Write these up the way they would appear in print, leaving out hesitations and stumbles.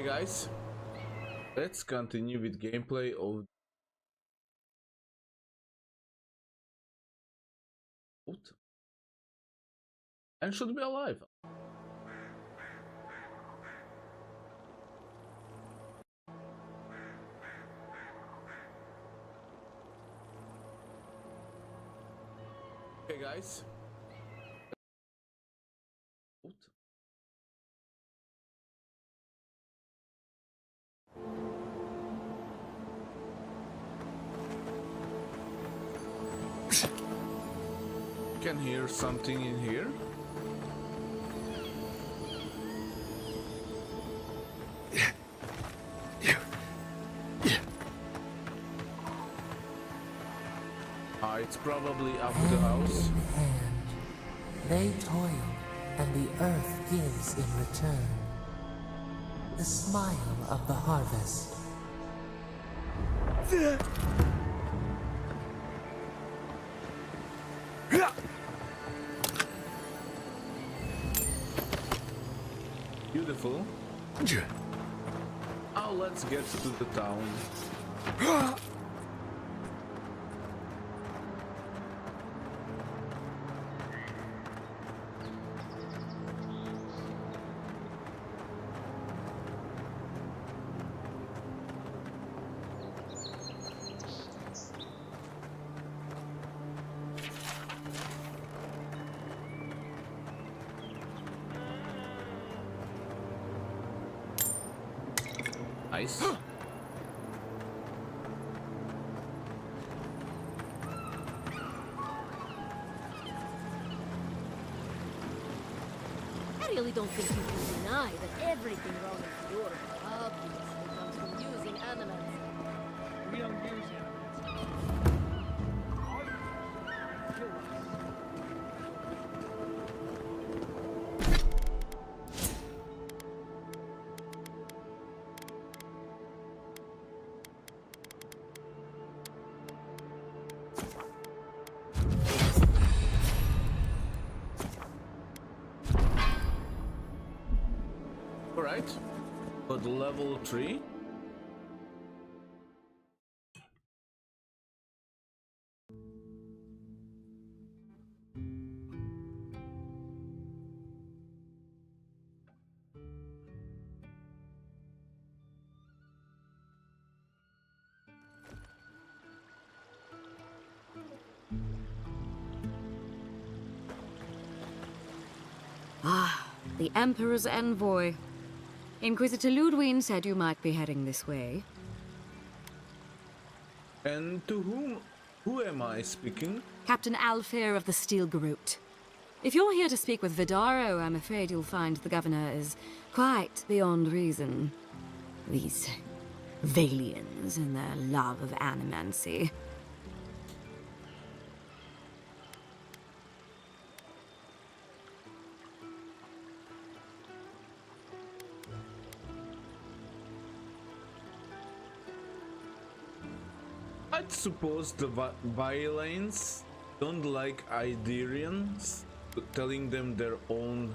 Okay guys, let's continue with gameplay of and should be alive. Okay guys. Can hear something in here. It's probably up the house. Hand. They toil, and the earth gives in return. The smile of the harvest. Beautiful. Now let's get to the town. Nice. I really don't think you can deny that everything wrong in Europe obviously comes from using animals. We don't use animals. Alright. But level 3. Ah, the Emperor's envoy. Inquisitor Ludwig said you might be heading this way. And to who am I speaking? Captain Alfir of the Steel Garrote. If you're here to speak with Vidaro, I'm afraid you'll find the governor is quite beyond reason. These Valians and their love of animancy. I'd suppose the Violins don't like Iderians telling them their own.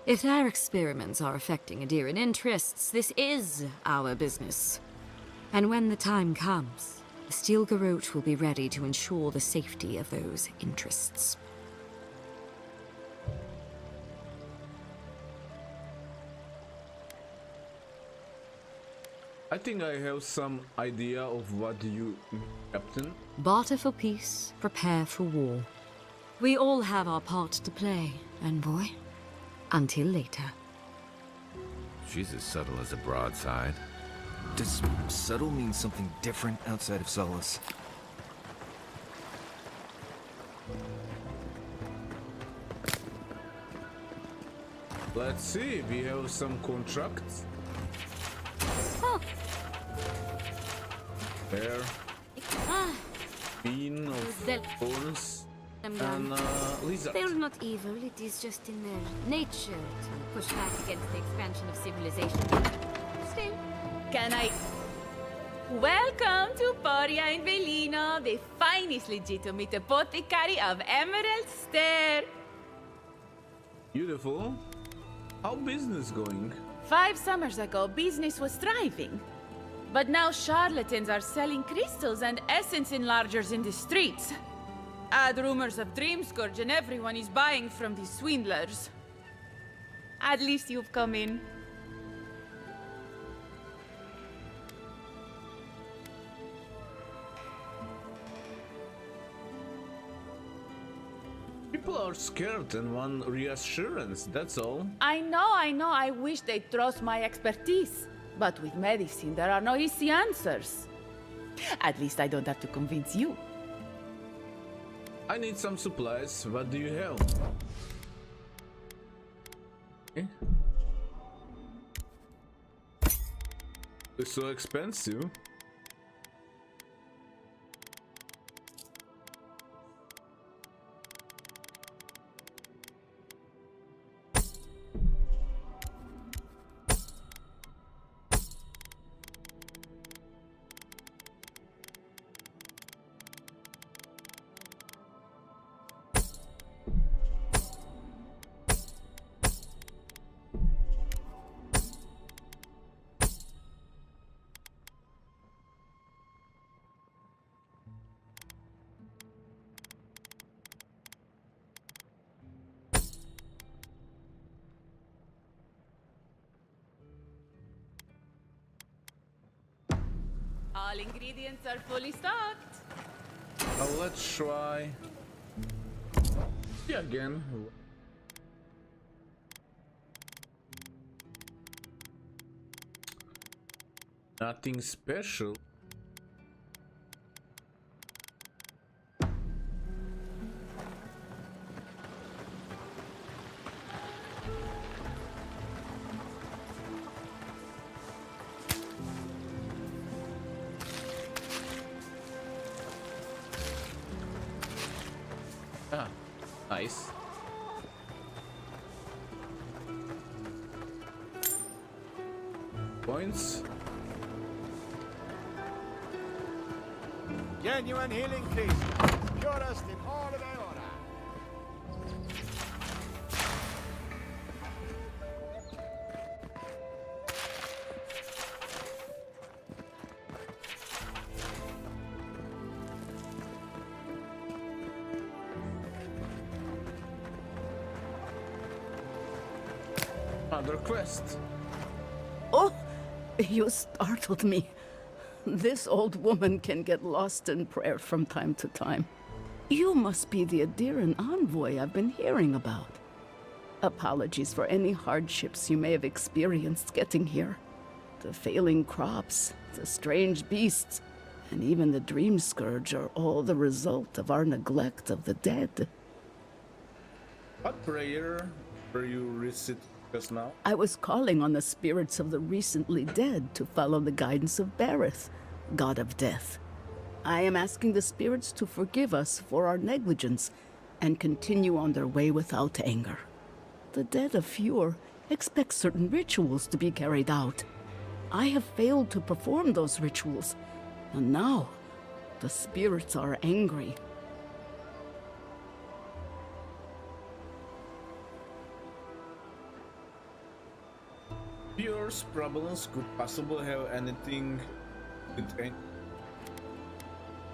If their experiments are affecting Adirian interests, this is our business. And when the time comes, the Steel Garrote will be ready to ensure the safety of those interests. I think I have some idea of what you, Captain. Barter for peace, prepare for war. We all have our part to play, envoy. Until later. She's as subtle as a broadside. Does subtle mean something different outside of Solace? Let's see, we have some contracts. Oh. There. Ah. Bean of thorns. And lizard. They're not evil, it is just in their nature to push back against the expansion of civilization. Still. Can I... Welcome to Poria in Velino, the finest legitimate apothecary of Emerald Stair. Beautiful. How business going? 5 summers ago, business was thriving. But now charlatans are selling crystals and essence enlargers in the streets. Add rumors of Dream Scourge and everyone is buying from these swindlers. At least you've come in. People are scared and want reassurance, that's all. I know. I wish they'd trust my expertise. But with medicine, there are no easy answers. At least I don't have to convince you. I need some supplies. What do you have? Okay. It's so expensive. All ingredients are fully stocked. Let's try. Yeah, again. Nothing special. Ah, nice. Points. Genuine healing case. Purest in all of Aora. Another quest. Oh, you startled me. This old woman can get lost in prayer from time to time. You must be the Adiran envoy I've been hearing about. Apologies for any hardships you may have experienced getting here. The failing crops, the strange beasts, and even the Dream Scourge are all the result of our neglect of the dead. What prayer were you reciting just now? I was calling on the spirits of the recently dead to follow the guidance of Bareth, god of death. I am asking the spirits to forgive us for our negligence and continue on their way without anger. The dead of Fjord expect certain rituals to be carried out. I have failed to perform those rituals, and now the spirits are angry. Fjord's problems could possibly have anything with any.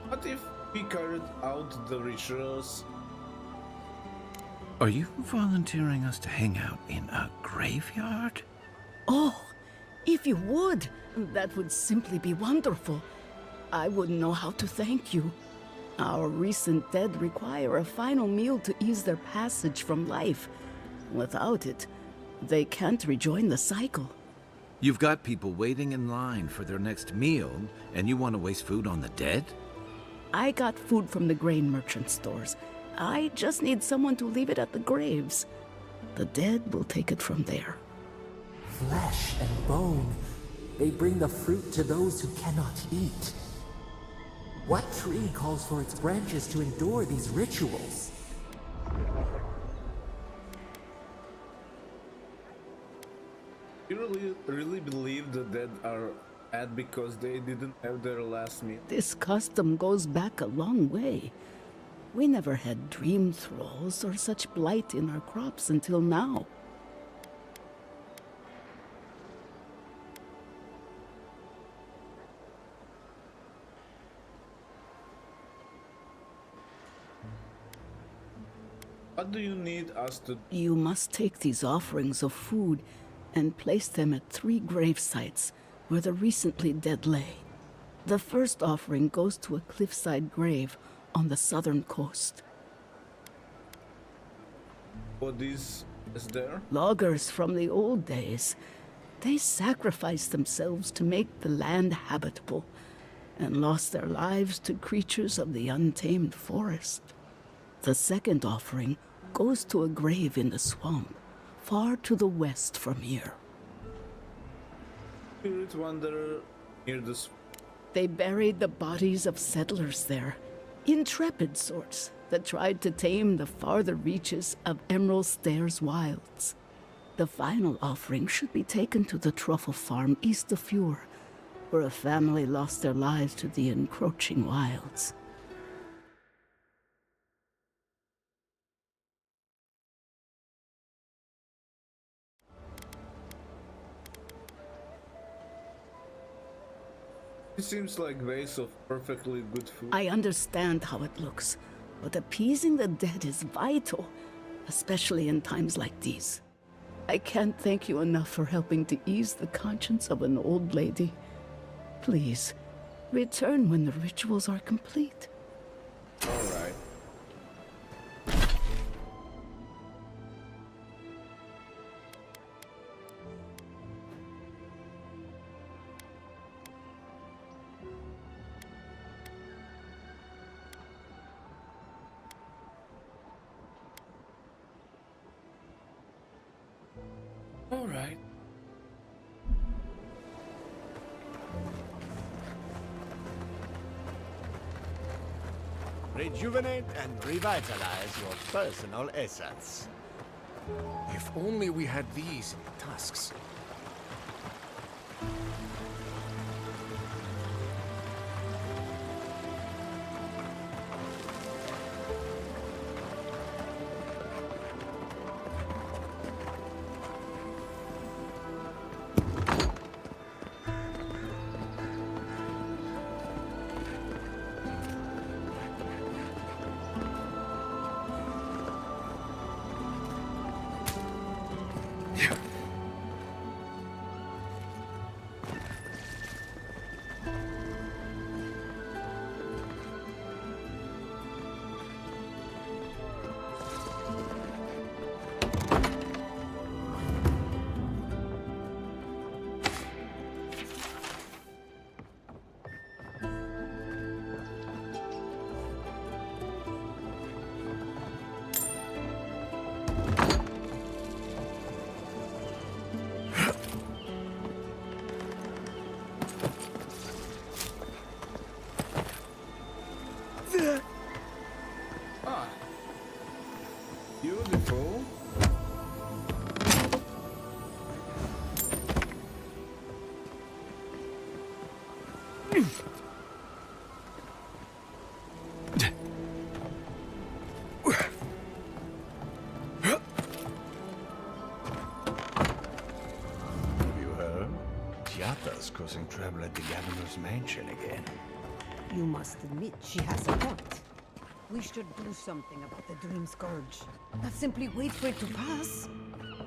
What if we carried out the rituals? Are you volunteering us to hang out in a graveyard? Oh, if you would, that would simply be wonderful. I wouldn't know how to thank you. Our recent dead require a final meal to ease their passage from life. Without it, they can't rejoin the cycle. You've got people waiting in line for their next meal, and you want to waste food on the dead? I got food from the grain merchant stores. I just need someone to leave it at the graves. The dead will take it from there. Flesh and bone, they bring the fruit to those who cannot eat. What tree calls for its branches to endure these rituals? You really believe the dead are mad because they didn't have their last meal? This custom goes back a long way. We never had dream thralls or such blight in our crops until now. What do you need us to... You must take these offerings of food and place them at 3 grave sites where the recently dead lay. The first offering goes to a cliffside grave on the southern coast. What is there? Loggers from the old days. They sacrificed themselves to make the land habitable and lost their lives to creatures of the untamed forest. The second offering goes to a grave in the swamp, far to the west from here. Spirit wander near the... They buried the bodies of settlers there, intrepid sorts that tried to tame the farther reaches of Emerald Stairs wilds. The final offering should be taken to the truffle farm east of Fjord, where a family lost their lives to the encroaching wilds. It seems like ways of perfectly good food. I understand how it looks, but appeasing the dead is vital, especially in times like these. I can't thank you enough for helping to ease the conscience of an old lady. Please, return when the rituals are complete. All right. All right. Rejuvenate and revitalize your personal essence. If only we had these in the tusks. Ah. Beautiful. Have you heard? Tiata's causing trouble at the governor's mansion again. You must admit she has a point. We should do something about the Dream Scourge. Not simply wait for it to pass.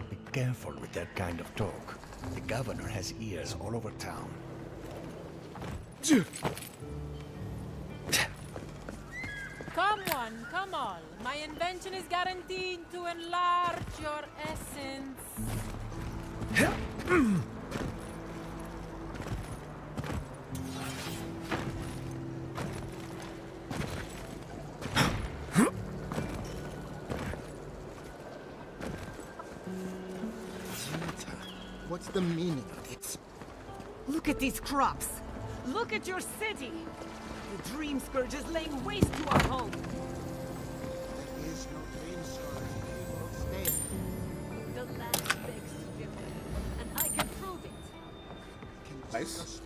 Be careful with that kind of talk. The governor has ears all over town. Come one, come all. My invention is guaranteed to enlarge your essence. What's the meaning of this? Look at these crops. Look at your city. The Dream Scourge is laying waste to our home. There is no dream scourge in Emerald State. The land begs to differ, and I can prove it. Nice.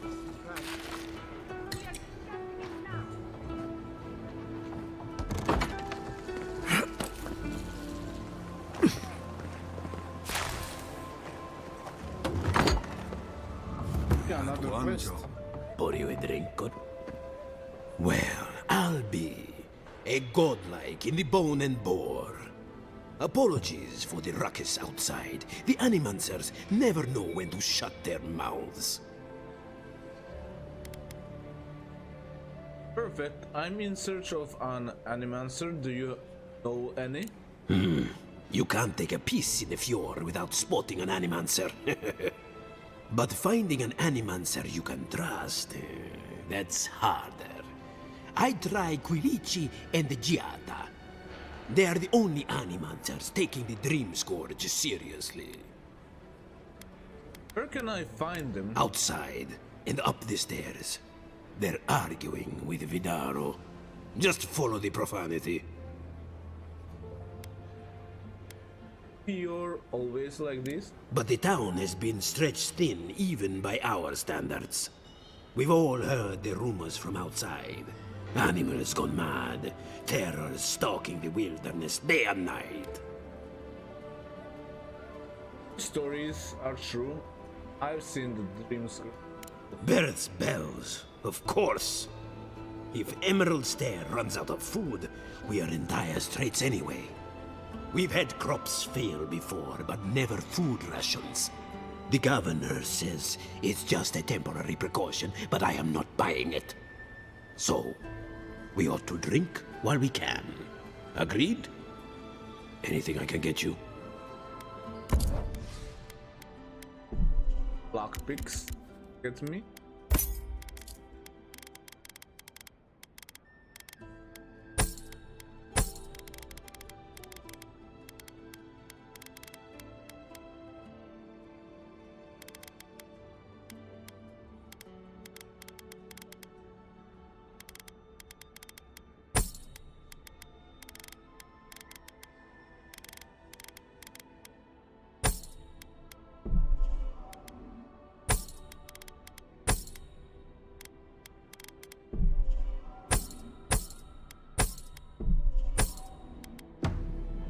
Yeah, another quest. Pour you a drink, good? Well, I'll be a godlike in the bone and bore. Apologies for the ruckus outside. The Animancers never know when to shut their mouths. Perfect. I'm in search of an Animancer. Do you know any? You can't take a piece in the fjord without spotting an Animancer. But finding an Animancer you can trust, that's harder. I try Quilici and Giata. They are the only Animancers taking the Dream Scourge seriously. Where can I find them? Outside and up the stairs. They're arguing with Vidaro. Just follow the profanity. You're always like this? But the town has been stretched thin even by our standards. We've all heard the rumors from outside. Animals gone mad, terror stalking the wilderness day and night. Stories are true. I've seen the dreams. Birds' bells, of course. If Emerald Stair runs out of food, we are in dire straits anyway. We've had crops fail before, but never food rations. The governor says it's just a temporary precaution, but I am not buying it. So, we ought to drink while we can. Agreed? Anything I can get you? Lockpicks. Get me?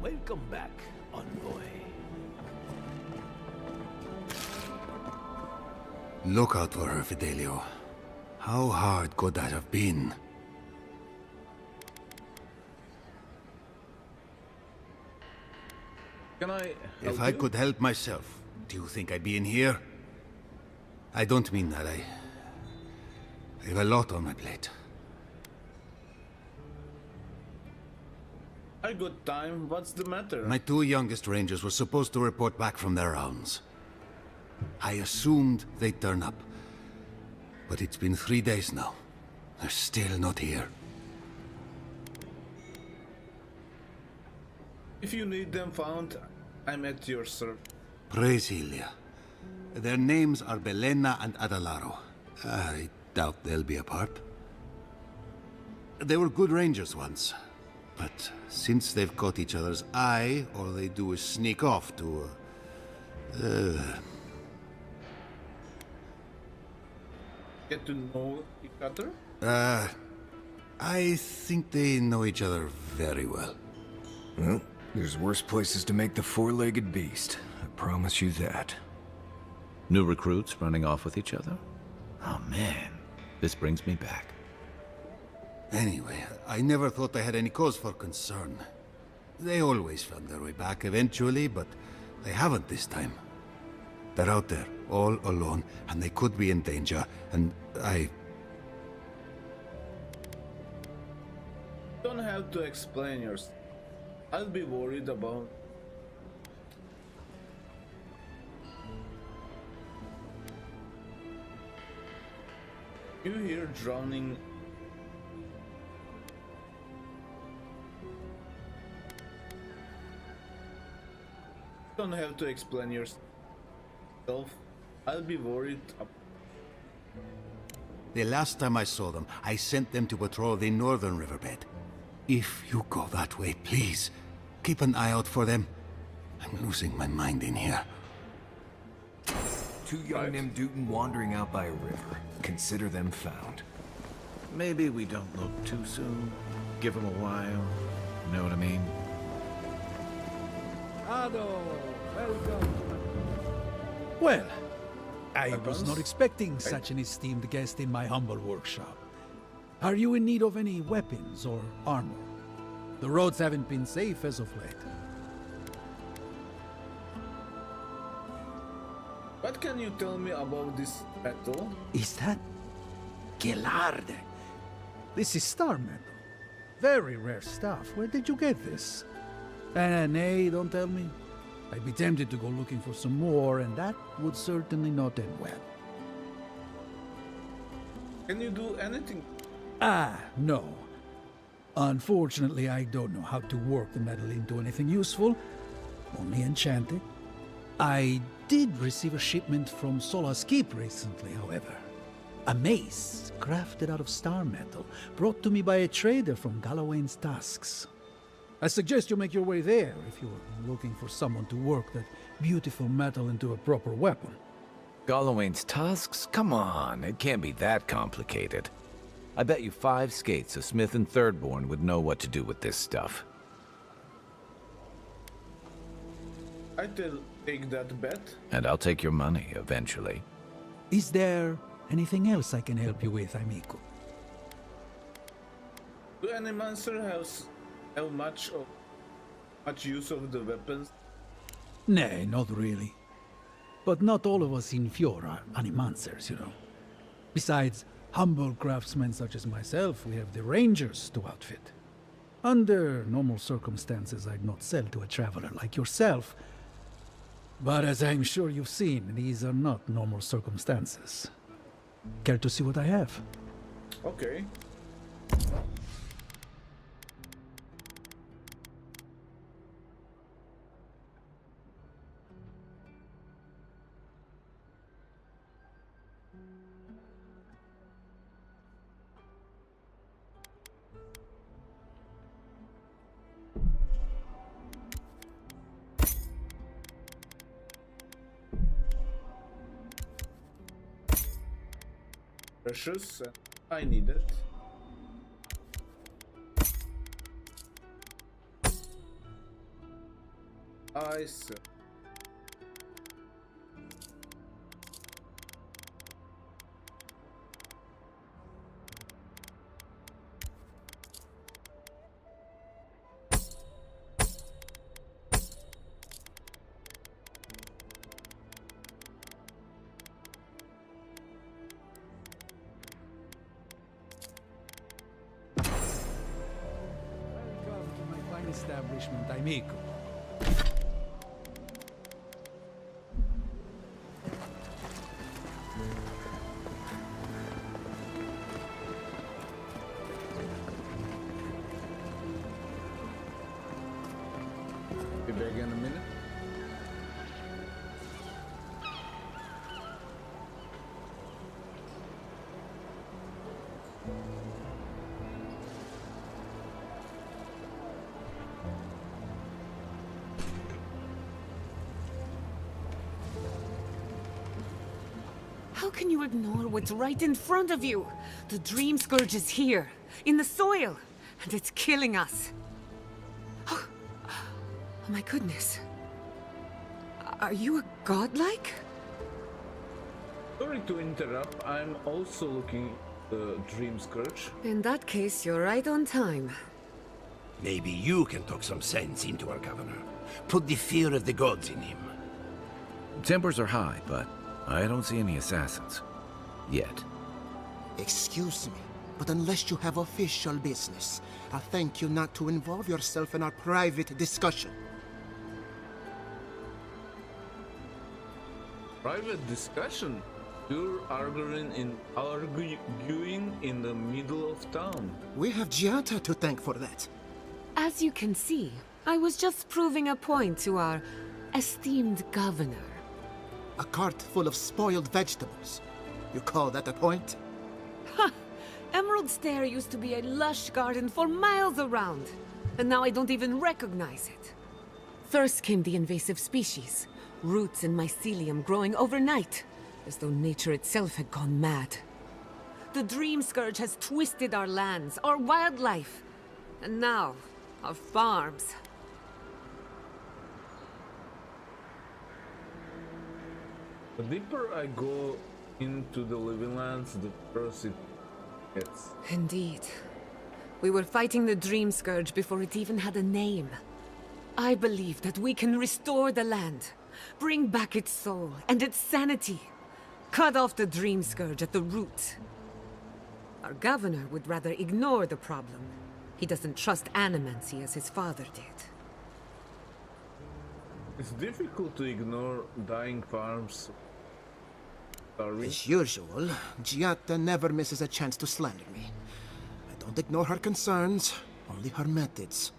Welcome back, envoy. Look out for her, Fidelio. How hard could that have been? Can I help If I you? could help myself, do you think I'd be in here? I don't mean that. I have a lot on my plate. I got time. What's the matter? My two youngest rangers were supposed to report back from their rounds. I assumed they'd turn up. But it's been 3 days now. They're still not here. If you need them found, I'm at your service. Praise Ilia. Their names are Belena and Adalaro. I doubt they'll be apart. They were good rangers once. But since they've caught each other's eye, all they do is sneak off to... Get to know each other? I think they know each other very well. Well, there's worse places to make the four-legged beast. I promise you that. New recruits running off with each other? Oh man, this brings me back. Anyway, I never thought I had any cause for concern. They always found their way back eventually, but they haven't this time. They're out there, all alone, and they could be in danger, and I... Don't have to explain yourself. I'll be worried about... You hear drowning... Don't have to explain yourself. I'll be worried. The last time I saw them, I sent them to patrol the northern riverbed. If you go that way, please, keep an eye out for them. I'm losing my mind in here. Two young Nimdutin wandering out by a river. Consider them found. Maybe we don't look too soon. Give them a while. You know what I mean? Well, I was not expecting such an esteemed guest in my humble workshop. Are you in need of any weapons or armor? The roads haven't been safe as of late. can you tell me about this battle? Is that Gillard? This is star metal. Very rare stuff. Where did you get this? Nay, don't tell me. I'd be tempted to go looking for some more, and that would certainly not end well. Can you do anything? No. Unfortunately, I don't know how to work the metal into anything useful. Only enchant it. I did receive a shipment from Sola's Keep recently, however. A mace, crafted out of star metal, brought to me by a trader from Galawain's Tusks. I suggest you make your way there if you're looking for someone to work that beautiful metal into a proper weapon. Galawain's tusks? Come on, it can't be that complicated. I bet you 5 skates a Smith and Thirdborn would know what to do with this stuff. I'll take that bet. And I'll take your money, eventually. Is there anything else I can help you with, amigo? Do animancers have much use of the weapons? Nay, not really. But not all of us in Fjord are animancers, you know. Besides humble craftsmen such as myself, we have the rangers to outfit. Under normal circumstances, I'd not sell to a traveler like yourself. But as I'm sure you've seen, these are not normal circumstances. Care to see what I have? Okay. Precious, I need it. I see. Welcome to my fine establishment, amigo. Be back in a minute. How can you ignore what's right in front of you? The Dream Scourge is here, in the soil, and it's killing us. Oh, my goodness. Are you a godlike? Sorry to interrupt, I'm also looking at the Dream Scourge. In that case, you're right on time. Maybe you can talk some sense into our governor. Put the fear of the gods in him. Tempers are high, but I don't see any assassins. Yet. Excuse me, but unless you have official business, I thank you not to involve yourself in our private discussion. Private discussion? You're arguing in the middle of town. We have Giata to thank for that. As you can see, I was just proving a point to our esteemed governor. A cart full of spoiled vegetables. You call that a point? Ha! Emerald Stair used to be a lush garden for miles around, and now I don't even recognize it. First came the invasive species, roots and mycelium growing overnight, as though nature itself had gone mad. The Dream Scourge has twisted our lands, our wildlife, and now, our farms. The deeper I go into the living lands, the worse it gets. Indeed. We were fighting the Dream Scourge before it even had a name. I believe that we can restore the land, Bring back its soul and its sanity. Cut off the dream scourge at the root. Our governor would rather ignore the problem. He doesn't trust animancy as his father did. It's difficult to ignore dying farms. Sorry. As usual, Giatta never misses a chance to slander me. I don't ignore her concerns, only her methods.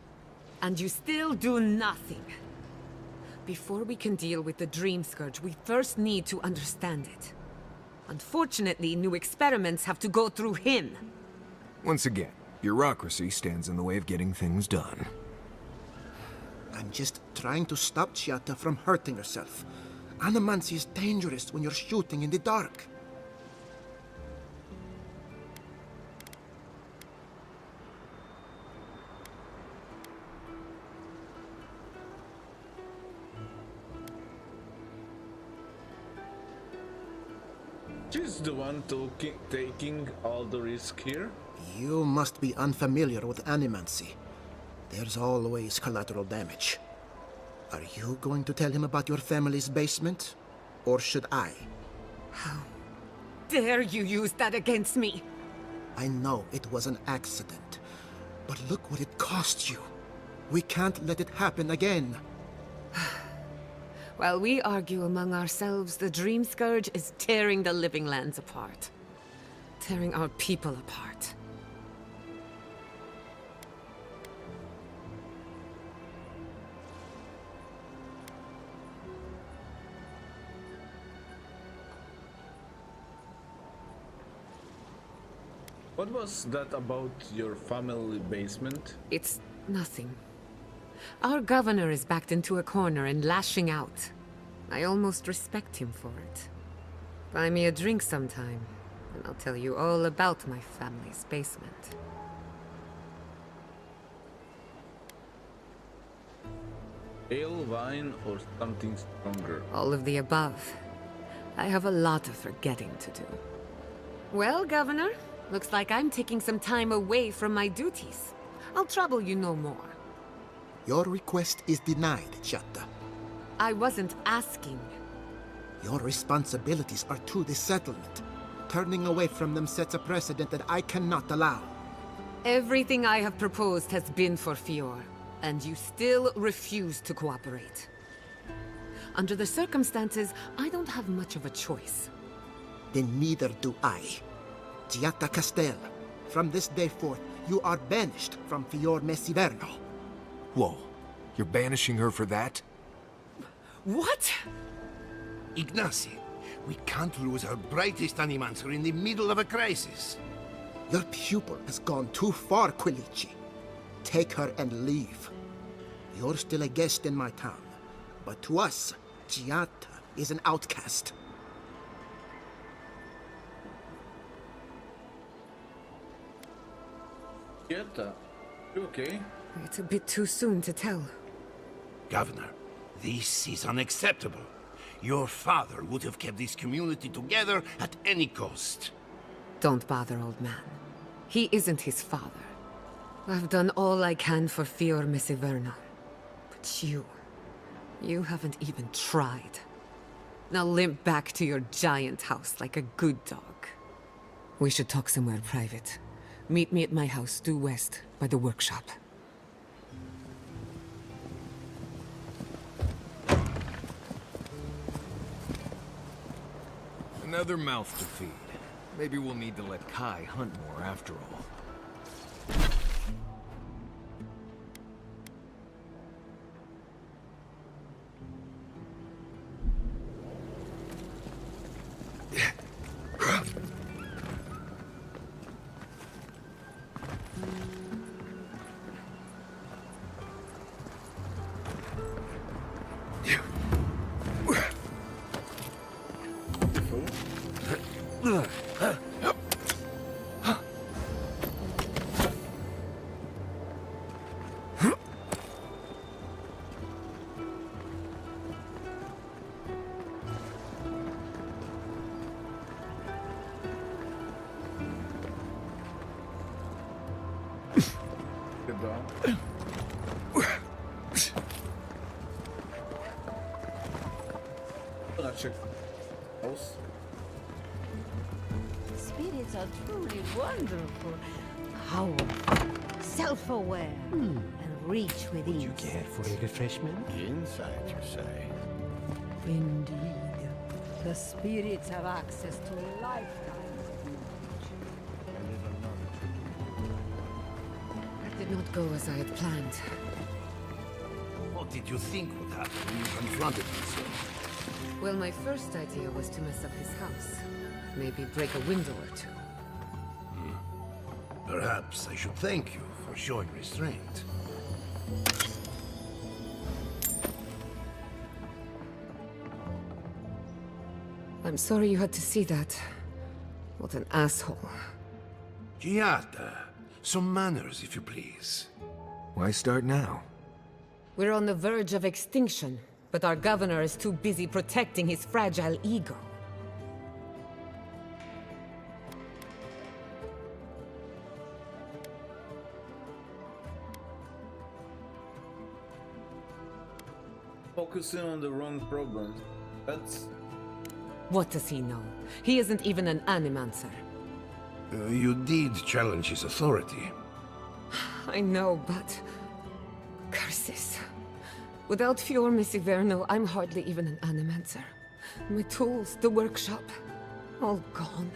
And you still do nothing. Before we can deal with the Dream Scourge, we first need to understand it. Unfortunately, new experiments have to go through him. Once again, bureaucracy stands in the way of getting things done. I'm just trying to stop Giatta from hurting herself. Animancy is dangerous when you're shooting in the dark. She's the one taking all the risk here. You must be unfamiliar with animancy. There's always collateral damage. Are you going to tell him about your family's basement? Or should I? How dare you use that against me? I know it was an accident, but look what it cost you. We can't let it happen again. While we argue among ourselves, the Dream Scourge is tearing the living lands apart. Tearing our people apart. What was that about your family basement? It's nothing. Our governor is backed into a corner and lashing out. I almost respect him for it. Buy me a drink sometime, and I'll tell you all about my family's basement. Ale, wine, or something stronger? All of the above. I have a lot of forgetting to do. Well, Governor, looks like I'm taking some time away from my duties. I'll trouble you no more. Your request is denied, Giatta. I wasn't asking. Your responsibilities are to the settlement. Turning away from them sets a precedent that I cannot allow. Everything I have proposed has been for Fior, and you still refuse to cooperate. Under the circumstances, I don't have much of a choice. Then neither do I. Giatta Castel, from this day forth, you are banished from Fior Messiverno. Whoa, you're banishing her for that? What? Ignacy, we can't lose our brightest animancer in the middle of a crisis. Your pupil has gone too far, Quilici. Take her and leave. You're still a guest in my town, but to us, Giatta is an outcast. Giatta, you okay? It's a bit too soon to tell. Governor, this is unacceptable. Your father would have kept this community together at any cost. Don't bother, old man. He isn't his father. I've done all I can for Fior Messiverno. But you haven't even tried. Now limp back to your giant house like a good dog. We should talk somewhere private. Meet me at my house due west, by the workshop. Another mouth to feed. Maybe we'll need to let Kai hunt more after all. check house. Spirits are truly wonderful. Powerful, self-aware, and reach within. You care for a refreshment? Insight, you say? Indeed. The spirits have access to lifetimes of knowledge. That did not go as I had planned. What did you think would happen when you confronted me so? Well, my first idea was to mess up his house. Maybe break a window or two. Perhaps I should thank you for showing restraint. I'm sorry you had to see that. What an asshole. Giata, some manners, if you please. Why start now? We're on the verge of extinction, but our governor is too busy protecting his fragile ego. Focusing on the wrong problem. That's... What does he know? He isn't even an animancer. You did challenge his authority. I know, but... Curses. Without Fior Messiverno, I'm hardly even an animancer. My tools, the workshop, all gone.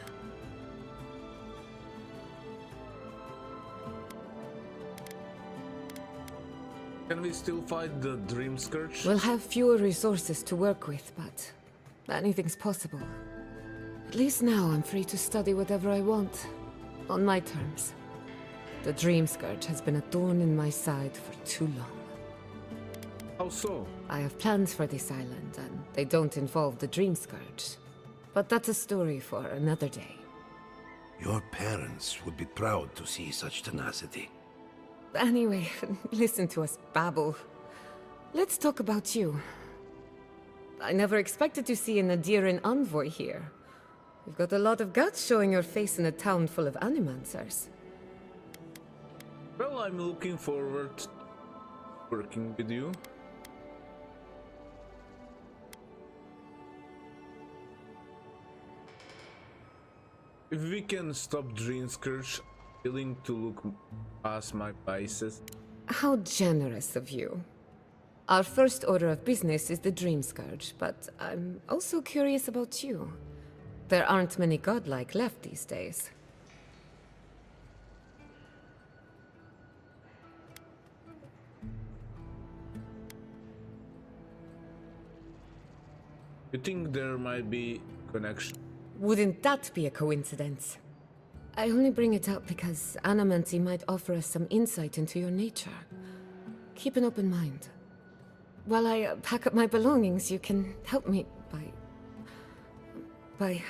Can we still fight the Dream Scourge? We'll have fewer resources to work with, but anything's possible. At least now I'm free to study whatever I want, on my terms. The Dream Scourge has been a thorn in my side for too long. How so? I have plans for this island, and they don't involve the Dream Scourge. But that's a story for another day. Your parents would be proud to see such tenacity. Anyway, listen to us babble. Let's talk about you. I never expected to see an Adiran envoy here. You've got a lot of guts showing your face in a town full of animancers. Well, I'm looking forward to working with you. If we can stop Dream Scourge, willing to look past my biases. How generous of you. Our first order of business is the Dream Scourge, but I'm also curious about you. There aren't many godlike left these days. You think there might be connection? Wouldn't that be a coincidence? I only bring it up because Anamancy might offer us some insight into your nature. Keep an open mind. While I pack up my belongings, you can help me by...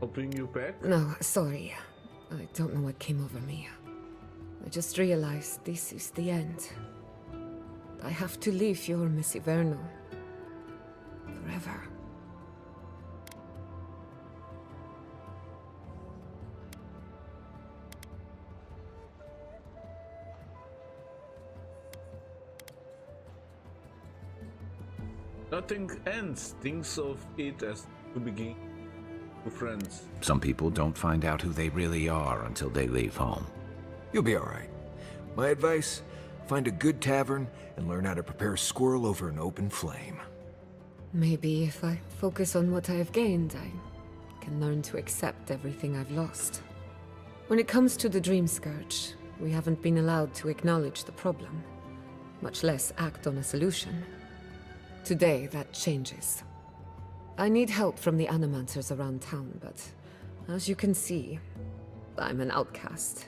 Helping you pack? No, sorry. I don't know what came over me. I just realized this is the end. I have to leave your Messiverno. Forever. Nothing ends. Thinks of it as to begin to friends. Some people don't find out who they really are until they leave home. You'll be alright. My advice, find a good tavern and learn how to prepare squirrel over an open flame. Maybe if I focus on what I have gained, I can learn to accept everything I've lost. When it comes to the Dream Scourge, we haven't been allowed to acknowledge the problem, much less act on a solution. Today, that changes. I need help from the animancers around town, but as you can see, I'm an outcast.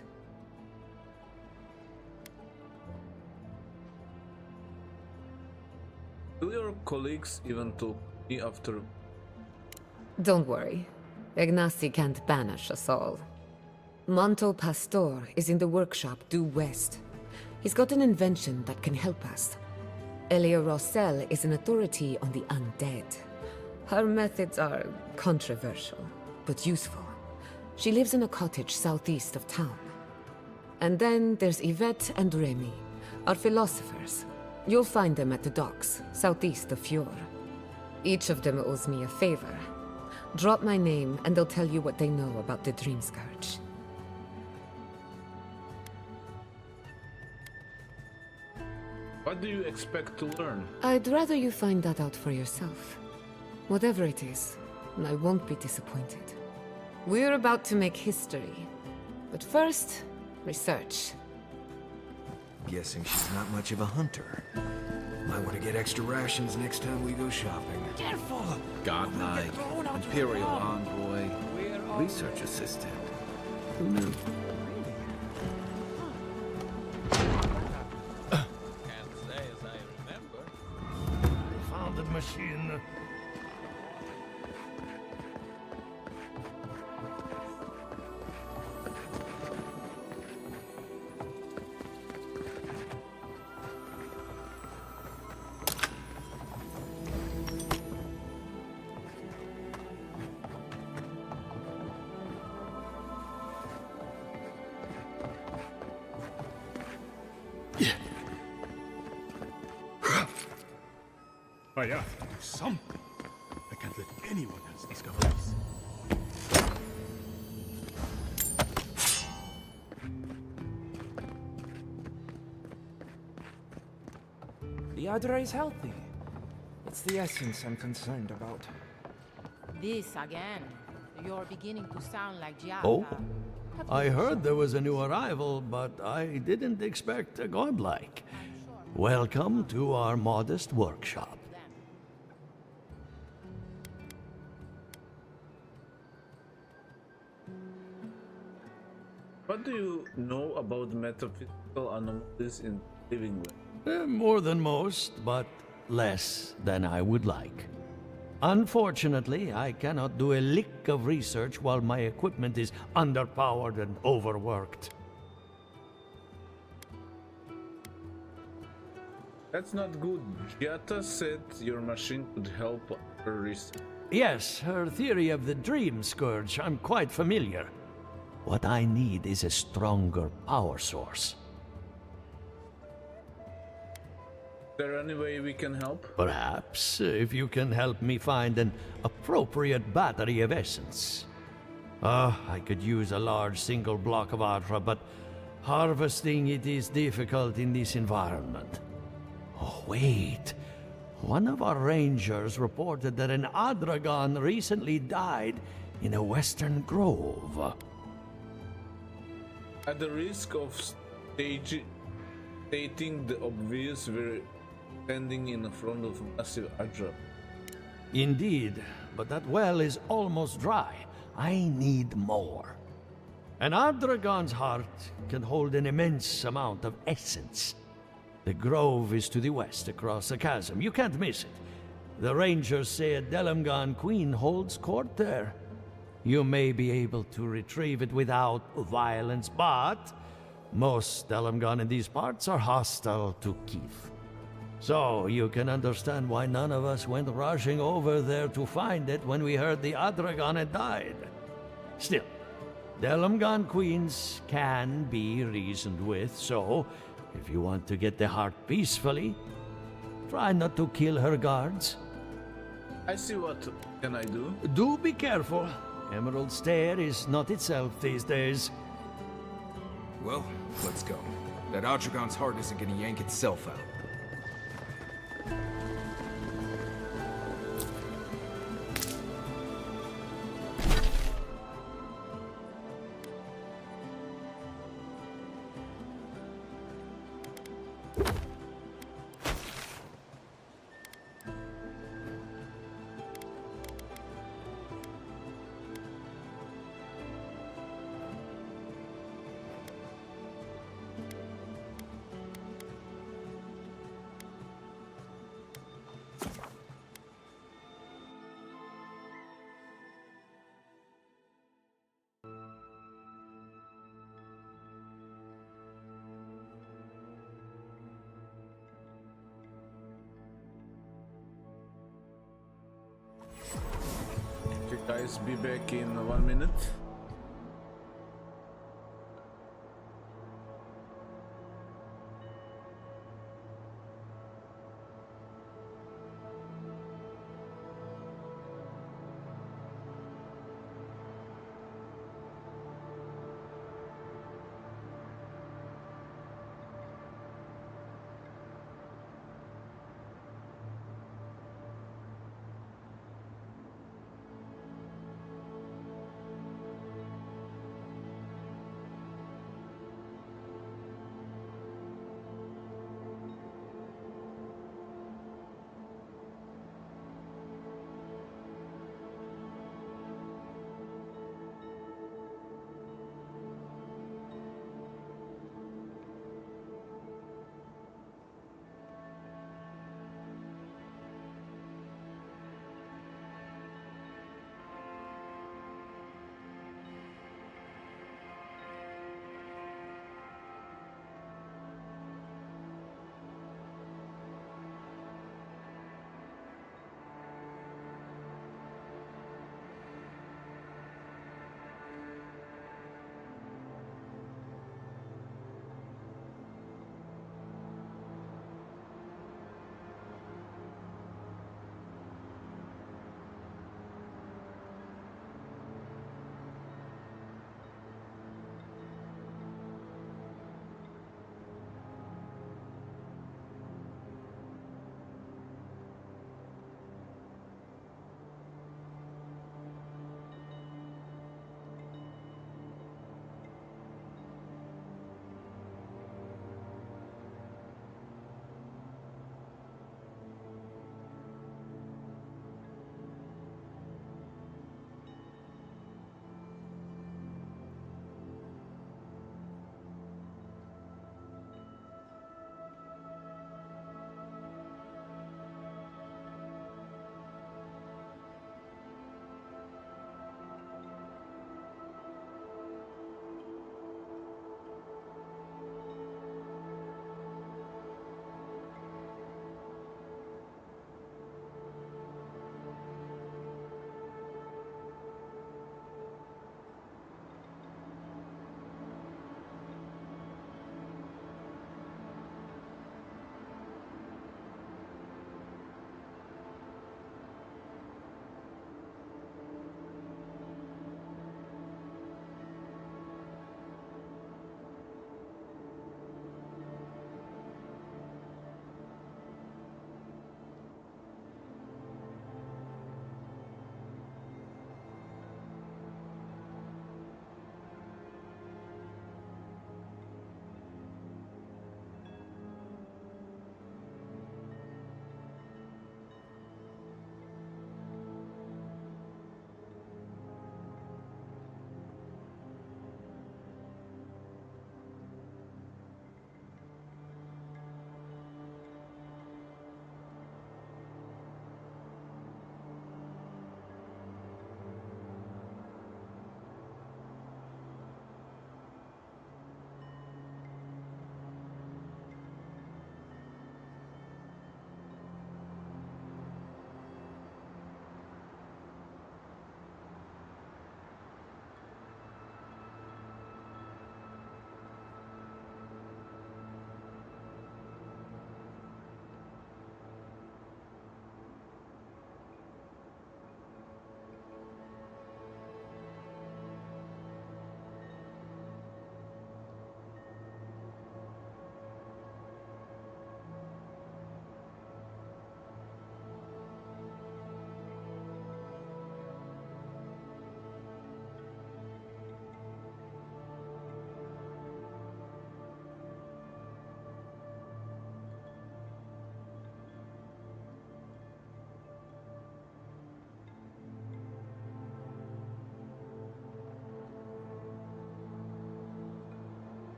Will your colleagues even talk to me after? Don't worry. Ignacy can't banish us all. Manto Pastor is in the workshop due west. He's got an invention that can help us. Elia Rossell is an authority on the undead. Her methods are controversial, but useful. She lives in a cottage southeast of town. And then there's Yvette and Remy, our philosophers. You'll find them at the docks, southeast of Fjord. Each of them owes me a favor. Drop my name, and they'll tell you what they know about the Dream Scourge. What do you expect to learn? I'd rather you find that out for yourself. Whatever it is, I won't be disappointed. We're about to make history. But first, research. Guessing she's not much of a hunter. Might want to get extra rations next time we go shopping. Careful! God Knight, Imperial Envoy, Research Assistant. Who knew? Can't say as I remember. Found the machine. I have to do something. I can't let anyone else discover this. The Adra is healthy. It's the essence I'm concerned about. This again. You're beginning to sound like Giada. Oh? I heard there was a new arrival, but I didn't expect a godlike. Welcome to our modest workshop. What do you know about metaphysical anomalies in living world? More than most, but less than I would like. Unfortunately, I cannot do a lick of research while my equipment is underpowered and overworked. That's not good. Giata said your machine could help her research. Yes, her theory of the Dream Scourge, I'm quite familiar. What I need is a stronger power source. Is there any way we can help? Perhaps, if you can help me find an appropriate battery of essence. I could use a large single block of Adra, but harvesting it is difficult in this environment. Oh, wait. One of our rangers reported that an Adragon recently died in a western grove. At the risk of stating the obvious, we're standing in front of massive Adra. Indeed, but that well is almost dry. I need more. An Adragon's heart can hold an immense amount of essence. The grove is to the west, across the chasm. You can't miss it. The rangers say a Delamgan queen holds court there. You may be able to retrieve it without violence, but most Delamgan in these parts are hostile to Keith. So you can understand why none of us went rushing over there to find it when we heard the Adragon had died. Still, Delamgan queens can be reasoned with, so if you want to get the heart peacefully, try not to kill her guards. I see what can I do. Do be careful. Emerald Stair is not itself these days. Well, let's go. That Adragon's heart isn't gonna yank itself out. Guys, be back in 1 minute.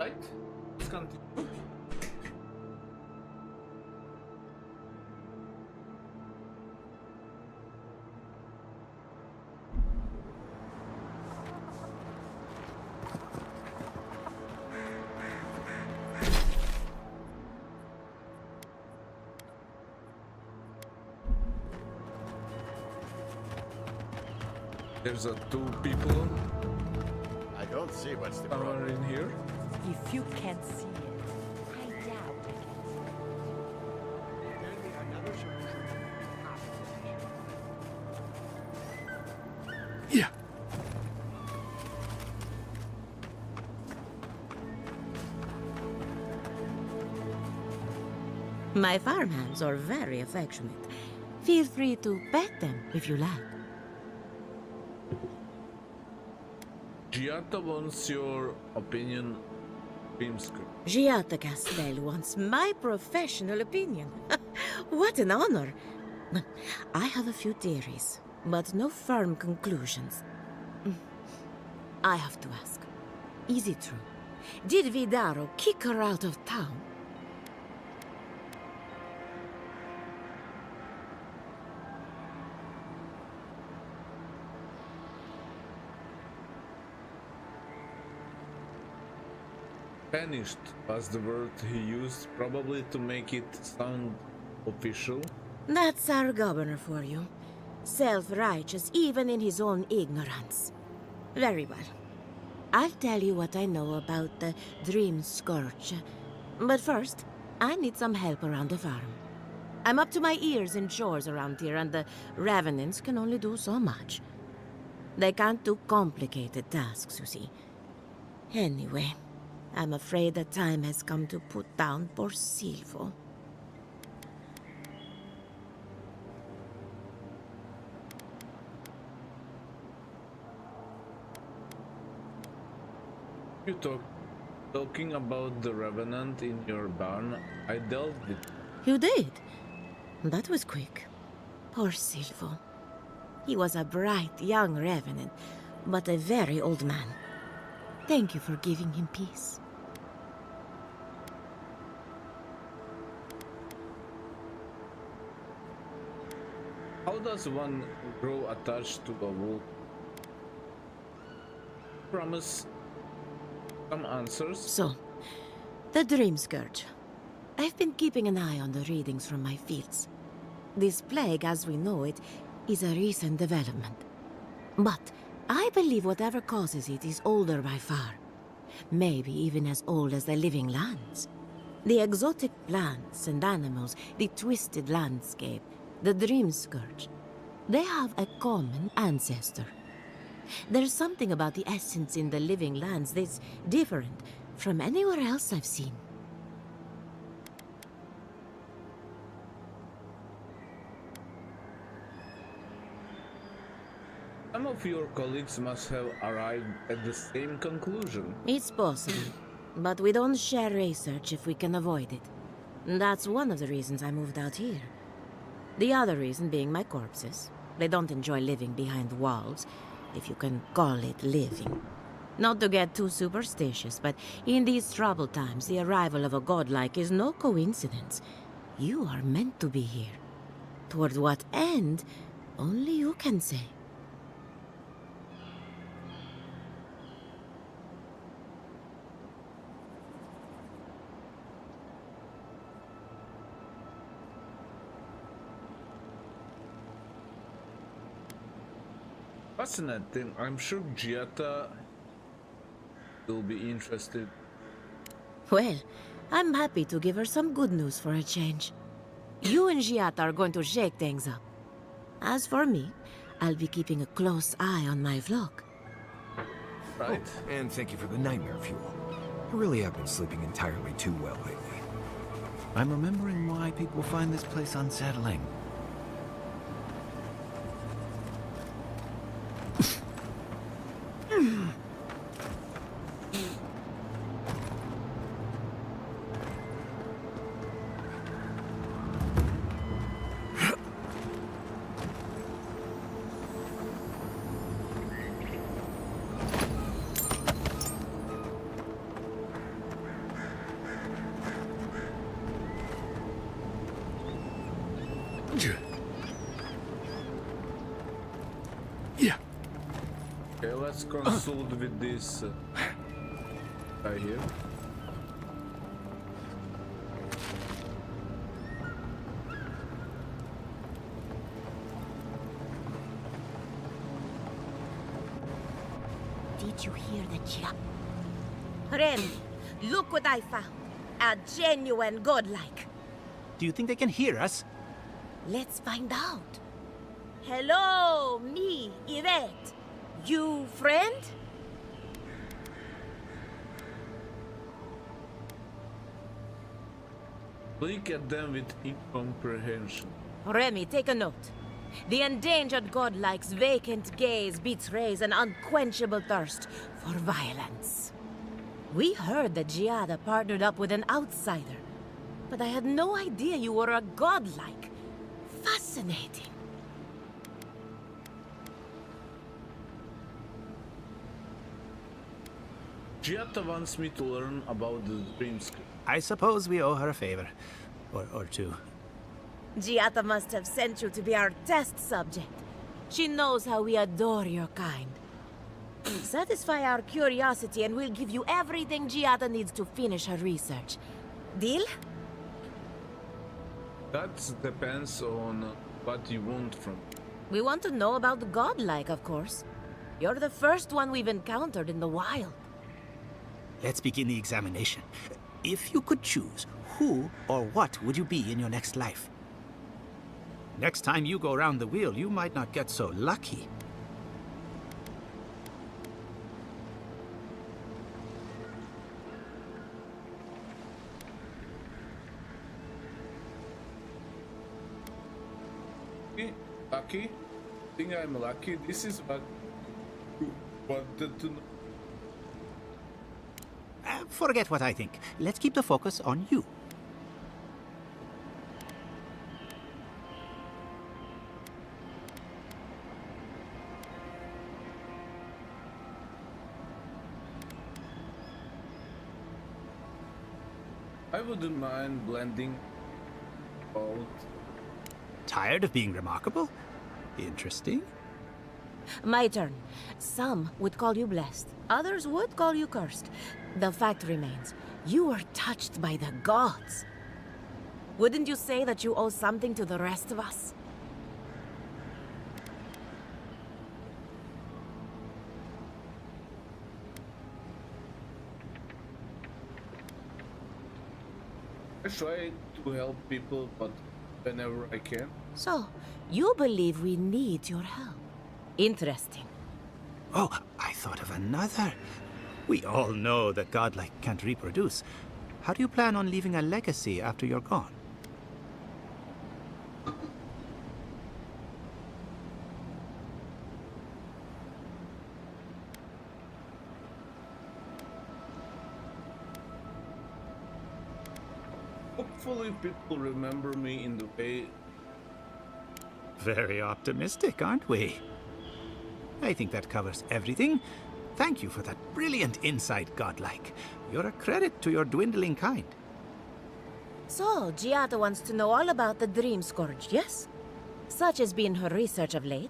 Right? Let's continue. There's two people. I don't see what's the Somewhere problem. in here. If you can't see it, I doubt I can see Yeah. My farmhands are very affectionate. Feel free to pet them if you like. Giatta wants your opinion. Dreamscape. Giatta Castel wants my professional opinion. What an honor. I have a few theories, but no firm conclusions. I have to ask, is it true? Did Vidaro kick her out of town? Banished was the word he used, probably to make it sound official. That's our governor for you. Self-righteous even in his own ignorance. Very well. I'll tell you what I know about the Dream Scourge. But first, I need some help around the farm. I'm up to my ears in chores around here, and the Revenants can only do so much. They can't do complicated tasks, you see. Anyway, I'm afraid the time has come to put down poor Silvo. You talking about the Revenant in your barn? I dealt with. You did? That was quick. Poor Silvo. He was a bright young Revenant, but a very old man. Thank you for giving him peace. How does one grow attached to a wolf? Promise some answers. So, the Dream Scourge. I've been keeping an eye on the readings from my fields. This plague, as we know it, is a recent development. But I believe whatever causes it is older by far. Maybe even as old as the living lands. The exotic plants and animals, the twisted landscape, the Dream Scourge. They have a common ancestor. There's something about the essence in the living lands that's different from anywhere else I've seen. Some of your colleagues must have arrived at the same conclusion. It's possible, but we don't share research if we can avoid it. That's one of the reasons I moved out here. The other reason being my corpses. They don't enjoy living behind walls, if you can call it living. Not to get too superstitious, but in these troubled times, the arrival of a godlike is no coincidence. You are meant to be here. Toward what end, only you can say. Fascinating. I'm sure Giatta will be interested. Well, I'm happy to give her some good news for a change. You and Giatta are going to shake things up. As for me, I'll be keeping a close eye on my flock. Right. Oh, and thank you for the nightmare fuel. I really have been sleeping entirely too well lately. I'm remembering why people find this place unsettling. Okay, let's consult with this guy here. Did you hear the chap? Remy, look what I found. A genuine godlike. Do you think they can hear us? Let's find out. Hello, me, Yvette. You friend? Look at them with incomprehension. Remy, take a note. The endangered godlike's vacant gaze betrays an unquenchable thirst for violence. We heard that Giada partnered up with an outsider, but I had no idea you were a godlike. Fascinating. Giada wants me to learn about the dreams. I suppose we owe her a favor. Or two. Giada must have sent you to be our test subject. She knows how we adore your kind. Satisfy our curiosity and we'll give you everything Giada needs to finish her research. Deal? That depends on what you want from me. We want to know about the godlike, of course. You're the first one we've encountered in the wild. Let's begin the examination. If you could choose, who or what would you be in your next life? Next time you go around the wheel, you might not get so lucky. Lucky? Think I'm lucky? This is what you wanted to know. Forget what I think. Let's keep the focus on you. I wouldn't mind blending both. Tired of being remarkable? Interesting. My turn. Some would call you blessed. Others would call you cursed. The fact remains, you were touched by the gods. Wouldn't you say that you owe something to the rest of us? I try to help people, but whenever I can. So, you believe we need your help. Interesting. Oh, I thought of another. We all know that godlike can't reproduce. How do you plan on leaving a legacy after you're gone? Hopefully people remember me in the way. Very optimistic, aren't we? I think that covers everything. Thank you for that brilliant insight, godlike. You're a credit to your dwindling kind. So, Giada wants to know all about the Dream Scourge, yes? Such has been her research of late.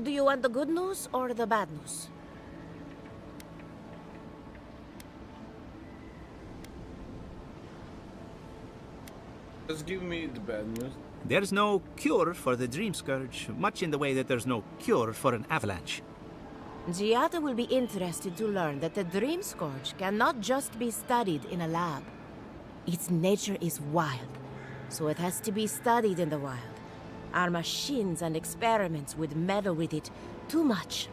Do you want the good news or the bad news? Just give me the bad news. There's no cure for the Dream Scourge, much in the way that there's no cure for an avalanche. Giada will be interested to learn that the Dream Scourge cannot just be studied in a lab. Its nature is wild, so it has to be studied in the wild. Our machines and experiments would meddle with it too much.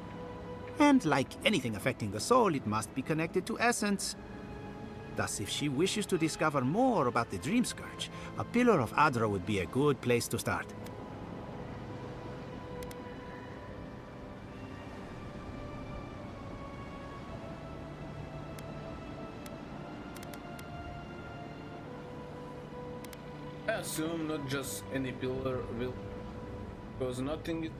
And like anything affecting the soul, it must be connected to essence. Thus, if she wishes to discover more about the Dream Scourge, a Pillar of Adra would be a good place to start. I assume not just any pillar will, because nothing is...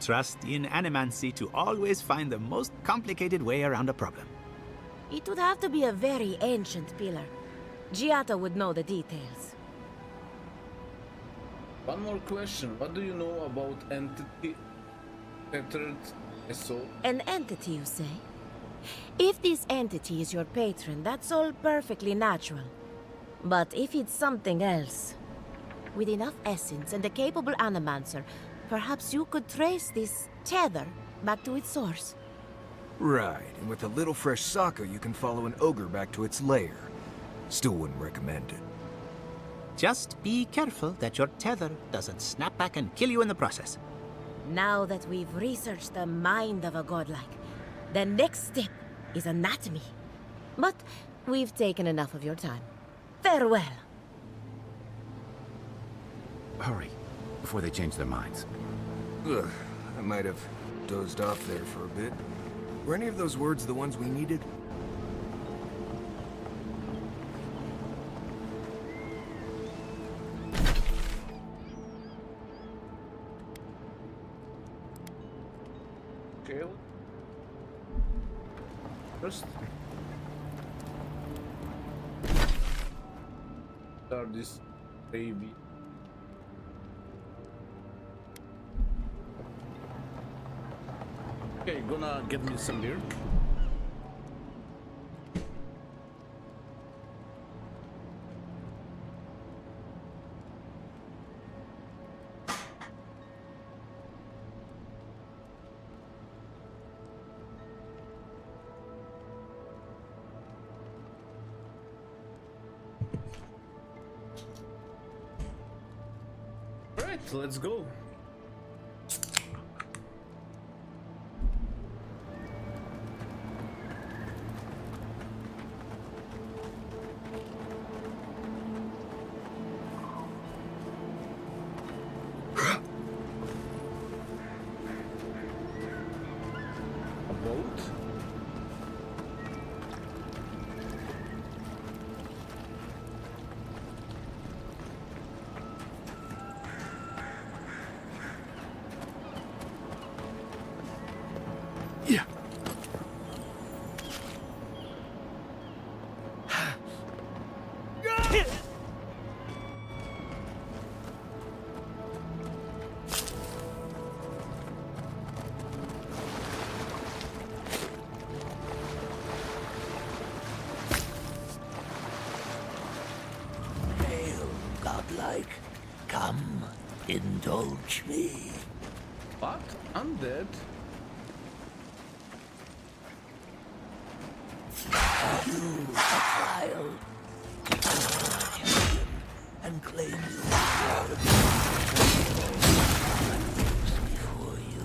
Trust in animancy to always find the most complicated way around a problem. It would have to be a very ancient pillar. Giada would know the details. One more question. What do you know about entity tethered soul? An entity, you say? If this entity is your patron, that's all perfectly natural. But if it's something else, with enough essence and a capable animancer, perhaps you could trace this tether back to its source. Right, and with a little fresh sake, you can follow an ogre back to its lair. Still wouldn't recommend it. Just be careful that your tether doesn't snap back and kill you in the process. Now that we've researched the mind of a godlike, the next step is anatomy. But we've taken enough of your time. Farewell. Hurry, before they change their minds. Ugh, I might have dozed off there for a bit. Were any of those words the ones we needed? Okay. First, start this baby. Okay, gonna get me some beer. Alright, let's go. A boat? Yeah. Hail, godlike. Come, indulge me. What? Undead? You, a child, and claim you before you.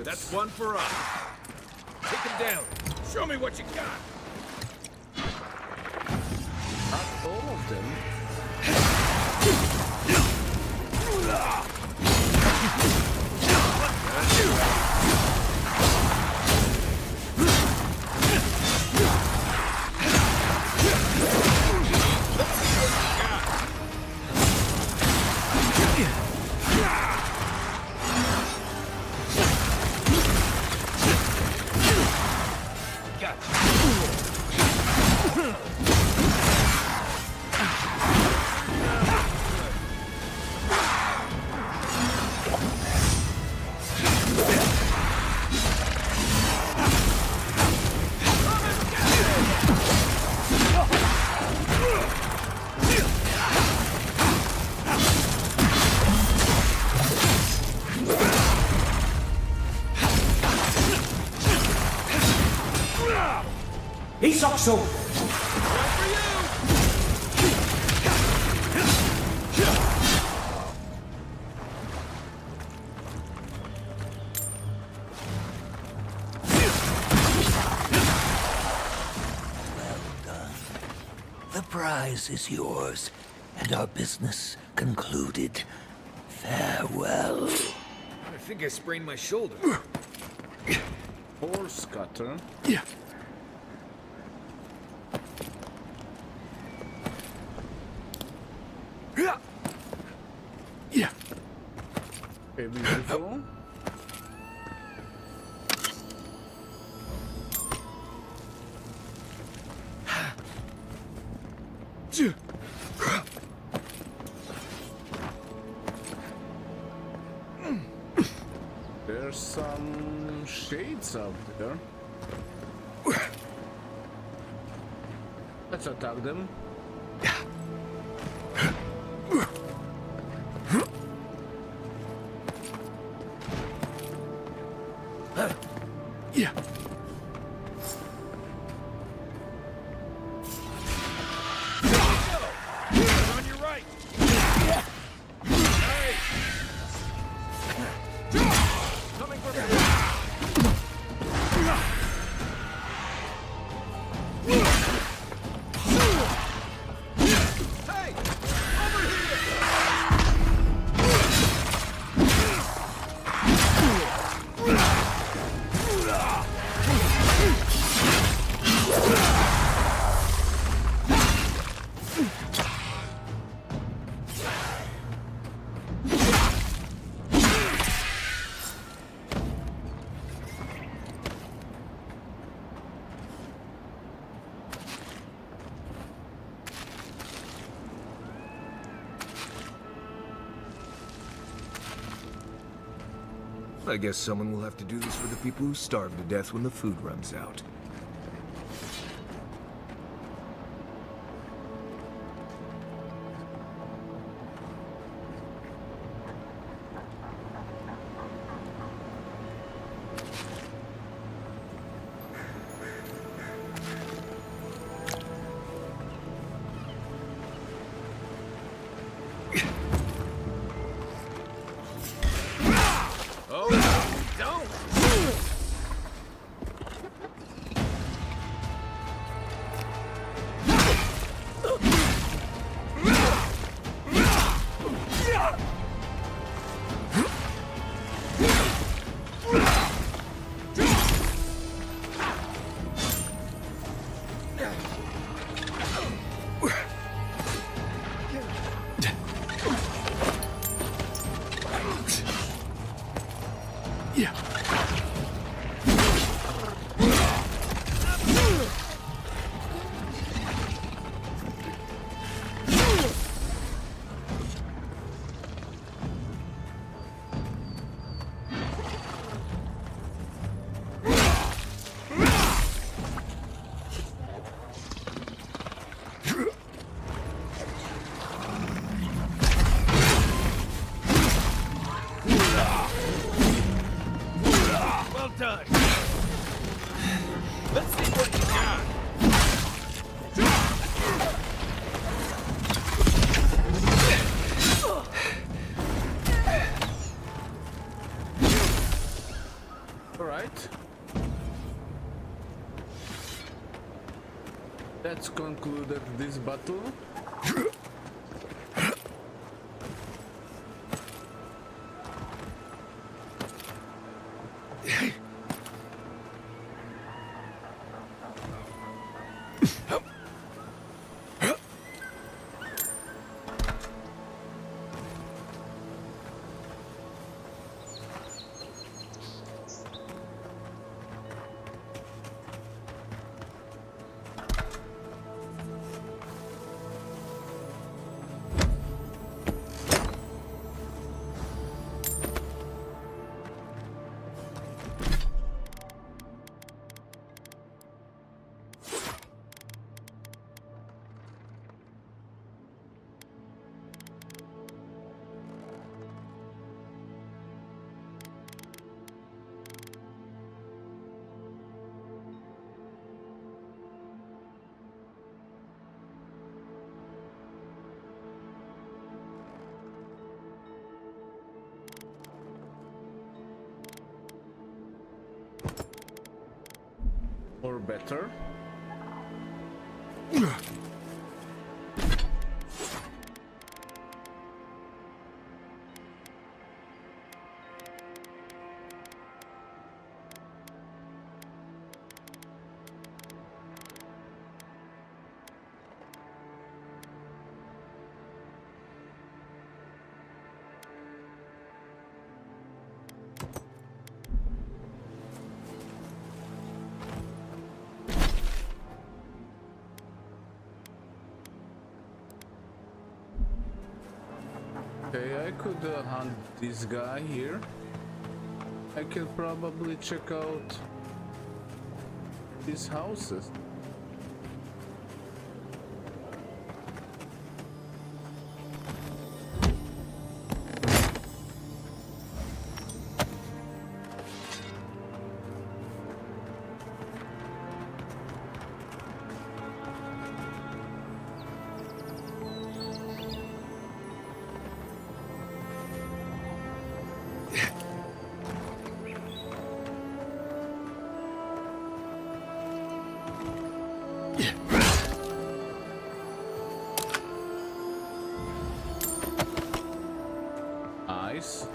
That's one for us. Take him down. Show me what you got. Not all of them. Let's see what you got. Isokso! The prize is yours, and our business concluded. Farewell. I think I sprained my shoulder. Horse cutter. Yeah. Yeah. Okay, beautiful. There's some shades up there. Let's attack them. Yeah. On your right. Hey. Coming for me. Hey! Over I guess someone will have to do this for the people who starve to death when the food runs out. Let's conclude this battle. or better. Okay, I could hunt this guy here. I can probably check out these houses. Nice.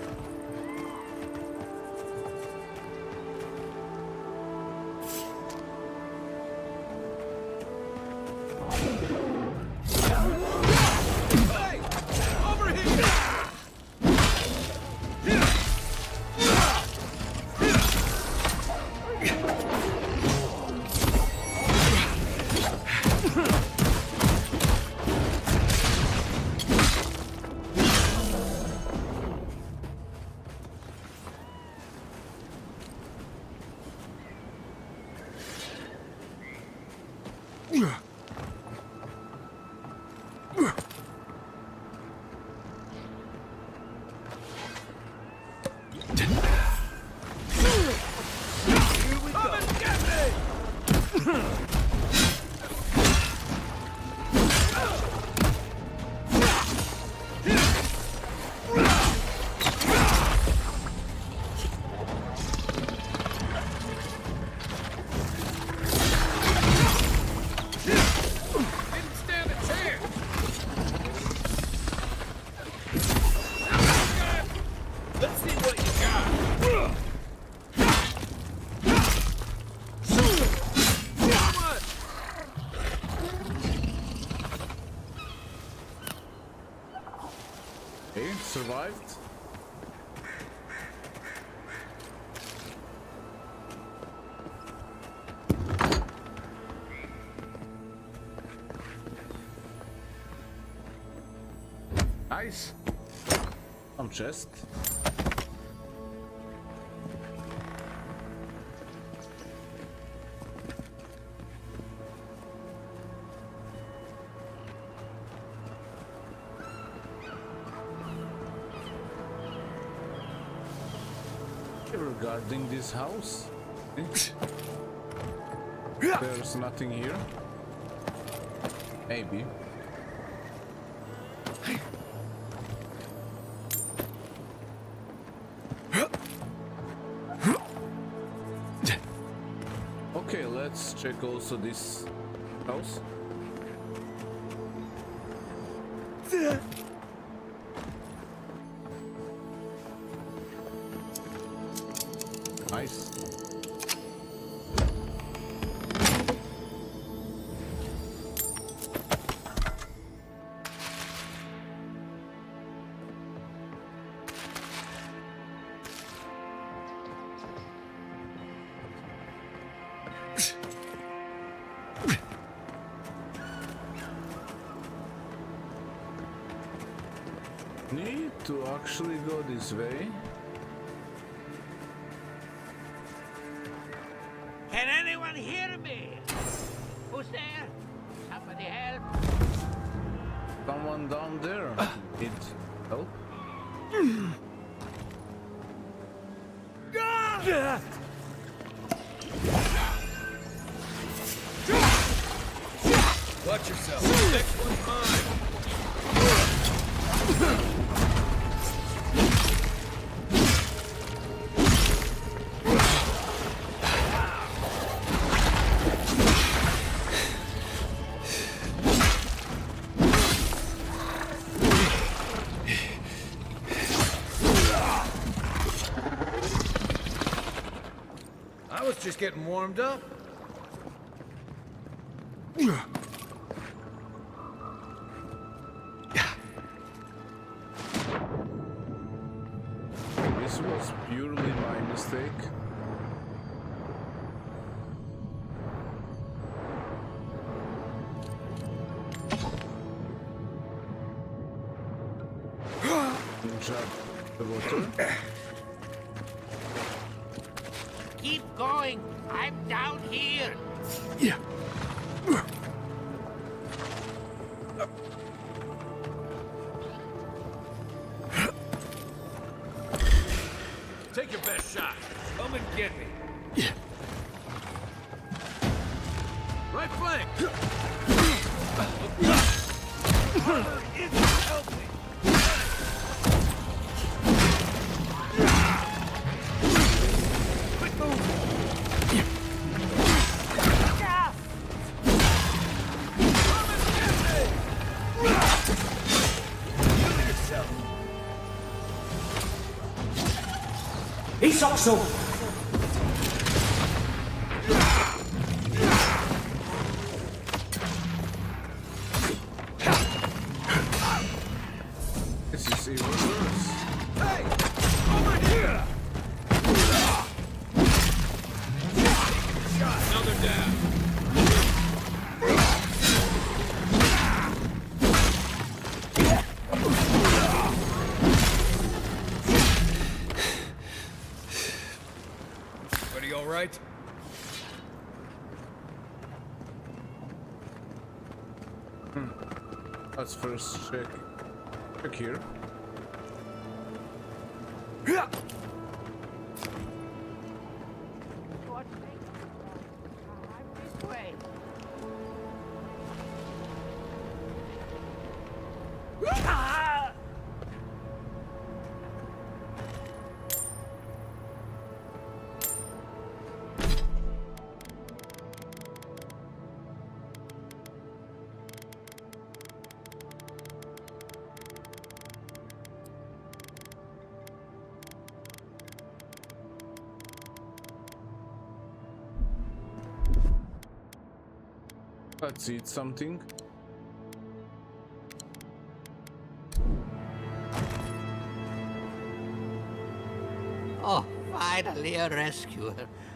Survived. Nice. Some chest. Regarding this house, there's nothing here. Maybe. Okay, let's check also this house. Nice. Need to actually go this way. Can anyone hear me? Who's there? Somebody help! Someone down there need help. Watch yourself. Next one's mine. I was just getting warmed up. This was purely my mistake. Jump the water. Keep going. I'm down here. Yeah. Take your best shot. Come and get me. Right flank. Help me. Quick move. Kill yourself. He's also. This is even worse. Hey! Over here! Another down. Buddy, all right? Let's first check here. This way. Let's eat something. Oh, finally a rescuer.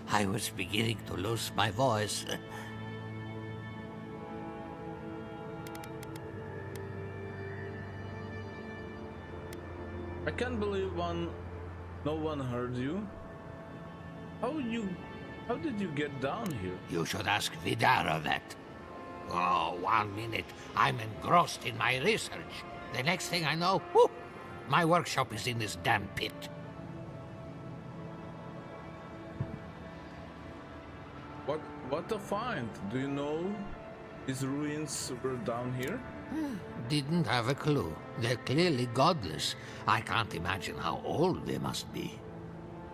I was beginning to lose my voice. I can't believe no one heard you. How did you get down here? You should ask Vidara that. Oh, 1 minute. I'm engrossed in my research. The next thing I know, whoop, my workshop is in this damn pit. What a find! Do you know these ruins were down here? Didn't have a clue. They're clearly godless. I can't imagine how old they must be.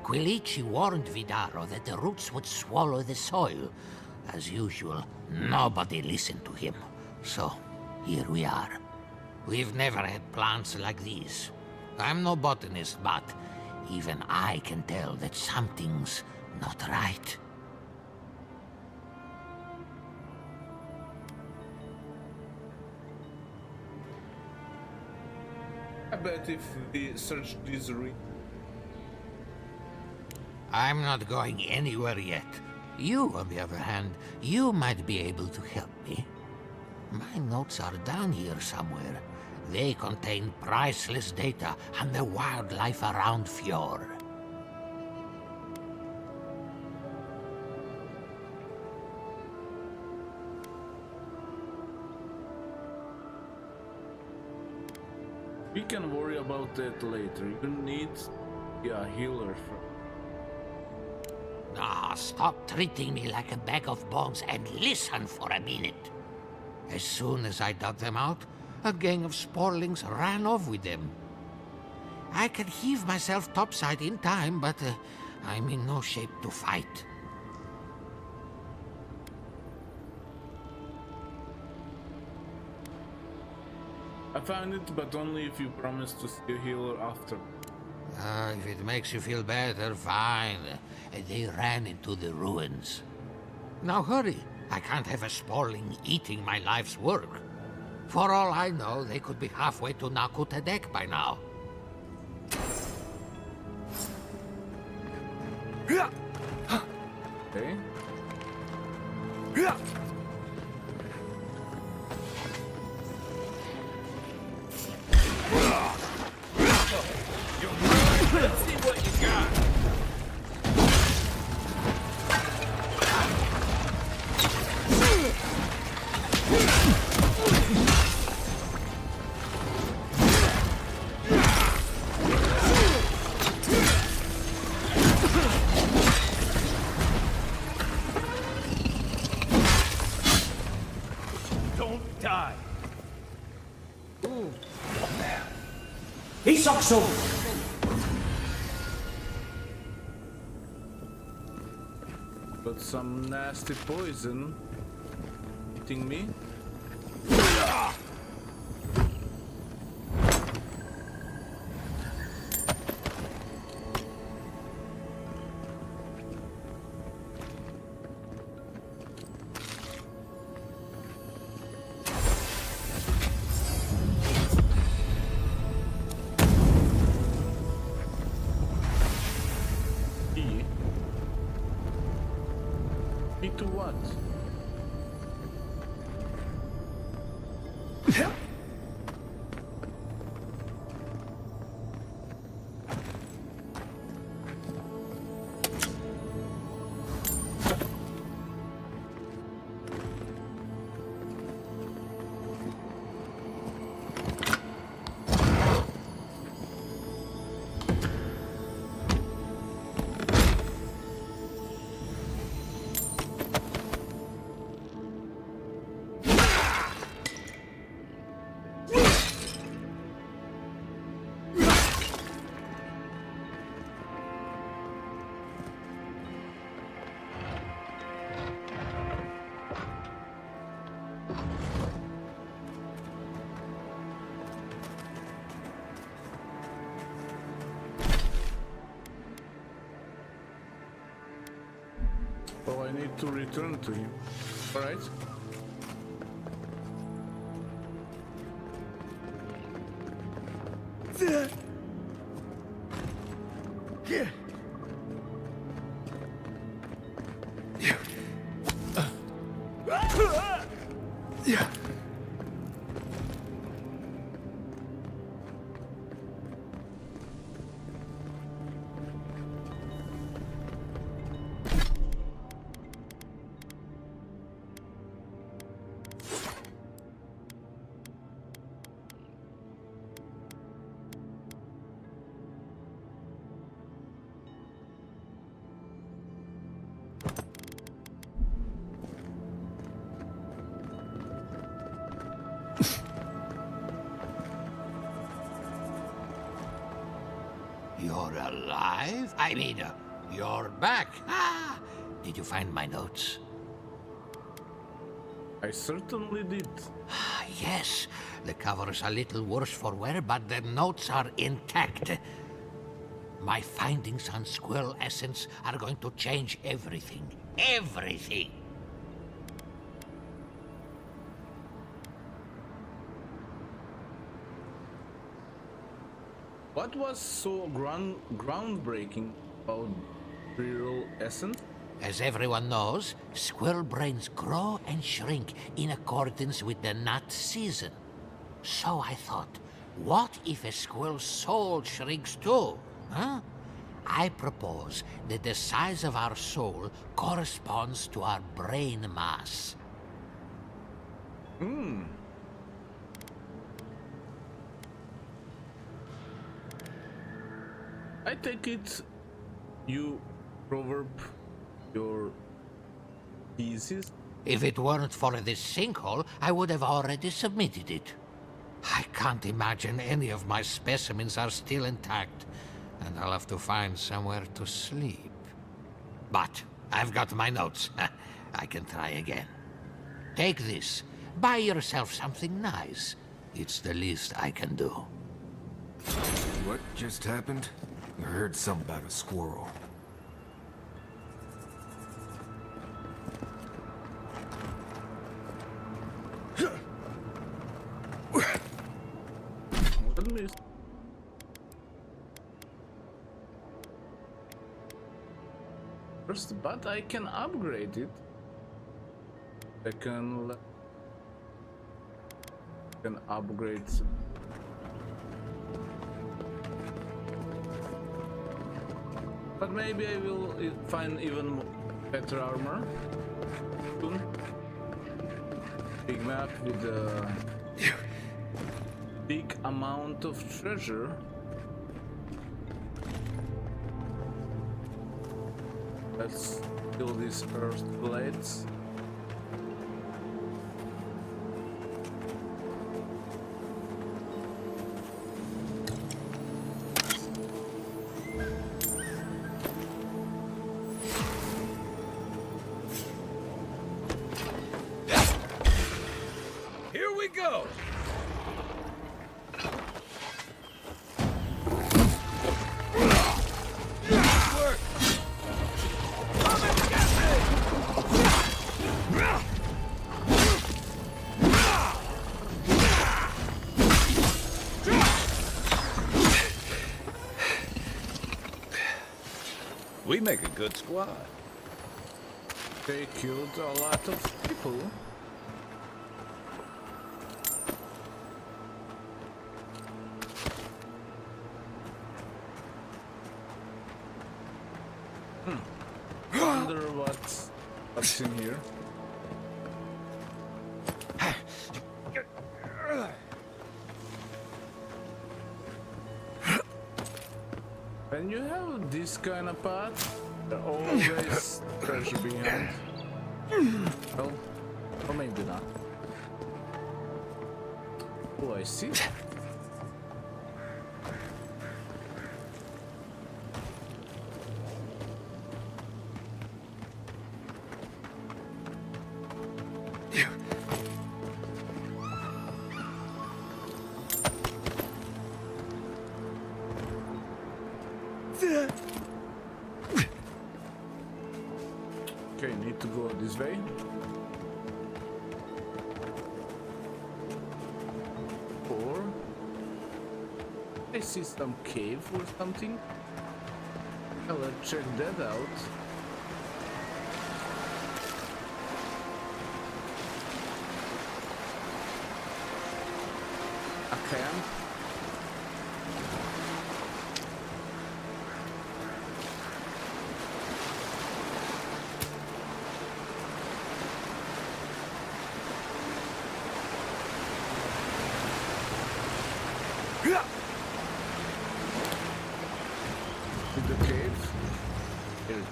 Quilici warned Vidaro that the roots would swallow the soil. As usual, nobody listened to him. So, here we are. We've never had plants like these. I'm no botanist, but even I can tell that something's not right. I bet if we search these ruins. I'm not going anywhere yet. You, on the other hand, you might be able to help me. My notes are down here somewhere. They contain priceless data on the wildlife around Fjord. We can worry about that later. You need a healer first. Ah, stop treating me like a bag of bones and listen for a minute. As soon as I dug them out, a gang of sporlings ran off with them. I can heave myself topside in time, but I'm in no shape to fight. I found it, but only if you promise to see a healer after. If it makes you feel better, fine. They ran into the ruins. Now hurry. I can't have a Sporling eating my life's work. For all I know, they could be halfway to Nakutadek by now. Okay. Let's see what you got. Don't die. Isokso! Got some nasty poison eating me. To what? Oh, I need to return to him. All right. You're alive? I mean, you're back. Ah! Did you find my notes? I certainly did. Yes, the cover's a little worse for wear, but the notes are intact. My findings on squirrel essence are going to change everything. Everything! What was so groundbreaking about squirrel essence? As everyone knows, squirrel brains grow and shrink in accordance with the nut season. So I thought, what if a squirrel's soul shrinks too? Huh? I propose that the size of our soul corresponds to our brain mass. I take it you proverb your thesis? If it weren't for this sinkhole, I would have already submitted it. I can't imagine any of my specimens are still intact, and I'll have to find somewhere to sleep. But I've got my notes. I can try again. Take this. Buy yourself something nice. It's the least I can do. What just happened? I heard something about a squirrel. Let me... First, but I can upgrade it. Second, can upgrade. But maybe I will find even better armor soon. Big map with a big amount of treasure. Let's kill these earth blades. Here we go! We make a good squad. They killed a lot of people. Wonder what's in here. When you have this kind of path, there always treasure behind. Well, or maybe not. Oh, I see. Okay, need to go this way. Or I see some cave or something. Well, let's check that out. A camp. In the cave. Here it is.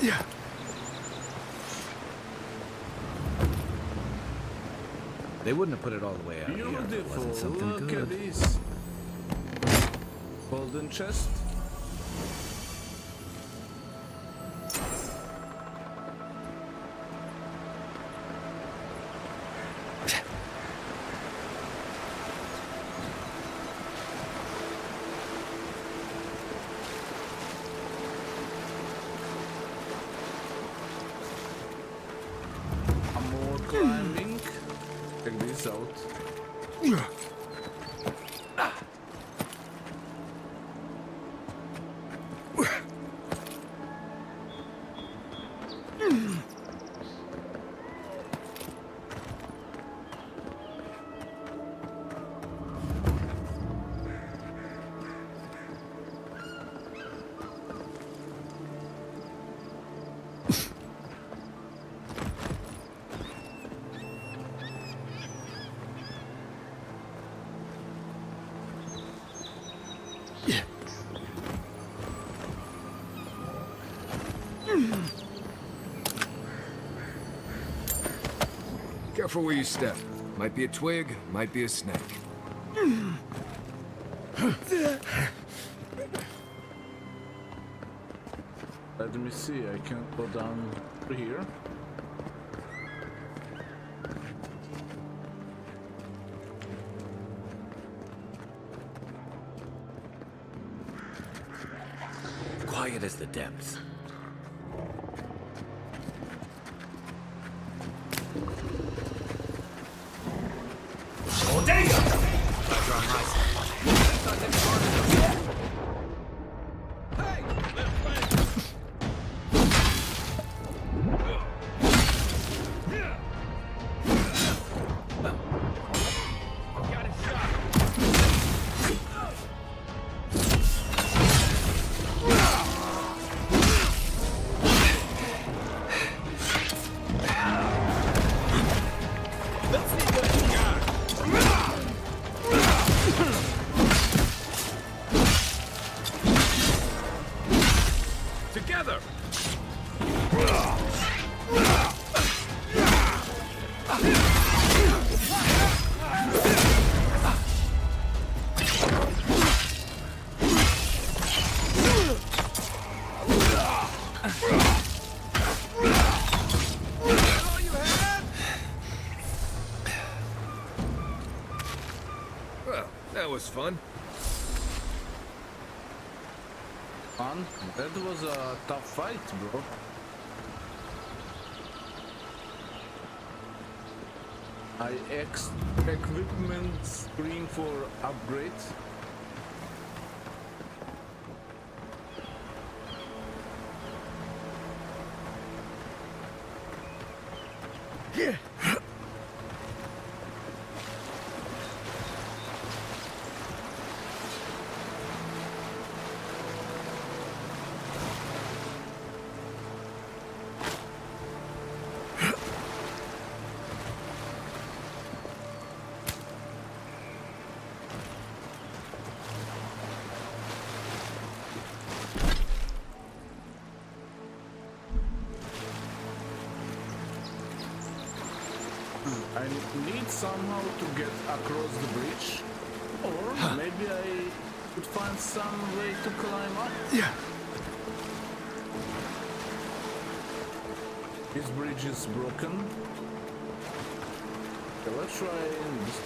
Yeah. They wouldn't have put it all the way out here if it wasn't something Look good. at this. Golden chest. More climbing. Check this out. Careful where you step. Might be a twig, might be a snake. Let me see, I can't go down through here. Quiet as the depths. Oh, there you go! Pleasure on my side. Together! Well, that was fun. Man, that was a tough fight, bro. Equipment screen for upgrades. I need somehow to get across the bridge, or maybe I could find some way to climb up. Yeah. This bridge is broken. Okay, let's try this.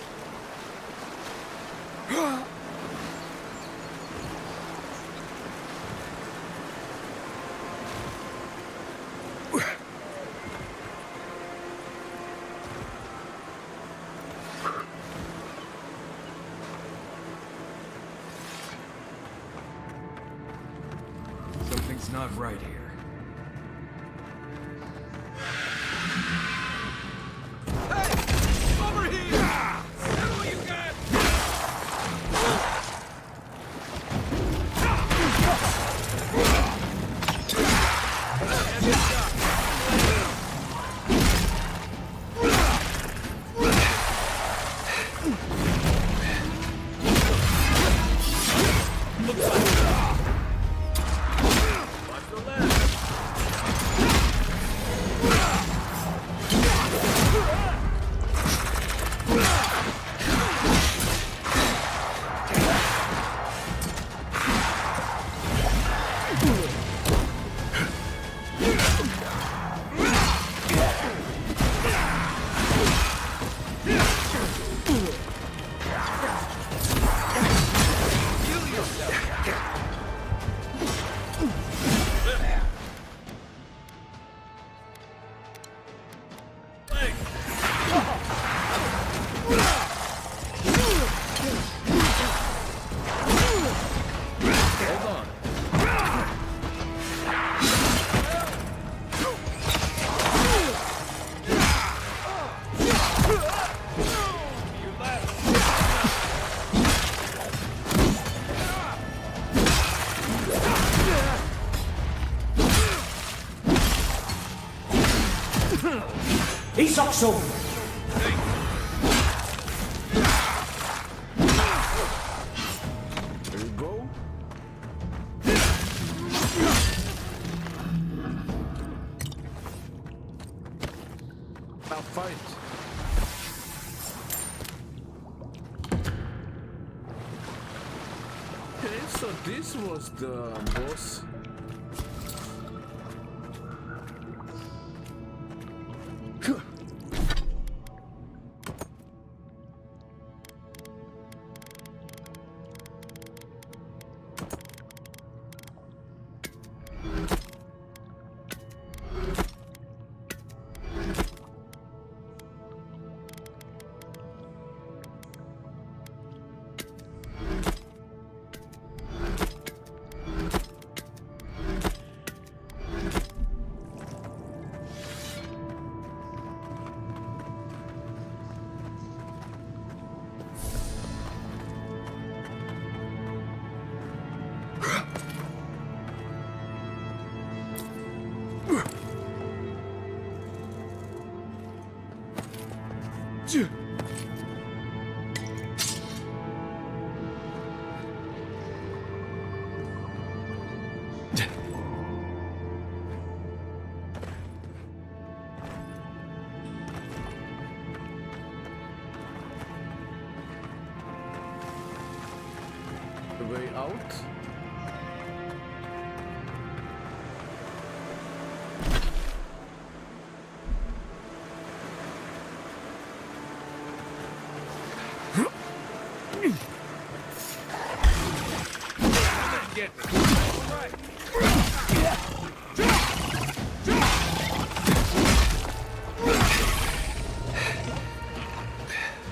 Something's not right here. Over here! That's what you got! Isokso! There you go. Now fight. thought this was the boss. The way out.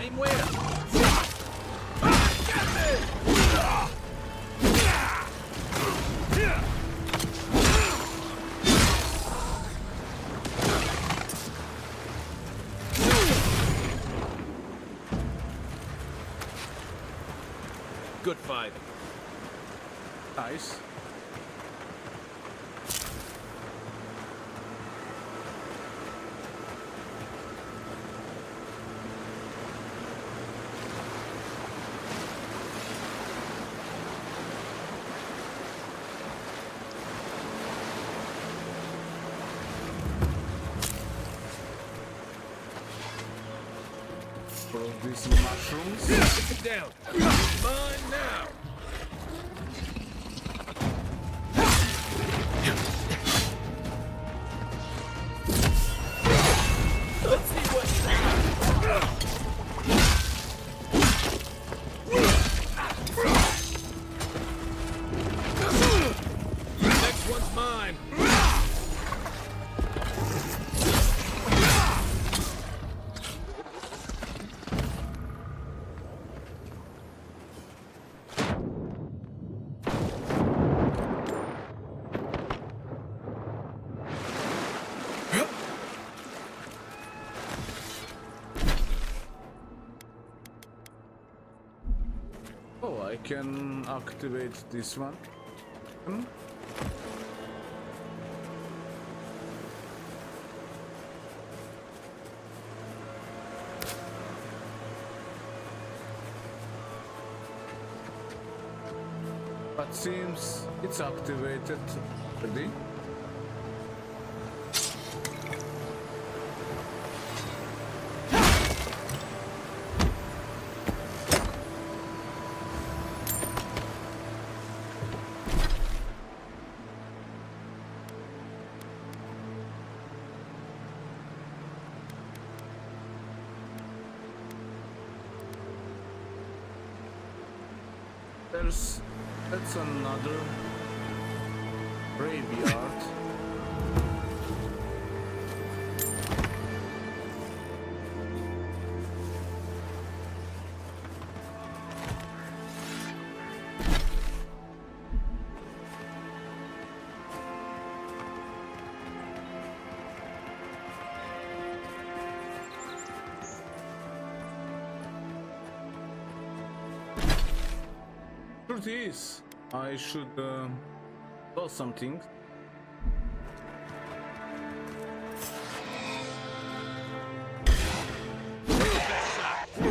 Aim where? Good fight. Nice. All these mushrooms. Sit down. Mine now. Let's see what next one's mine. Oh, I can activate this one. But seems it's activated already. That's another graveyard. Truth is, I should do something. Yeah!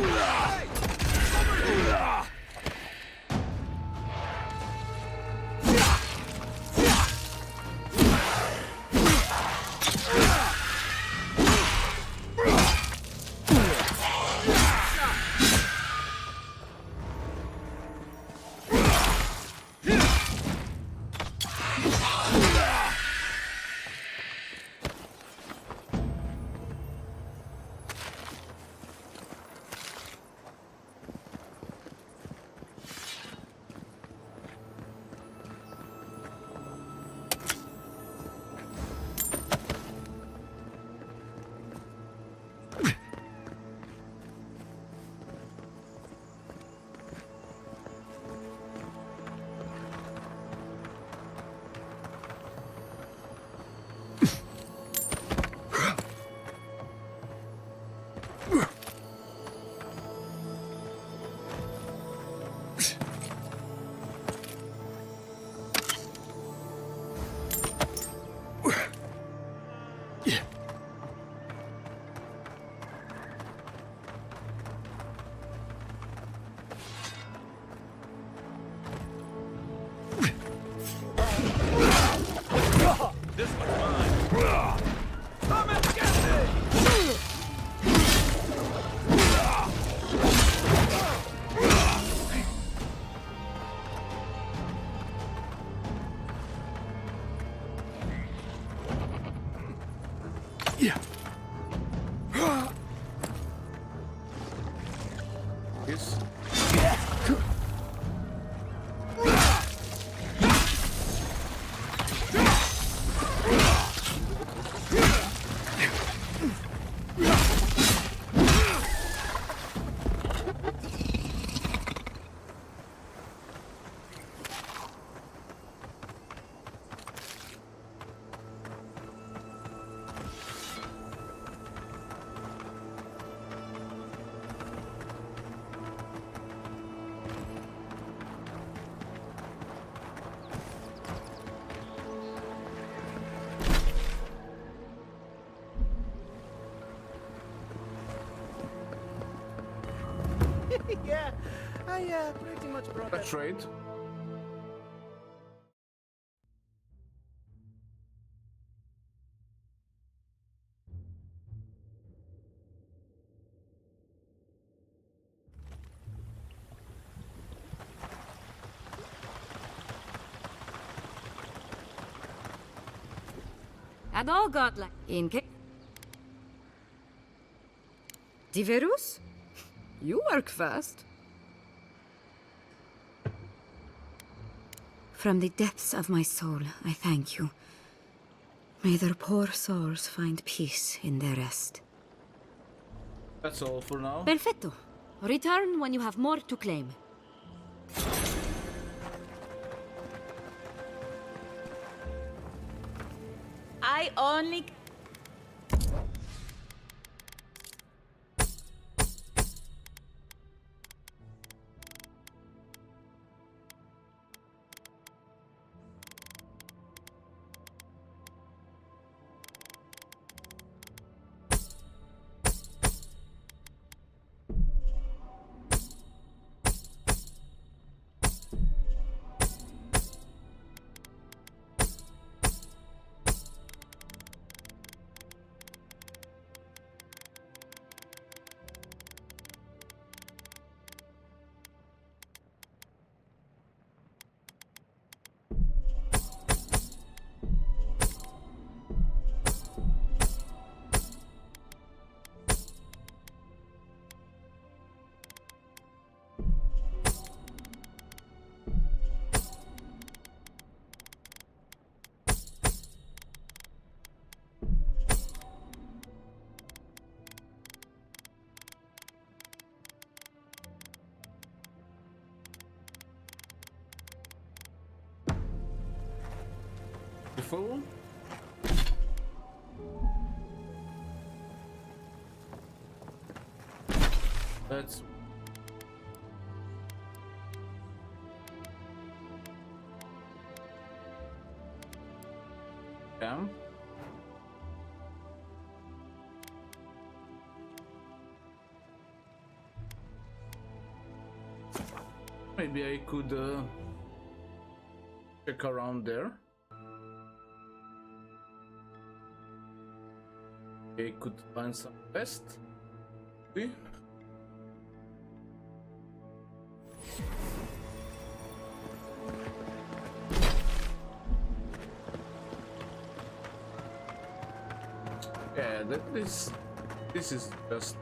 Yes. Yeah, I pretty much brought A that. trade. And all godlike. In case. Diverus? You work fast. From the depths of my soul, I thank you. May their poor souls find peace in their rest. That's all for now. Perfecto. Return when you have more to claim. I only... The full one? That's... Yeah. Maybe I could check around there. I could find some best. See? Yeah, this is just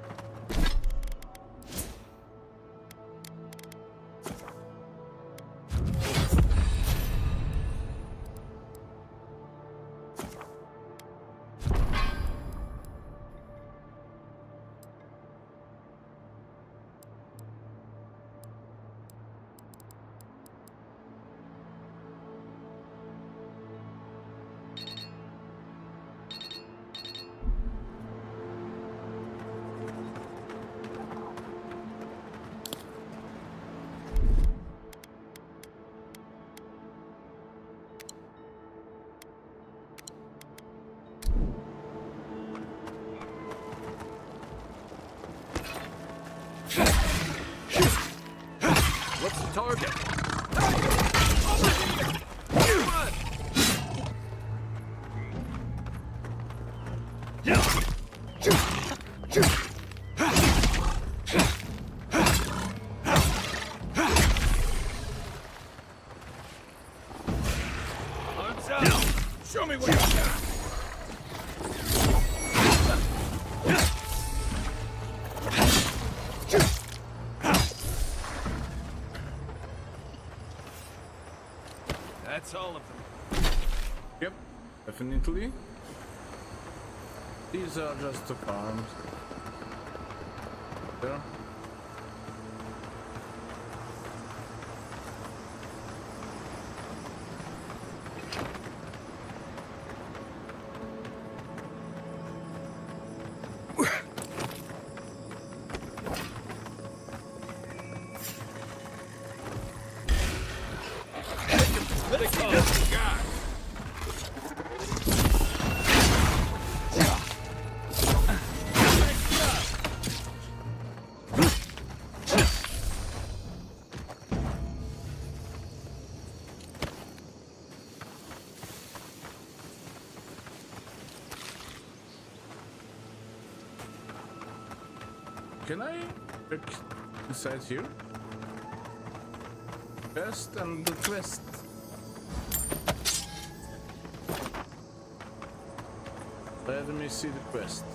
What's the target? Arms out! Show me what you got! That's all of them. Yep, definitely. These are just the farms. There. Can I check inside here? Quest and the quest. Let me see the quest.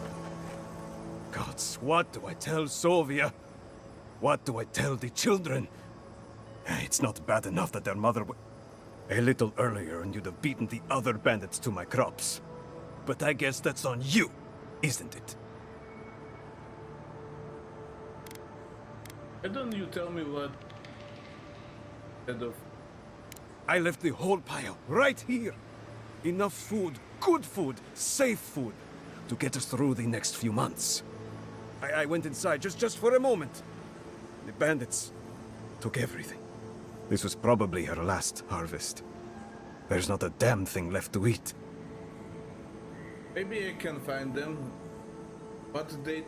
Gods, what do I tell Sovia? What do I tell the children? It's not bad enough that their mother a little earlier and you'd have beaten the other bandits to my crops. But I guess that's on you, isn't it? Why don't you tell me what kind of... I left the whole pile right here. Enough food, good food, safe food, to get us through the next few months. I went inside just for a moment. The bandits took everything. This was probably her last harvest. There's not a damn thing left to eat. Maybe I can find them. What do they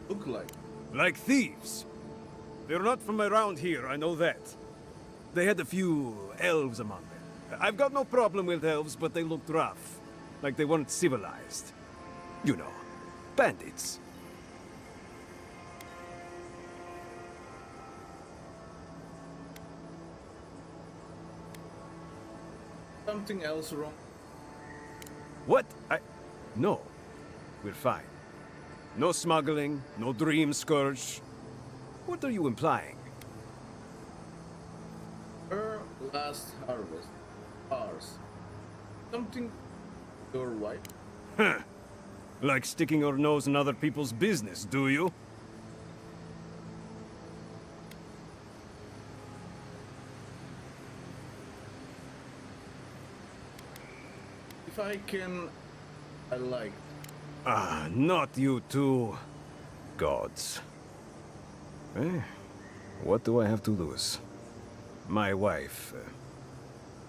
look like? Like thieves. They're not from around here, I know that. They had a few elves among them. I've got no problem with elves, but they looked rough. Like they weren't civilized. You know, bandits. Something else wrong? What? No. We're fine. No smuggling, no dream scourge. What are you implying? Her last harvest. Ours. Something your wife? Huh. Like sticking your nose in other people's business, do you? If I can... I like. Ah, not you two. Gods. Eh? What do I have to lose? My wife,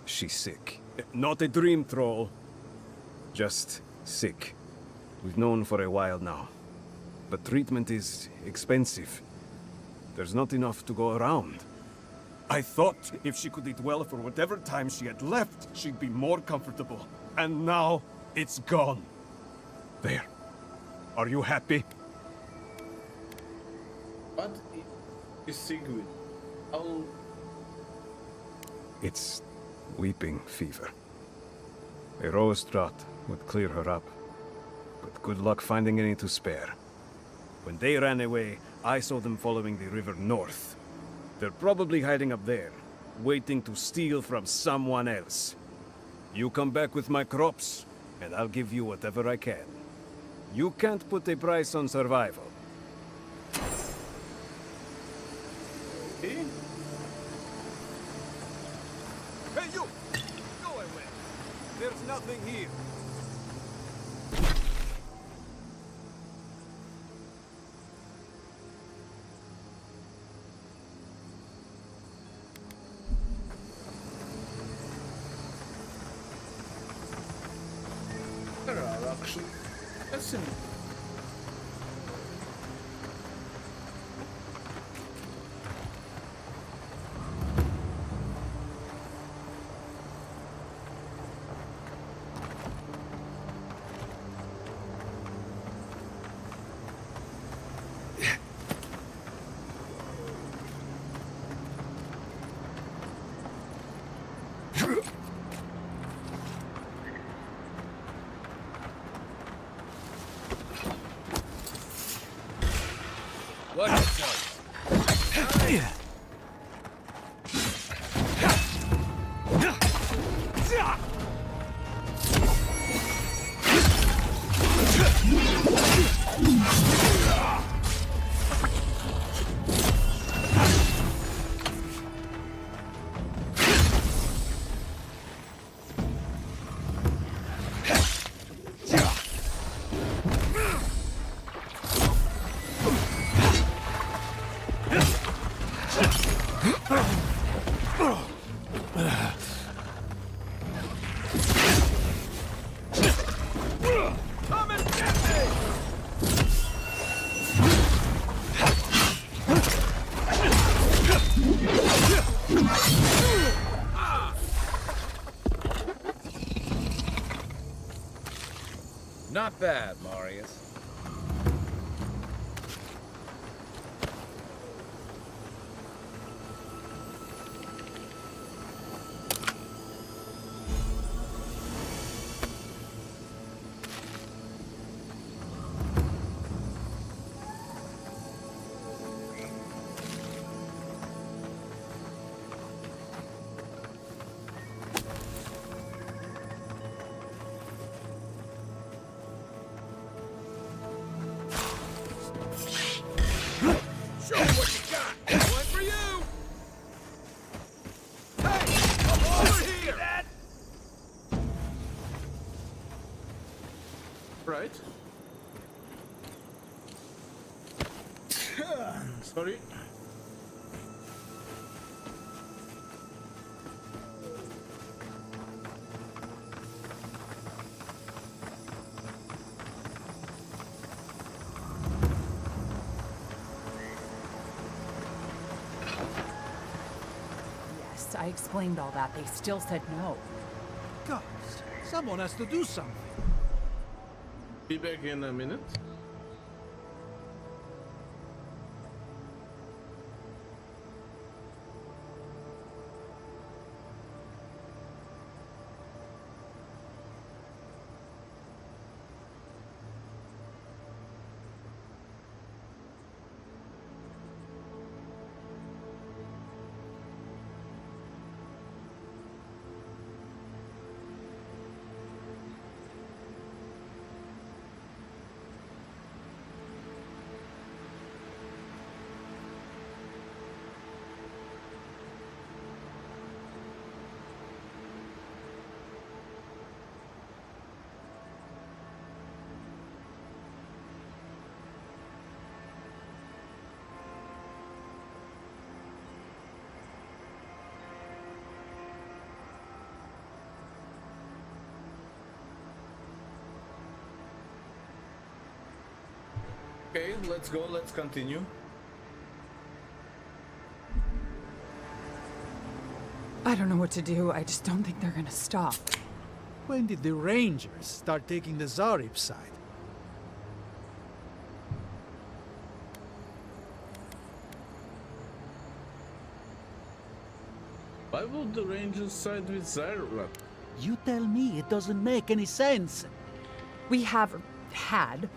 she's sick. Not a dream troll. Just sick. We've known for a while now. But treatment is expensive. There's not enough to go around. I thought if she could eat well for whatever time she had left, she'd be more comfortable. And now, it's gone. There. Are you happy? What is Sigrid? How... It's weeping fever. A rose draught would clear her up. But good luck finding any to spare. When they ran away, I saw them following the river north. They're probably hiding up there, waiting to steal from someone else. You come back with my crops, and I'll give you whatever I can. You can't put a price on survival. Eh? Hey, you! Go away! There's nothing here. There are actually... That's him. What is it? Not bad, Marius. Show me what you got! One for you! Hey! Come over here! Right. Sorry. Yes, I explained all that. They still said no. Gods, someone has to do something. Be back in a minute. Okay, let's go, let's continue. I don't know what to do. I just don't think they're gonna stop. When did the Rangers start taking the Zarib side? Why would the Rangers side with Zyra? You tell me, it doesn't make any sense. We have had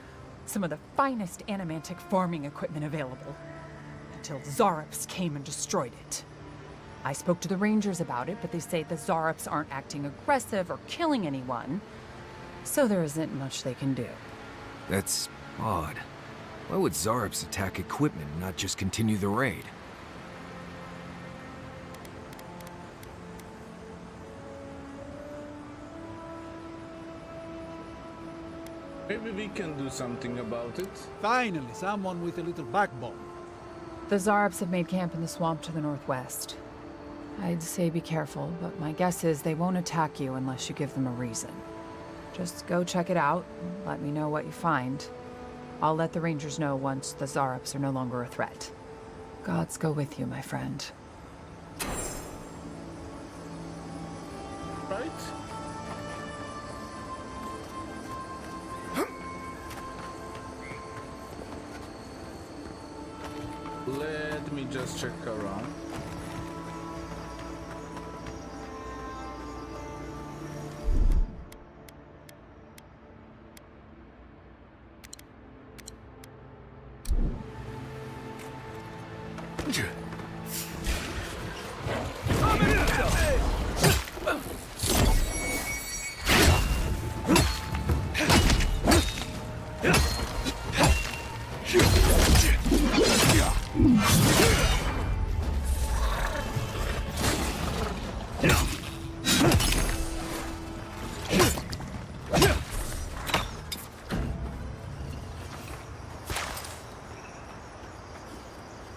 some of the finest animantic farming equipment available until Zarops came and destroyed it. I spoke to the Rangers about it, but they say the Zarops aren't acting aggressive or killing anyone, so there isn't much they can do. That's odd. Why would Zarops attack equipment and not just continue the raid? Maybe we can do something about it. Finally, someone with a little backbone. The Zarops have made camp in the swamp to the northwest. I'd say be careful, but my guess is they won't attack you unless you give them a reason. Just go check it out and let me know what you find. I'll let the Rangers know once the Zarops are no longer a threat. Gods go with you, my friend. Right? Let me just check around.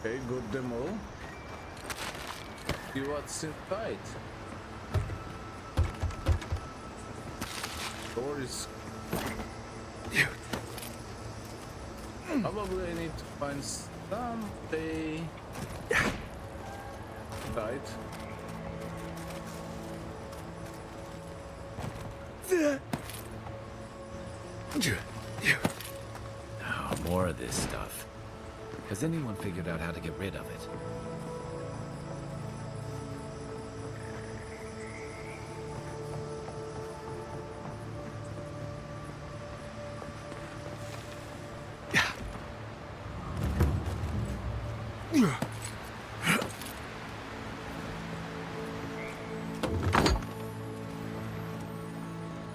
Okay, good demo. See what's inside. Door is... Probably I need to find something... Right. Oh, more of this stuff. Has anyone figured out how to get rid of it?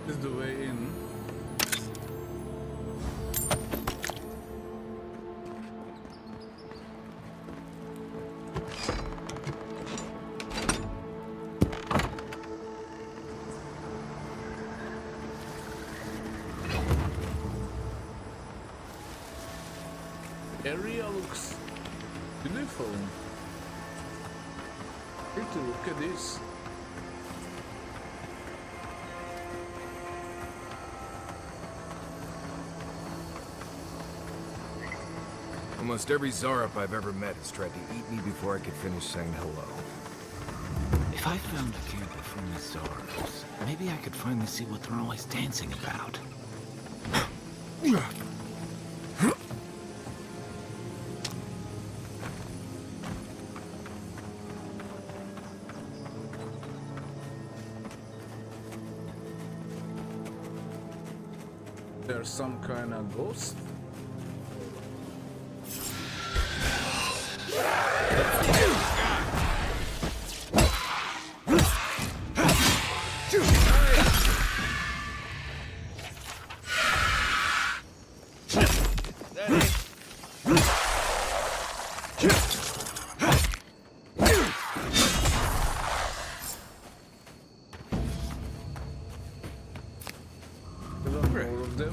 This is the way in. Area looks beautiful. Pretty, look at this. Almost every Zarup I've ever met has tried to eat me before I could finish saying hello. If I found a camp of friendly Zarups, maybe I could finally see what they're always dancing about. There's some kind of ghost.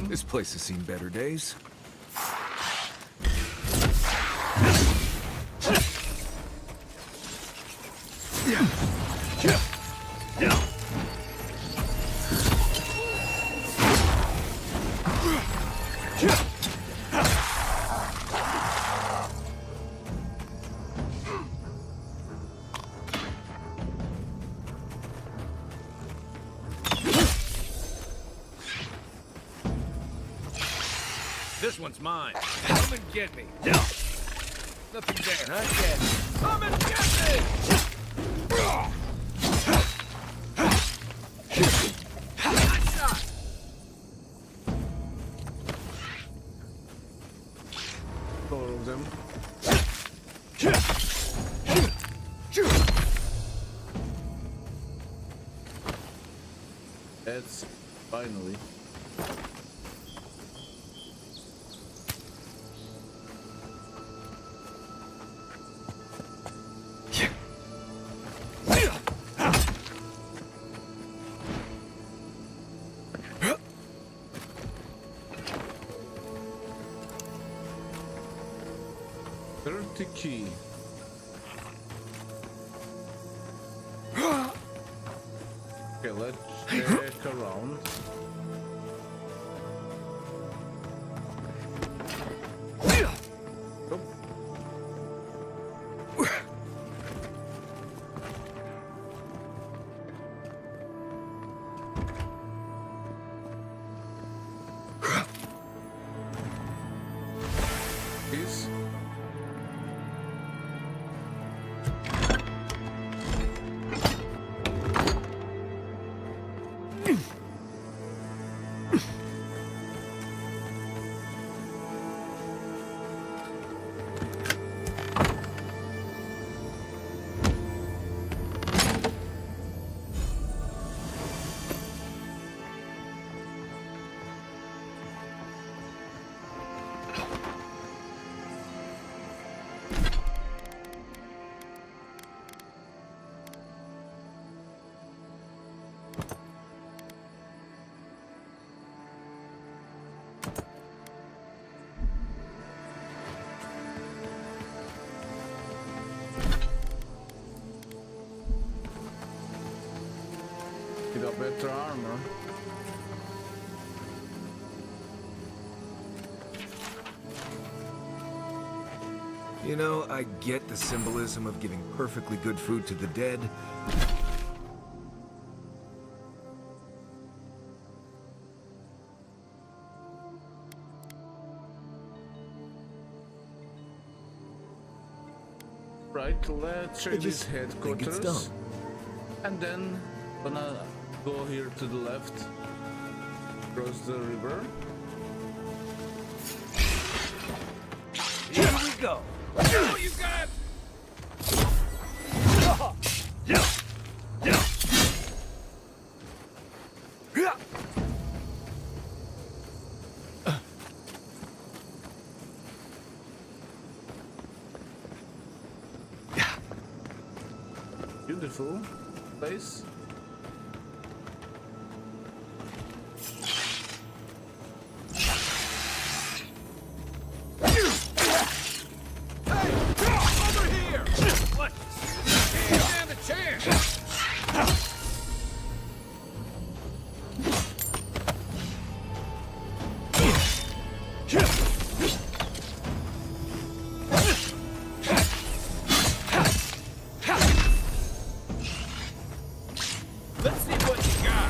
This place has seen better days. This one's mine. Come and get me. No. Nothing there. Not yet. Come and get me! Nice shot. Four of them. That's finally. The key. Okay, let's check around. Oh. This. Get up better armor. You know, I get the symbolism of giving perfectly good food to the dead. Right, let's check I this just think headquarters. it's dumb. And then gonna go here to the left. Cross the river. Here we go. Oh, you got. Beautiful place. Over here. What? Can't stand a chance. Let's see what you got.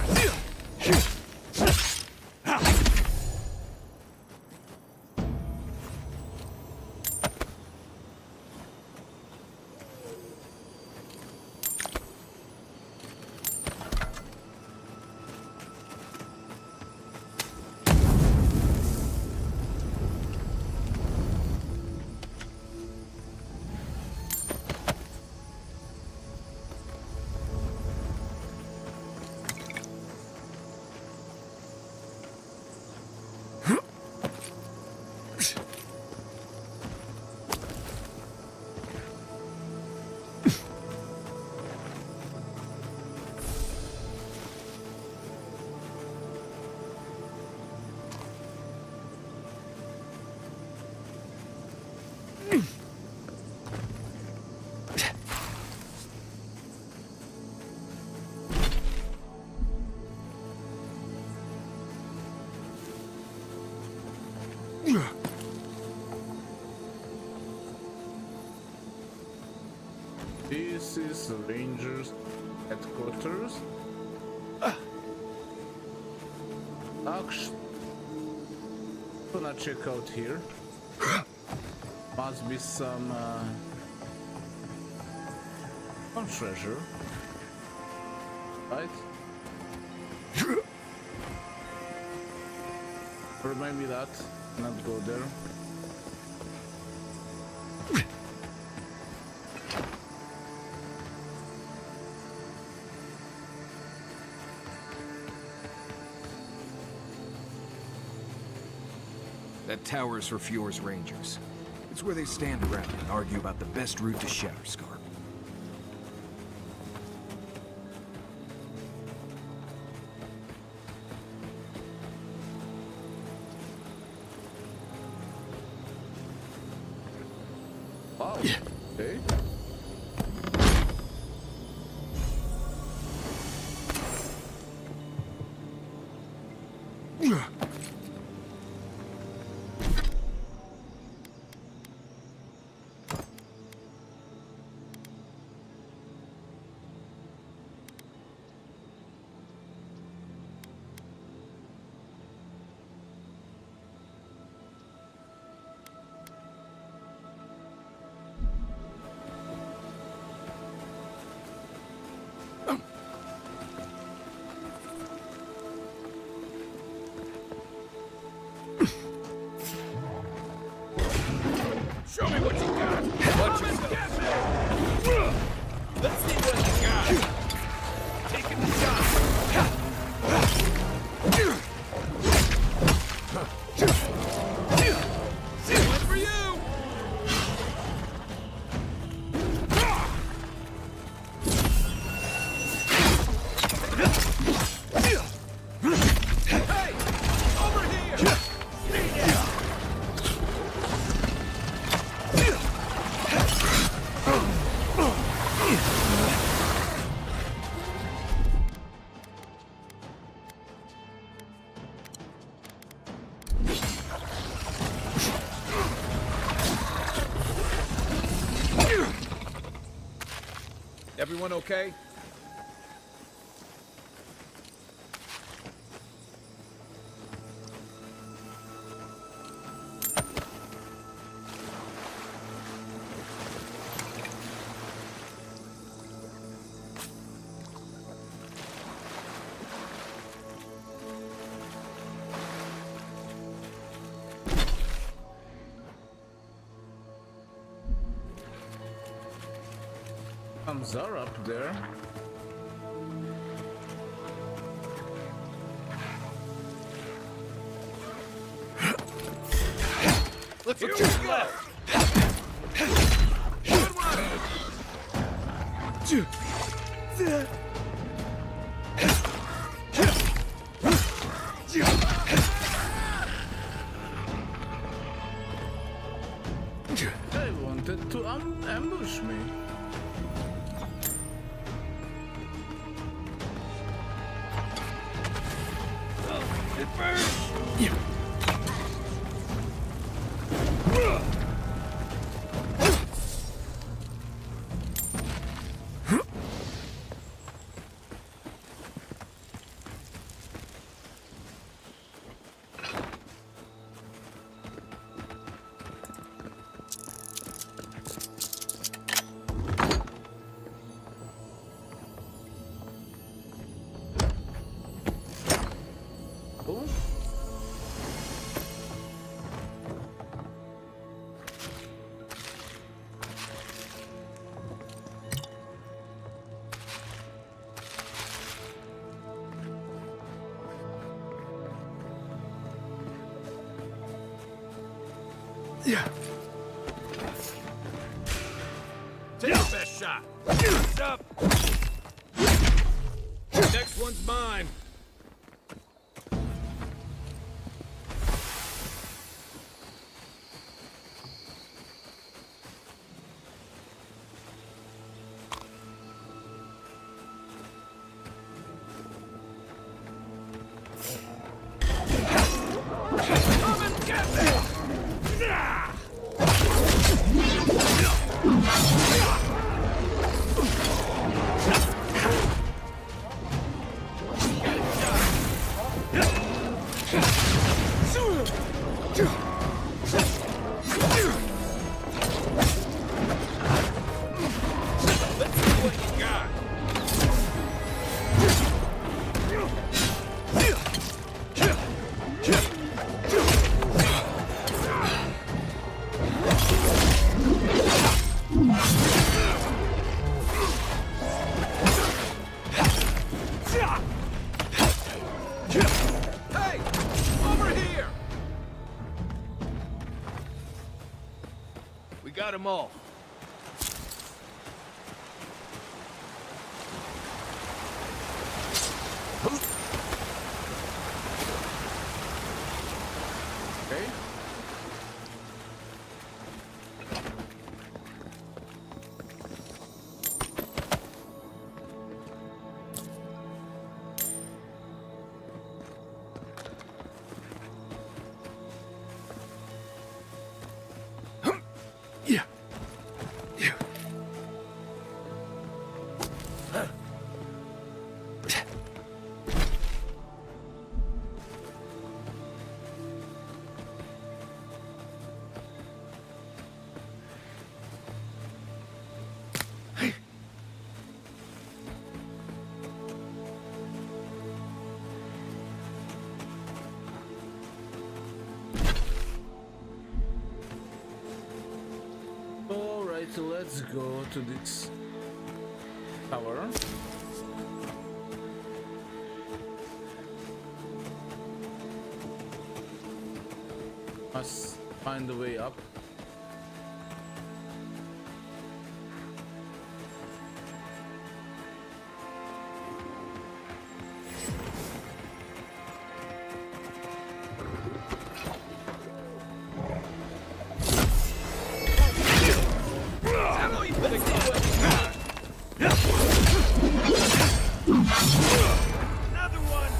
This is the Rangers headquarters. Actually, gonna check out here. Must be some treasure, right? Or maybe that. Not go there. That tower is for Fjord's Rangers. It's where they stand around and argue about the best route to Shatterscarp. Wow. Okay. Show me what you got. What you got. Let's see what you got. Taking the shot. One for you. Hey, over here. Stay down. Everyone okay? Thumbs are up there. Let's look to the left. They wanted to ambush me. It burns. Oh. Yeah. Take your best shot. What's up? Next one's mine. Come and get me! Let's see what you got. Hey! Over here! We got them all. Okay. Yeah. Yeah. Alright, let's go to this tower. Must find a way up. Another one!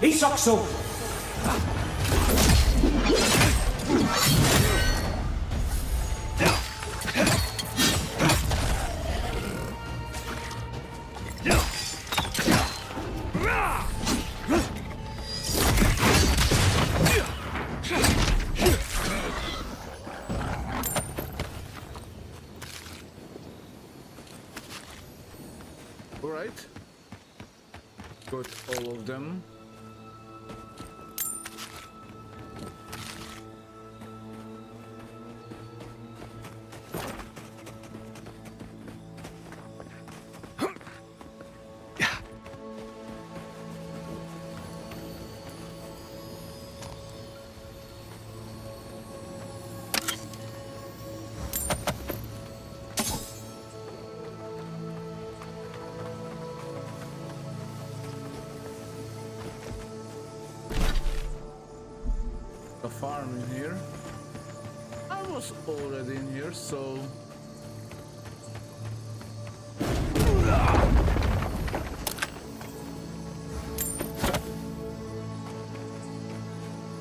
Isokso! Alright. Got all of them. A farm in here. I was already in here, so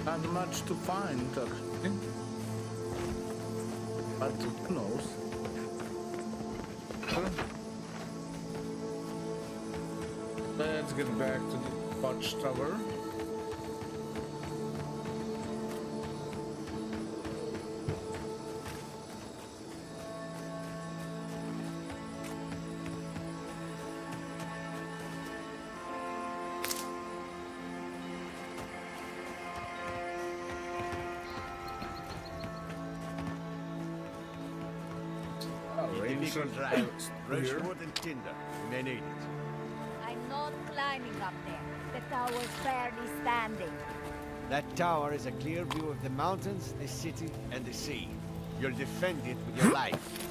not much to find actually. But who knows? Let's get back to the watchtower. Difficult trial. Fresh wood and tinder. You may need it. I'm not climbing up there. The tower's barely standing. That tower is a clear view of the mountains, the city, and the sea. You'll defend it with your life.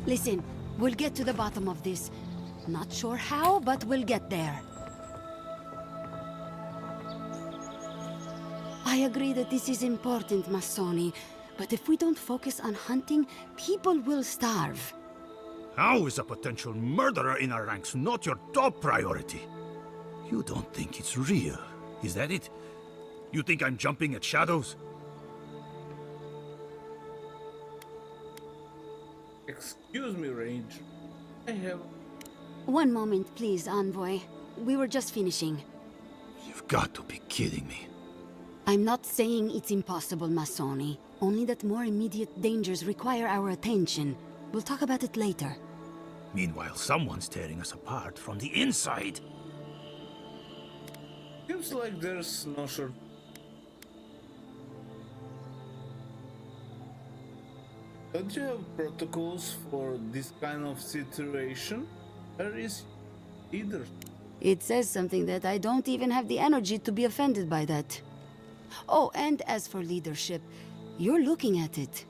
Listen, we'll get to the bottom of this. Not sure how, but we'll get there. I agree that this is important, Massoni. But if we don't focus on hunting, people will starve. How is a potential murderer in our ranks not your top priority? You don't think it's real, is that it? You think I'm jumping at shadows? Excuse me, Range. I have... One moment, please, Envoy. We were just finishing. You've got to be kidding me. I'm not saying it's impossible, Massoni. Only that more immediate dangers require our attention. We'll talk about it later. Meanwhile, someone's tearing us apart from the inside. Seems like there's no short... Don't you have protocols for this kind of situation? There is either. It says something that I don't even have the energy to be offended by that. Oh, and as for leadership, you're looking at it.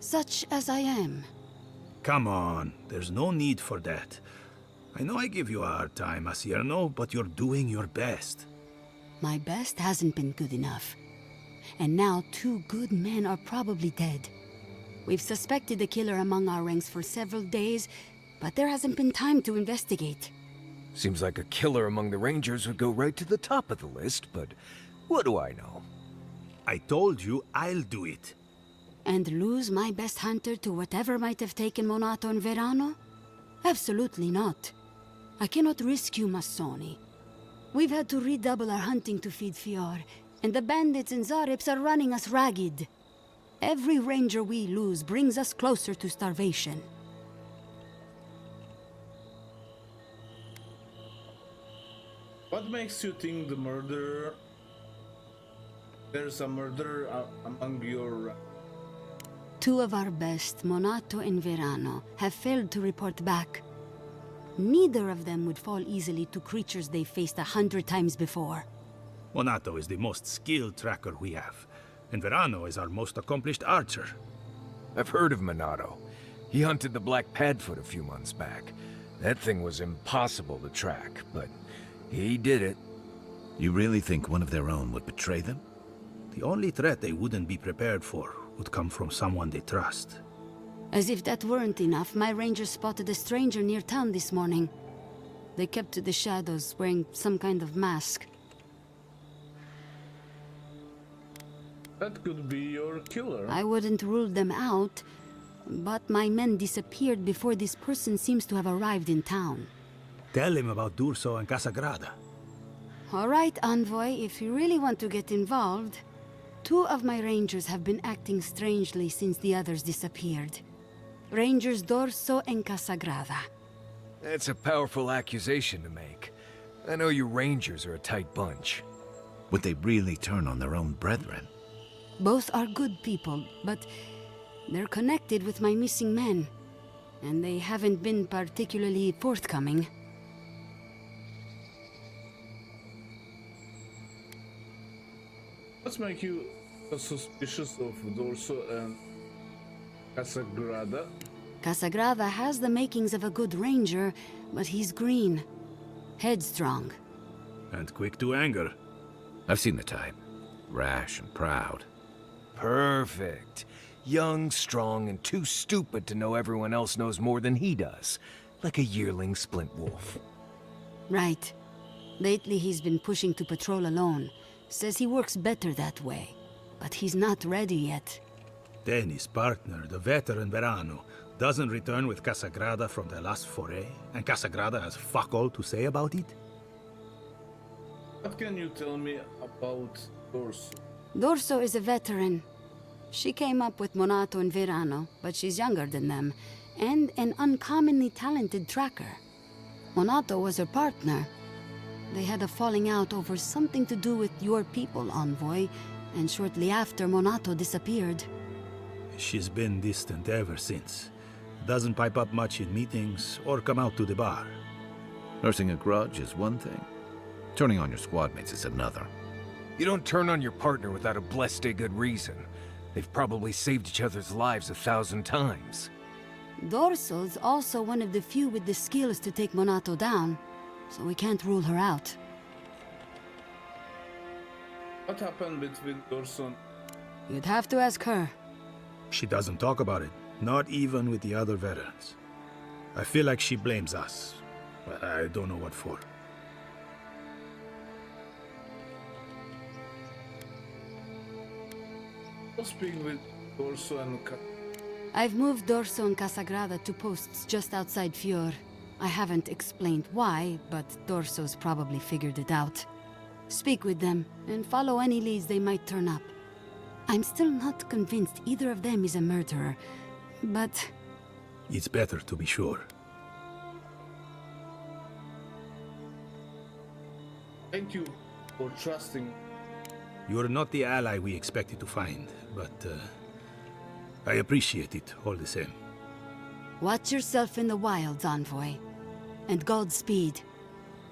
Such as I am. Come on, there's no need for that. I know I give you a hard time, Asierno, but you're doing your best. My best hasn't been good enough. And now 2 good men are probably dead. We've suspected the killer among our ranks for several days, but there hasn't been time to investigate. Seems like a killer among the Rangers would go right to the top of the list, but what do I know? I told you I'll do it. And lose my best hunter to whatever might have taken Monato and Verano? Absolutely not. I cannot risk you, Massoni. We've had to redouble our hunting to feed Fior, and the bandits and Zarips are running us ragged. Every ranger we lose brings us closer to starvation. What makes you think the murderer... There's a murderer among your... Two of our best, Monato and Verano, have failed to report back. Neither of them would fall easily to creatures they faced 100 times before. Monato is the most skilled tracker we have, and Verano is our most accomplished archer. I've heard of Monato. He hunted the Black Padfoot a few months back. That thing was impossible to track, but he did it. You really think one of their own would betray them? The only threat they wouldn't be prepared for would come from someone they trust. As if that weren't enough, my rangers spotted a stranger near town this morning. They kept to the shadows, wearing some kind of mask. That could be your killer. I wouldn't rule them out, but my men disappeared before this person seems to have arrived in town. Tell him about Durso and Casagrada. All right, Envoy, if you really want to get involved. Two of my rangers have been acting strangely since the others disappeared. Rangers Dorso and Casagrada. That's a powerful accusation to make. I know you Rangers are a tight bunch. Would they really turn on their own brethren? Both are good people, but they're connected with my missing men. And they haven't been particularly forthcoming. What's make you suspicious of Dorso and Casagrada? Casagrada has the makings of a good ranger, but he's green. Headstrong. And quick to anger. I've seen the type. Rash and proud. Perfect. Young, strong, and too stupid to know everyone else knows more than he does. Like a yearling splint wolf. Right. Lately he's been pushing to patrol alone. Says he works better that way. But he's not ready yet. Then his partner, the veteran Verano, doesn't return with Casagrada from their last foray, and Casagrada has fuck all to say about it? What can you tell me about Dorso? Dorso is a veteran. She came up with Monato and Verano, but she's younger than them, and an uncommonly talented tracker. Monato was her partner. They had a falling out over something to do with your people, Envoy, and shortly after, Monato disappeared. She's been distant ever since. Doesn't pipe up much in meetings or come out to the bar. Nursing a grudge is one thing. Turning on your squad mates is another. You don't turn on your partner without a blessed good reason. They've probably saved each other's lives 1,000 times. Dorso's also one of the few with the skills to take Monato down, so we can't rule her out. What happened between Dorso? You'd have to ask her. She doesn't talk about it, not even with the other veterans. I feel like she blames us, but I don't know what for. I'll speak with Dorso and I've moved Dorso and Casagrada to posts just outside Fior. I haven't explained why, but Dorso's probably figured it out. Speak with them, and follow any leads they might turn up. I'm still not convinced either of them is a murderer, but... It's better to be sure. Thank you for trusting. You're not the ally we expected to find, but I appreciate it all the same. Watch yourself in the wilds, Envoy. And Godspeed.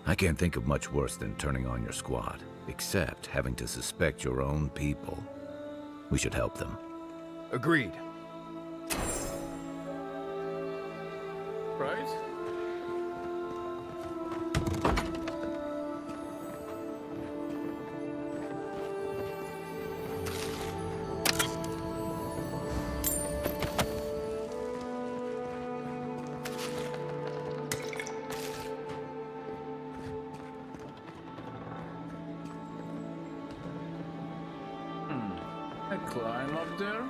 I can't think of much worse than turning on your squad, except having to suspect your own people. We should help them. Agreed. Right? I climb up there.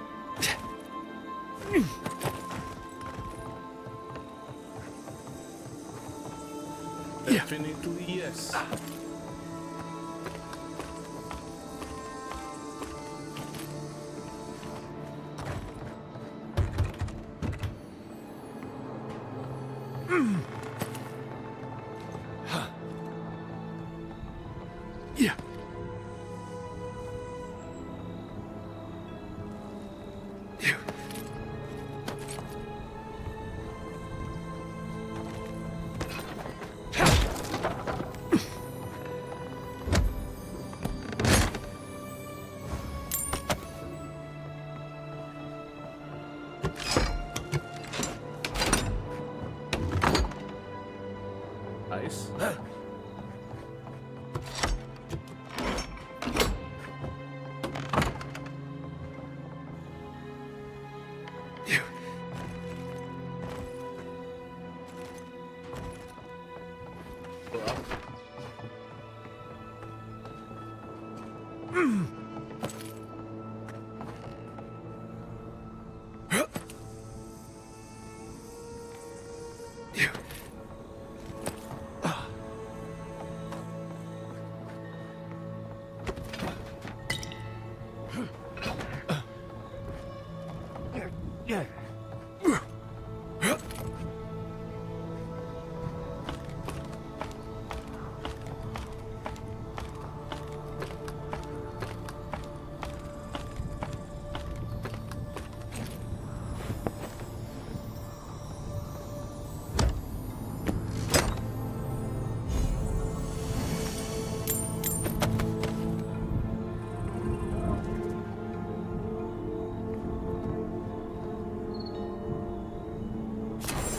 Definitely yes. Yeah. Nice.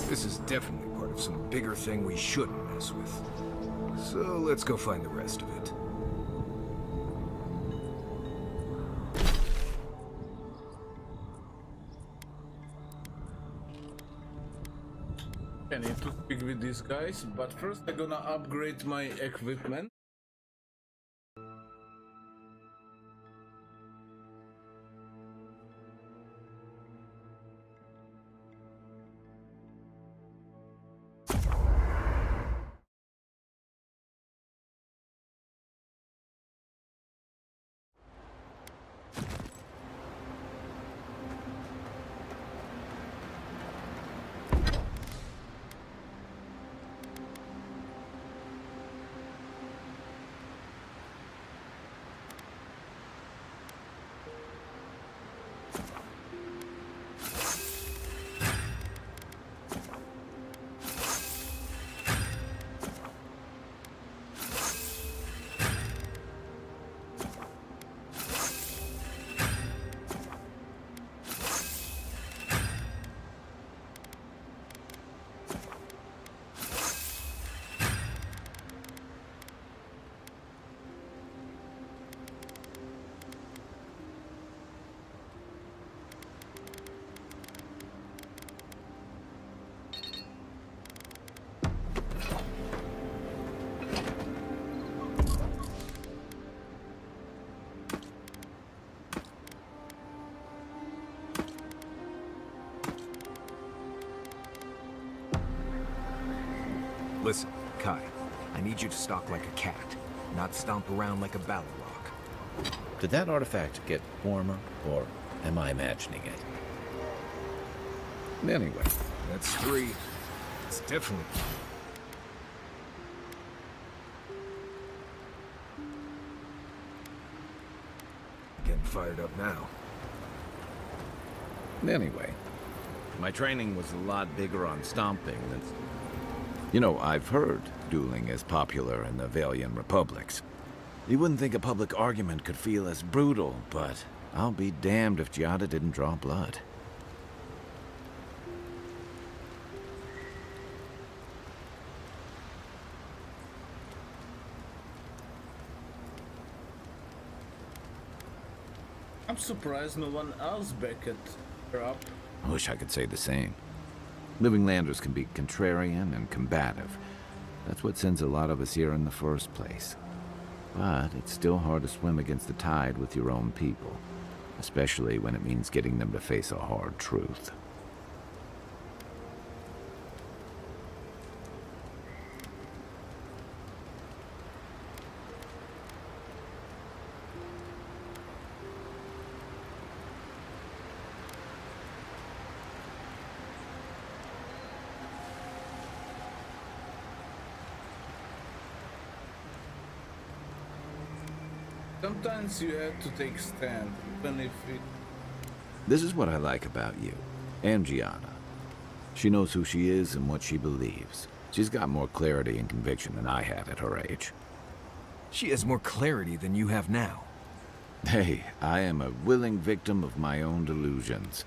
This is definitely part of some bigger thing we shouldn't mess with. So let's go find the rest of it. I need to speak with these guys, but first I'm gonna upgrade my equipment. Listen, Kai, I need you to stalk like a cat, not stomp around like a Balrog. Did that artifact get warmer, or am I imagining it? Anyway. That's 3. It's definitely... Getting fired up now. Anyway, my training was a lot bigger on stomping than... You know, I've heard dueling is popular in the Valian republics. You wouldn't think a public argument could feel as brutal, but I'll be damned if Giada didn't draw blood. I'm surprised no one else backed her up. I wish I could say the same. Living Landers can be contrarian and combative. That's what sends a lot of us here in the first place. But it's still hard to swim against the tide with your own people, especially when it means getting them to face a hard truth. Sometimes you have to take stand, even if it... This is what I like about you, and Gianna. She knows who she is and what she believes. She's got more clarity and conviction than I had at her age. She has more clarity than you have now. Hey, I am a willing victim of my own delusions.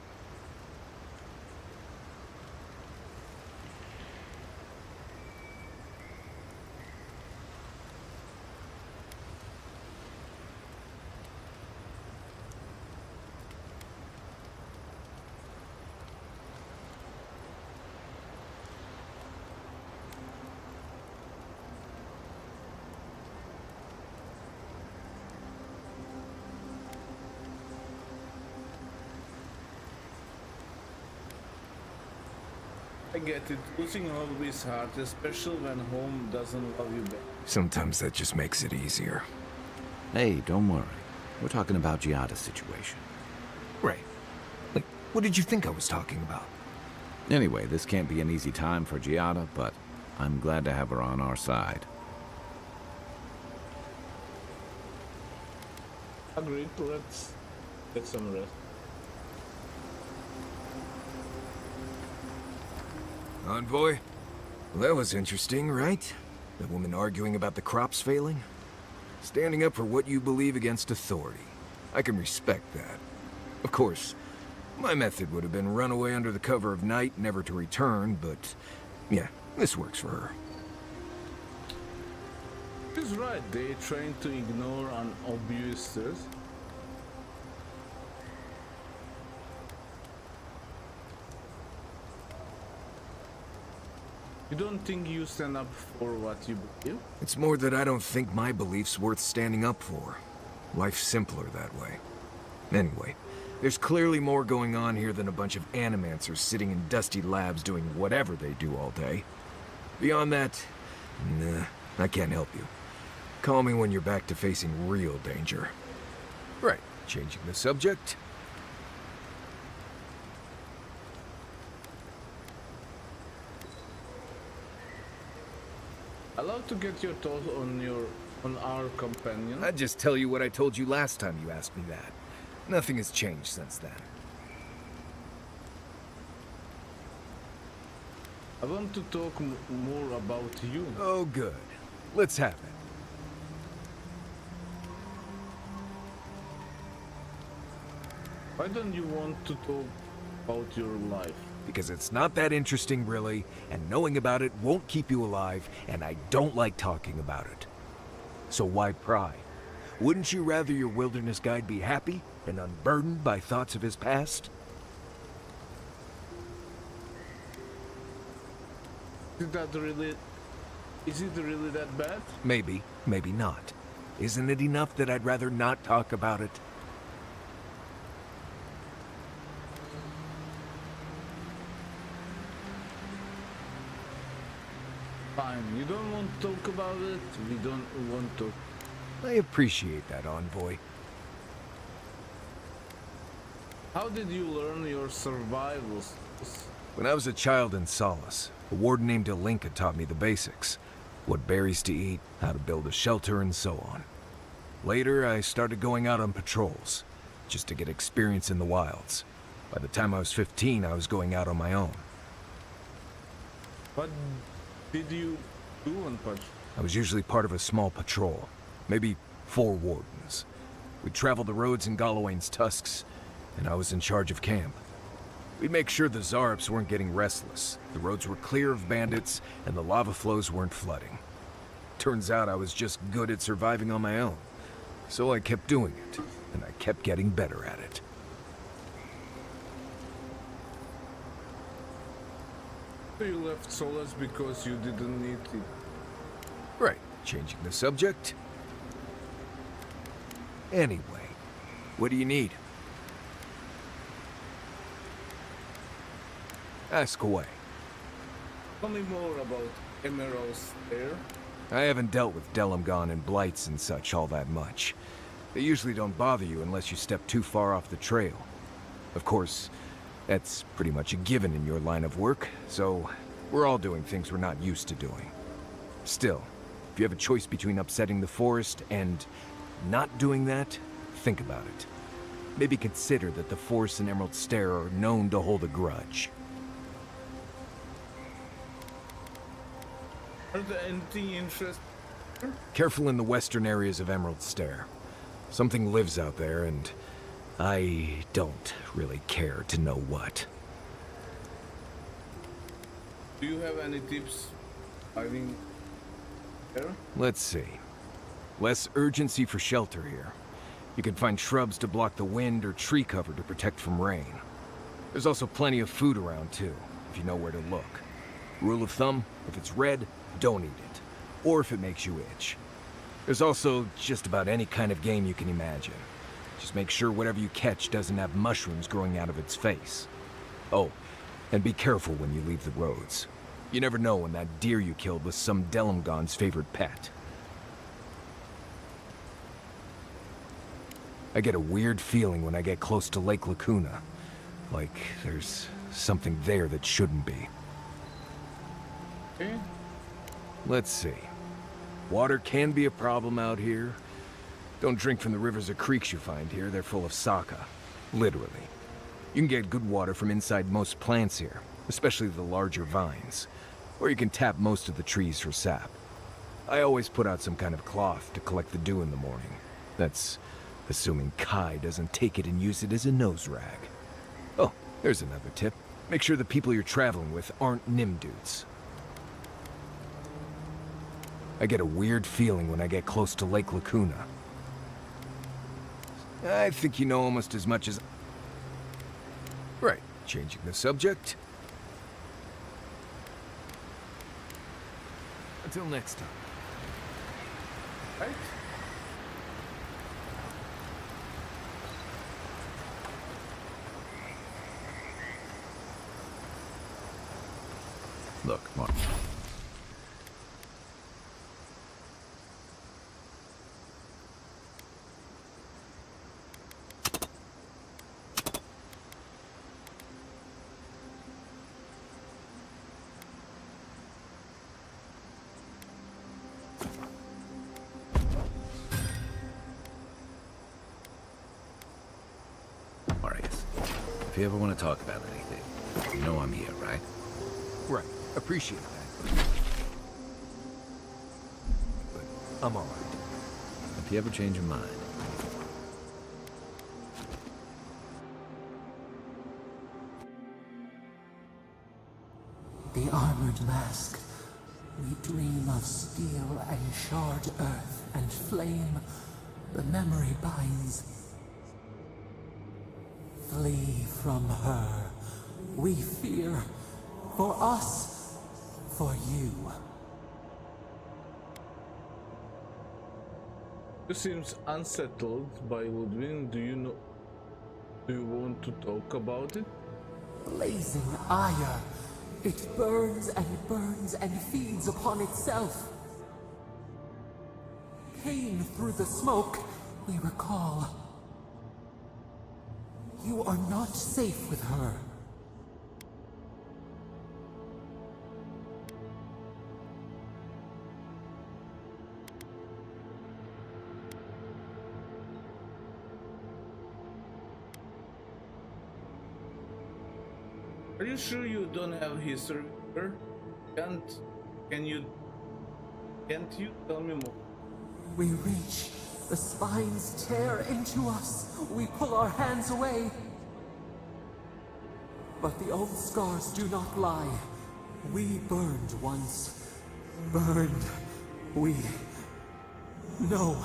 I get it. Losing home is hard, especially when home doesn't love you back. Sometimes that just makes it easier. Hey, don't worry. We're talking about Giada's situation. Right. Like, what did you think I was talking about? Anyway, this can't be an easy time for Giada, but I'm glad to have her on our side. Agreed. Let's get some rest. Envoy? Well, that was interesting, right? The woman arguing about the crops failing? Standing up for what you believe against authority. I can respect that. Of course, my method would have been run away under the cover of night, never to return, but yeah, this works for her. She's right. They're trying to ignore an obvious truth. You don't think you stand up for what you believe? It's more that I don't think my belief's worth standing up for. Life's simpler that way. Anyway, there's clearly more going on here than a bunch of animancers sitting in dusty labs doing whatever they do all day. Beyond that, nah, I can't help you. Call me when you're back to facing real danger. Right, changing the subject. I'd love to get your thoughts on our companion. I'd just tell you what I told you last time you asked me that. Nothing has changed since then. I want to talk more about you. Oh, good. Let's have it. Why don't you want to talk about your life? Because it's not that interesting, really, and knowing about it won't keep you alive, and I don't like talking about it. So why pry? Wouldn't you rather your wilderness guide be happy and unburdened by thoughts of his past? Is it really that bad? Maybe, maybe not. Isn't it enough that I'd rather not talk about it? Fine, you don't want to talk about it, we don't want to. I appreciate that, Envoy. How did you learn your survival skills? When I was a child in Solace, a warden named Alinka taught me the basics. What berries to eat, how to build a shelter, and so on. Later, I started going out on patrols, just to get experience in the wilds. By the time I was 15, I was going out on my own. What did you do on patrol? I was usually part of a small patrol, maybe 4 wardens. We'd travel the roads in Galawain's tusks, and I was in charge of camp. We'd make sure the Zarps weren't getting restless, the roads were clear of bandits, and the lava flows weren't flooding. Turns out I was just good at surviving on my own. So I kept doing it, and I kept getting better at it. So you left Solace because you didn't need it. Right, changing the subject. Anyway, what do you need? Ask away. Tell me more about Emerald's Stair. I haven't dealt with Delamgon and Blights and such all that much. They usually don't bother you unless you step too far off the trail. Of course, that's pretty much a given in your line of work, so we're all doing things we're not used to doing. Still, if you have a choice between upsetting the forest and not doing that, think about it. Maybe consider that the Forest and Emerald Stair are known to hold a grudge. Are there anything interesting? Careful in the western areas of Emerald Stair. Something lives out there, and I don't really care to know what. Do you have any tips finding there? Let's see. Less urgency for shelter here. You can find shrubs to block the wind or tree cover to protect from rain. There's also plenty of food around too, if you know where to look. Rule of thumb, if it's red, don't eat it. Or if it makes you itch. There's also just about any kind of game you can imagine. Just make sure whatever you catch doesn't have mushrooms growing out of its face. Oh, And be careful when you leave the roads. You never know when that deer you killed was some Delamgon's favorite pet. I get a weird feeling when I get close to Lake Lacuna. Like there's something there that shouldn't be. Okay. Let's see. Water can be a problem out here. Don't drink from the rivers or creeks you find here. They're full of saka. Literally. You can get good water from inside most plants here, especially the larger vines. Or you can tap most of the trees for sap. I always put out some kind of cloth to collect the dew in the morning. That's assuming Kai doesn't take it and use it as a nose rag. Oh, there's another tip. Make sure the people you're traveling with aren't Nim dudes. I get a weird feeling when I get close to Lake Lacuna. I think you know almost as much as... Right, changing the subject. Until next time. Right? Look, Mark. Marius, if you ever want to talk about anything, you know I'm here, right? Right, appreciate that. But I'm alright. If you ever change your mind. The armored mask. We dream of steel and shard earth and flame. The memory binds. Flee from her. We fear. For us. For you. You seems unsettled by Ludwig. Do you want to talk about it? Blazing ire. It burns and feeds upon itself. Pain through the smoke, we recall. You are not safe with her. Are you sure you don't have history with her? Can't you tell me more? We reach. The spines tear into us. We pull our hands away. But the old scars do not lie. We burned once. Burned. We know.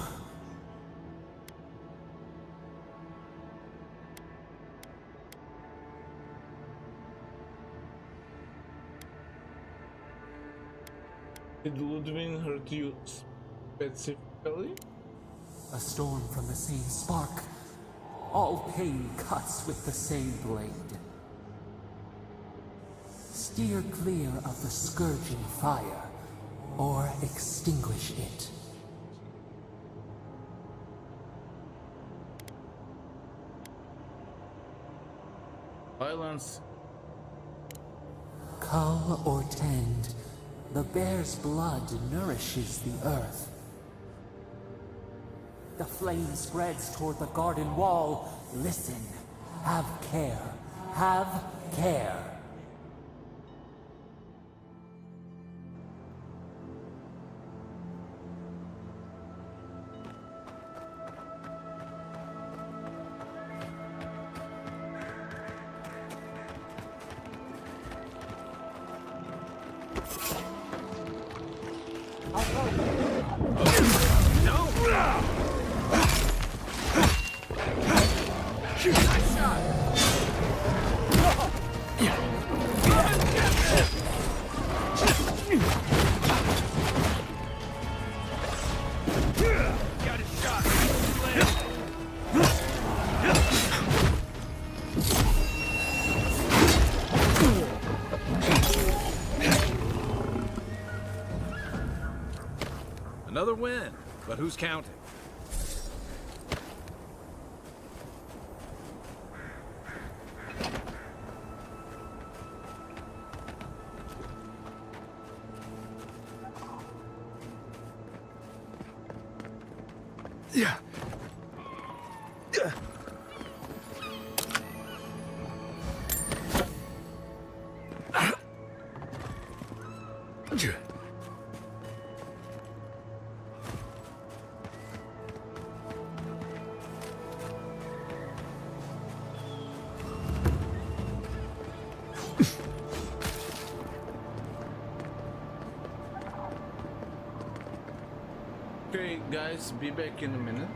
Did Ludwig hurt you specifically? A storm from the same spark. All pain cuts with the same blade. Steer clear of the scourging fire, or extinguish it. Violence. Cull or tend, the bear's blood nourishes the earth. The flame spreads toward the garden wall. Listen. Have care. Have care. Another win, but who's counting? Yeah. Okay, guys, be back in a minute.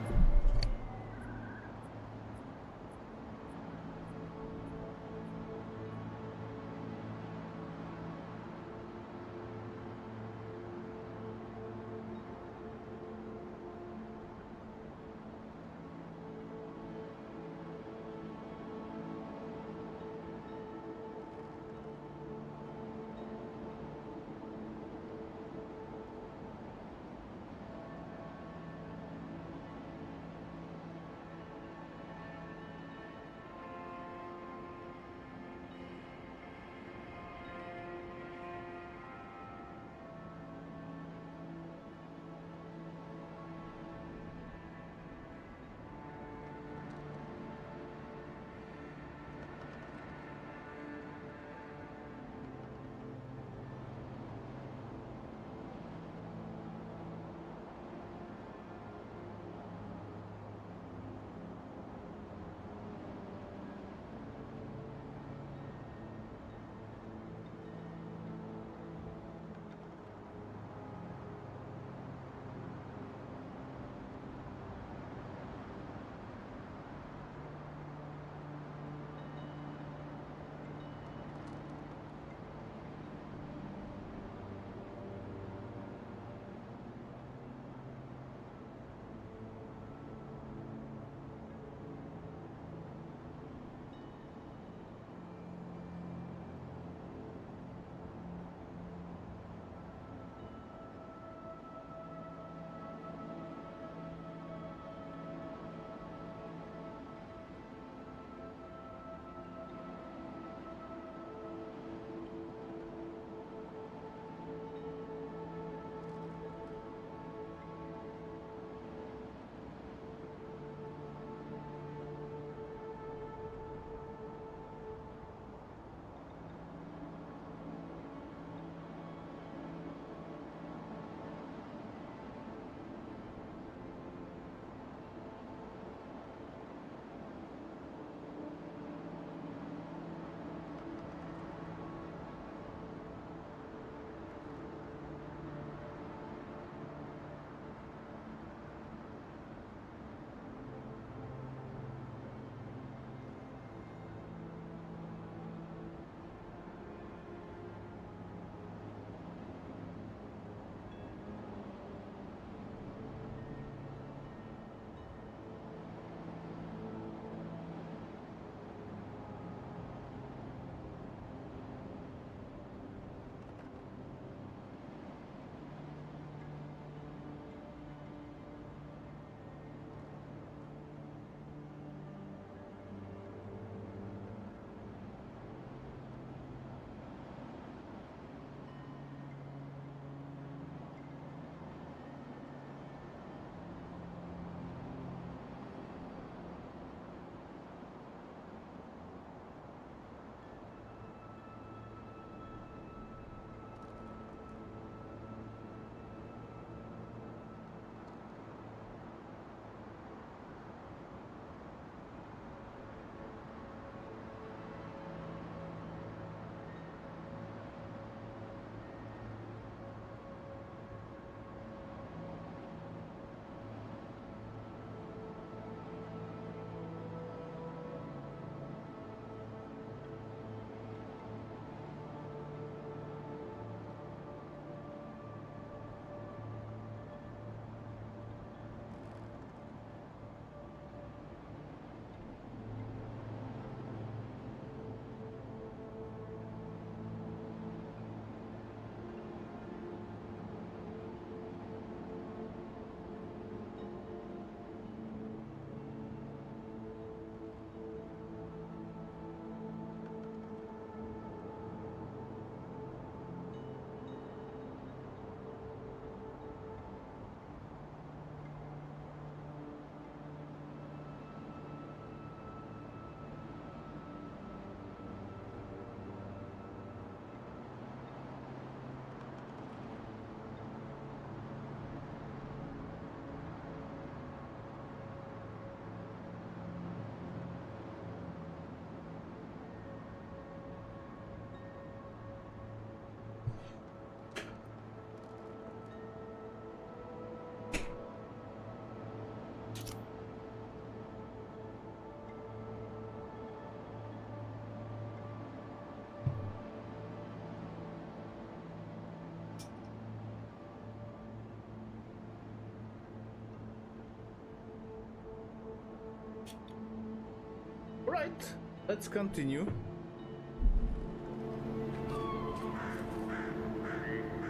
Alright, let's continue.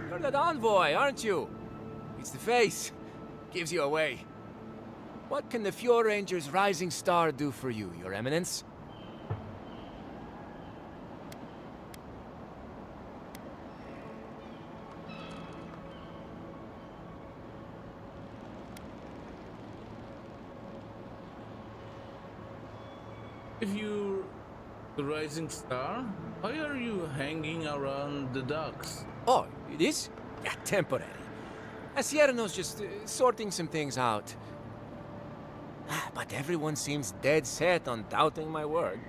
You're that envoy, aren't you? It's the face. Gives you away. What can the Fjord Ranger's Rising Star do for you, Your Eminence? If you're the Rising Star, why are you hanging around the docks? Oh, it is? Yeah, temporary. Asierno's just sorting some things out. But everyone seems dead set on doubting my word.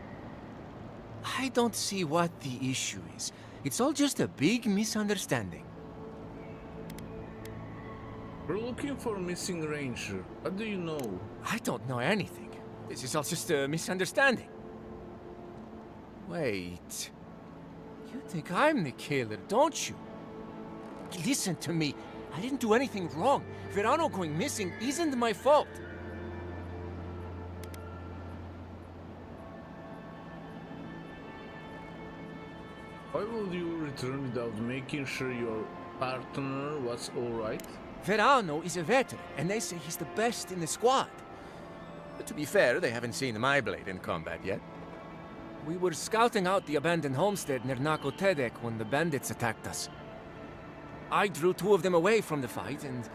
I don't see what the issue is. It's all just a big misunderstanding. We're looking for a missing ranger. What do you know? I don't know anything. This is all just a misunderstanding. Wait. You think I'm the killer, don't you? Listen to me. I didn't do anything wrong. Verano going missing isn't my fault. Why would you return without making sure your partner was alright? Verano is a veteran, and they say he's the best in the squad. But to be fair, they haven't seen my blade in combat yet. We were scouting out the abandoned homestead near Nakotedek when the bandits attacked us. I drew 2 of them away from the fight, and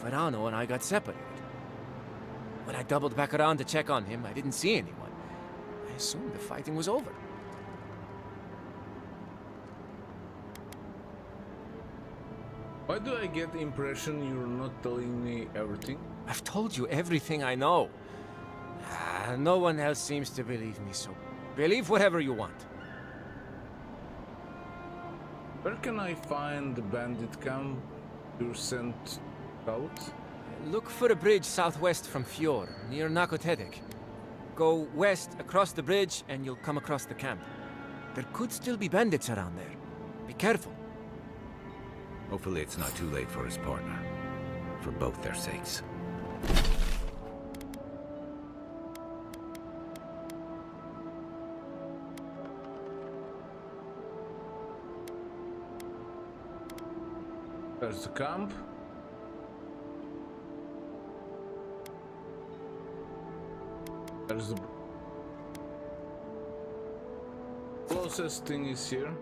Verano and I got separated. When I doubled back around to check on him, I didn't see anyone. I assumed the fighting was over. Why do I get the impression you're not telling me everything? I've told you everything I know. No one else seems to believe me, so believe whatever you want. Where can I find the bandit camp you sent out? Look for a bridge southwest from Fjord, near Nakotedek. Go west across the bridge and you'll come across the camp. There could still be bandits around there. Be careful. Hopefully it's not too late for his partner. For both their sakes. There's the camp. There's the closest thing is here.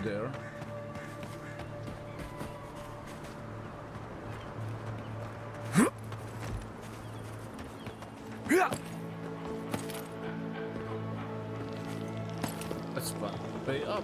There. That's fun. Way up.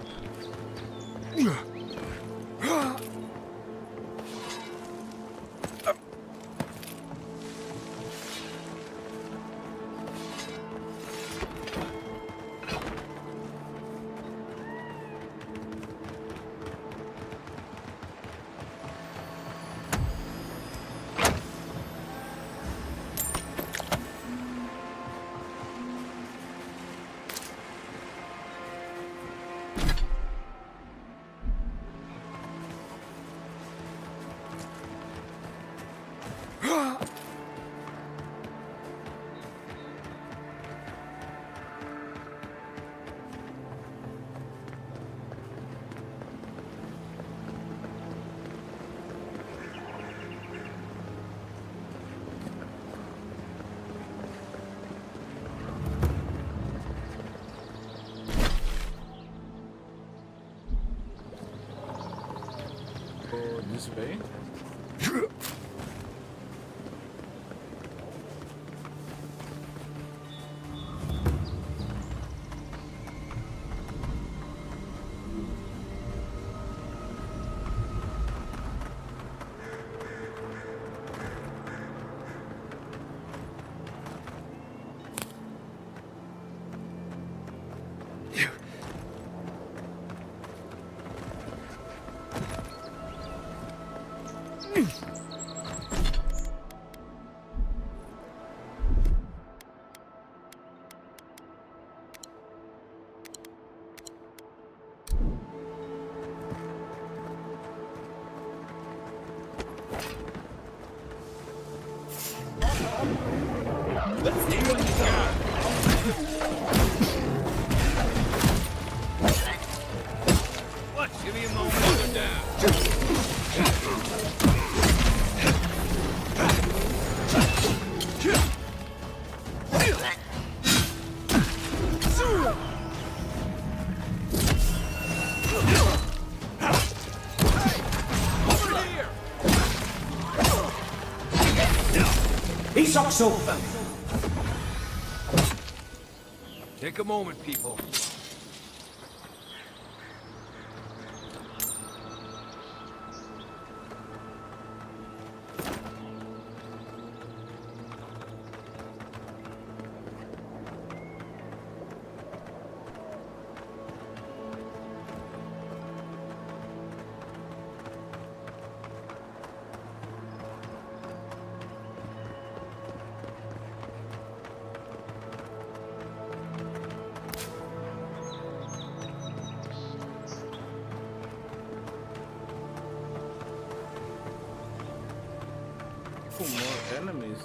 This way. Let's see what you got. What? Give me a moment to go Take a moment, people. More enemies.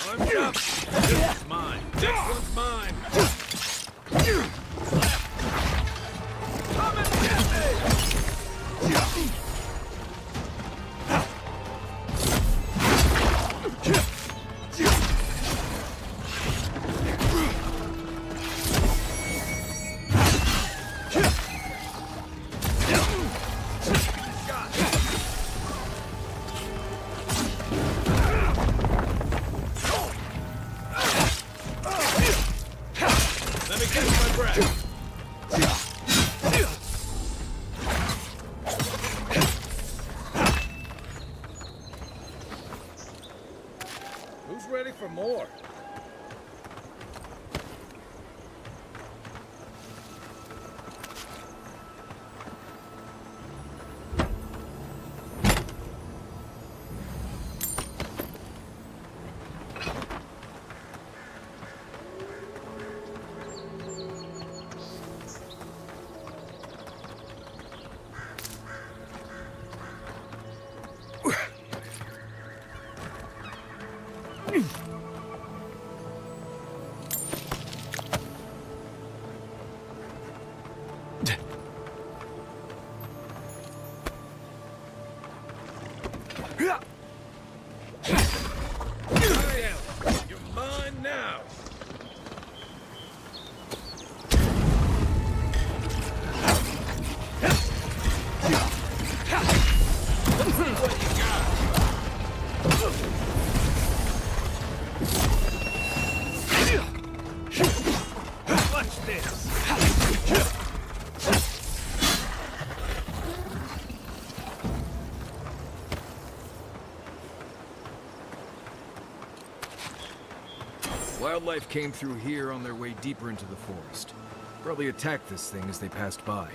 Arms up. This one's mine. Next one's mine. Come and get me! Let me catch my breath. Who's ready for more? You're mine now. Let's see what you got. Watch this. Wildlife came through here on their way deeper into the forest. Probably attacked this thing as they passed by.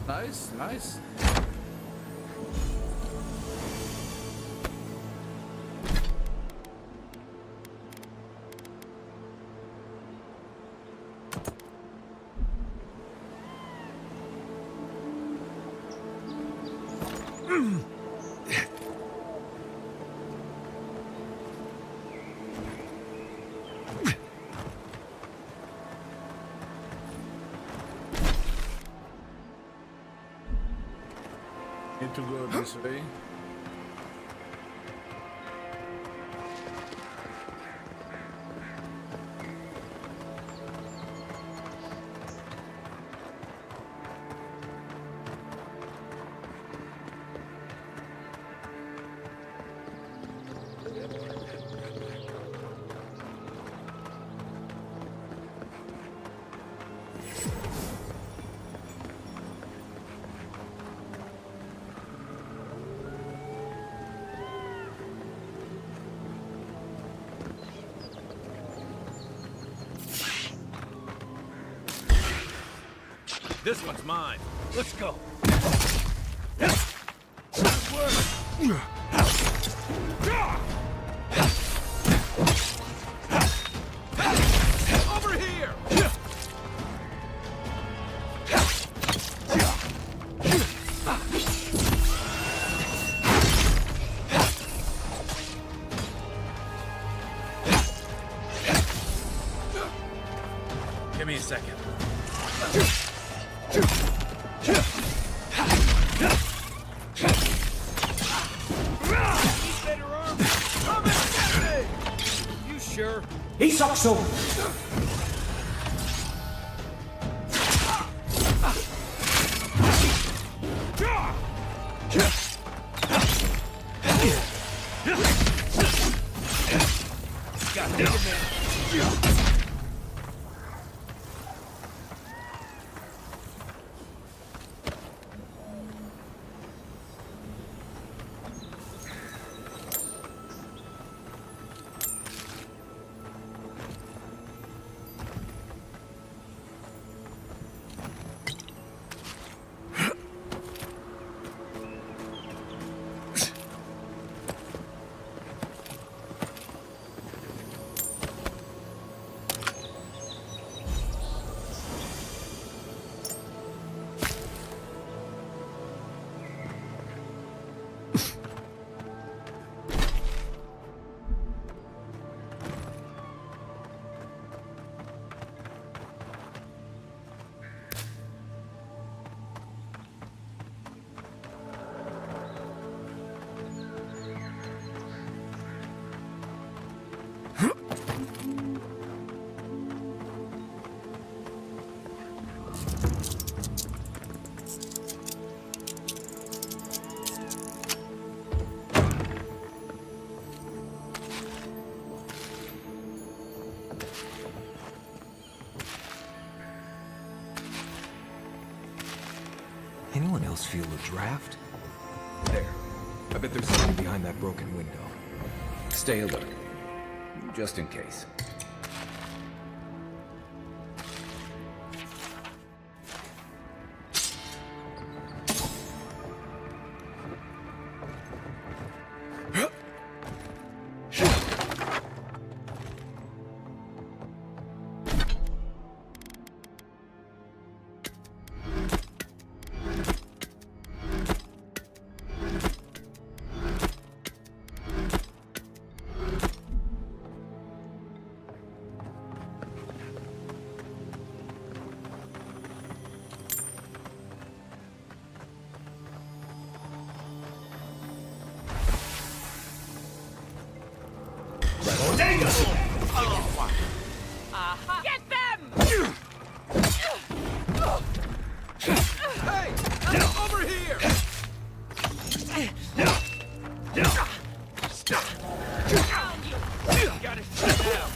Nice, nice. Need to go this way. This one's mine. Let's go. Over here! Give me a second. You sure? Isakso! Anyone else feel a draft? There. I bet there's something behind that broken window. Stay alert. Just in case. Get them! Hey! Over here! Gotta sit down.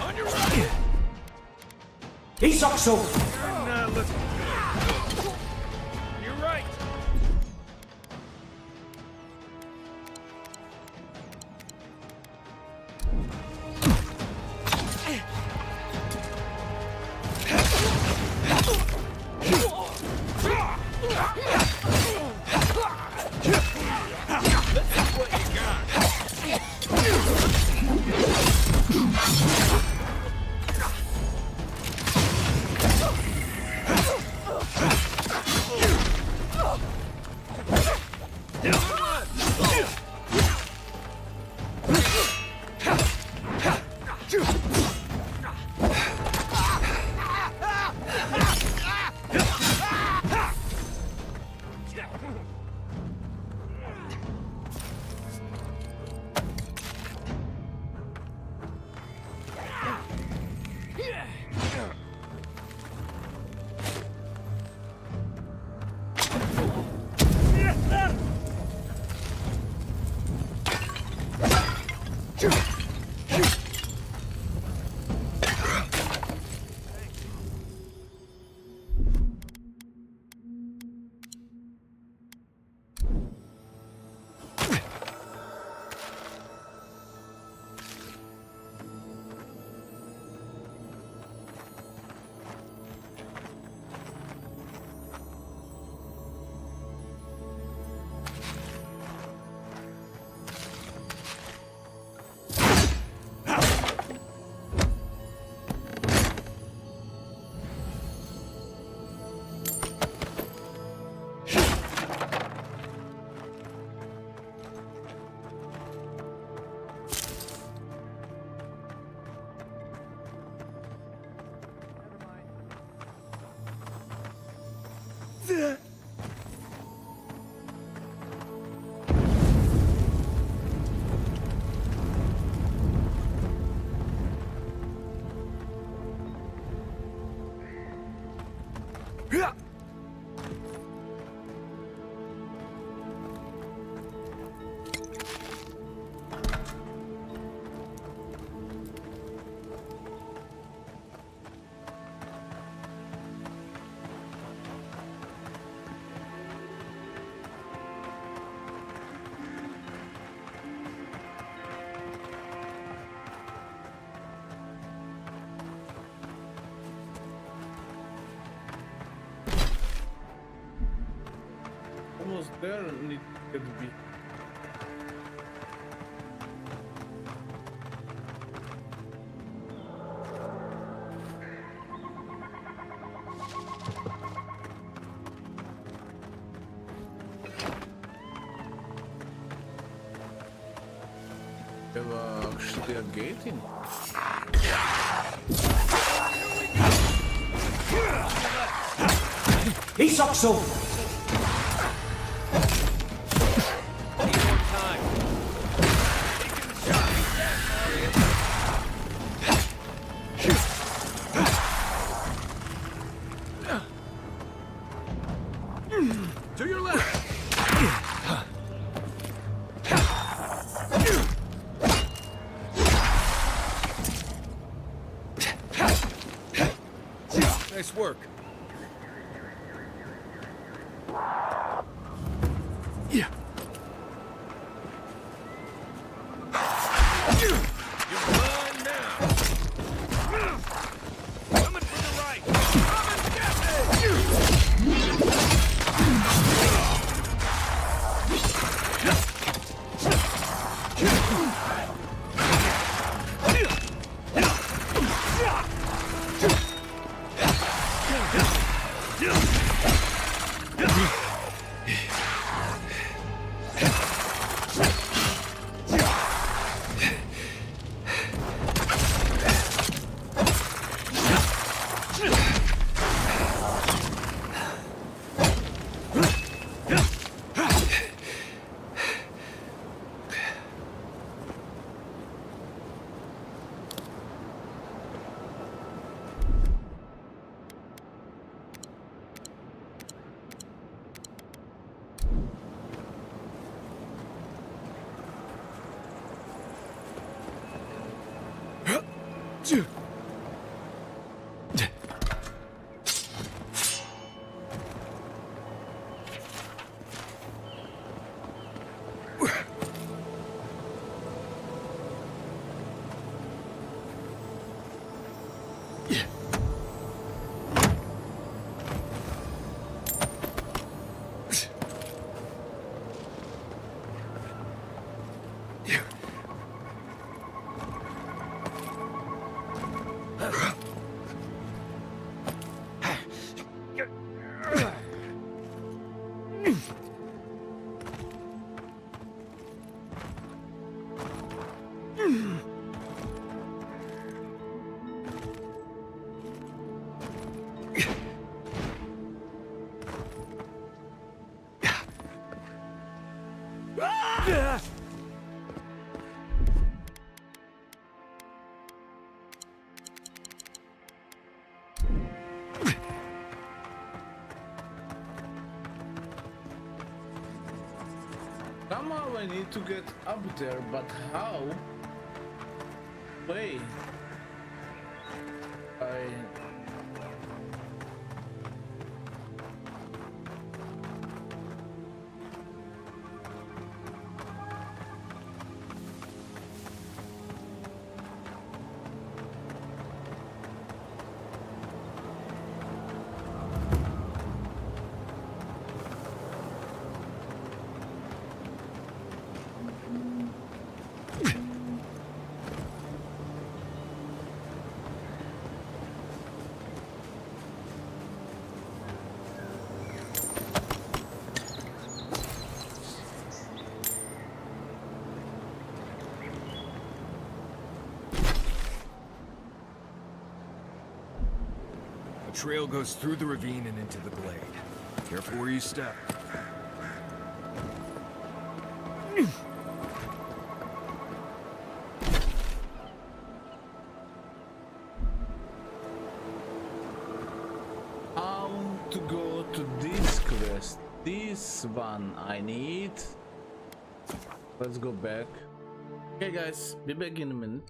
On your right! Isakso! Now let's go. You're right. Let's see what you got. Almost there, need to be. There was actually a gate in. He's up so. To your left! Nice work. Yeah. You're mine now. Coming from the right. Come and get me! Somehow I need to get up there, but how? Wait. The trail goes through the ravine and into the glade. Careful where you step. How to go to this quest? This one I need. Let's go back. Okay guys, be back in a minute.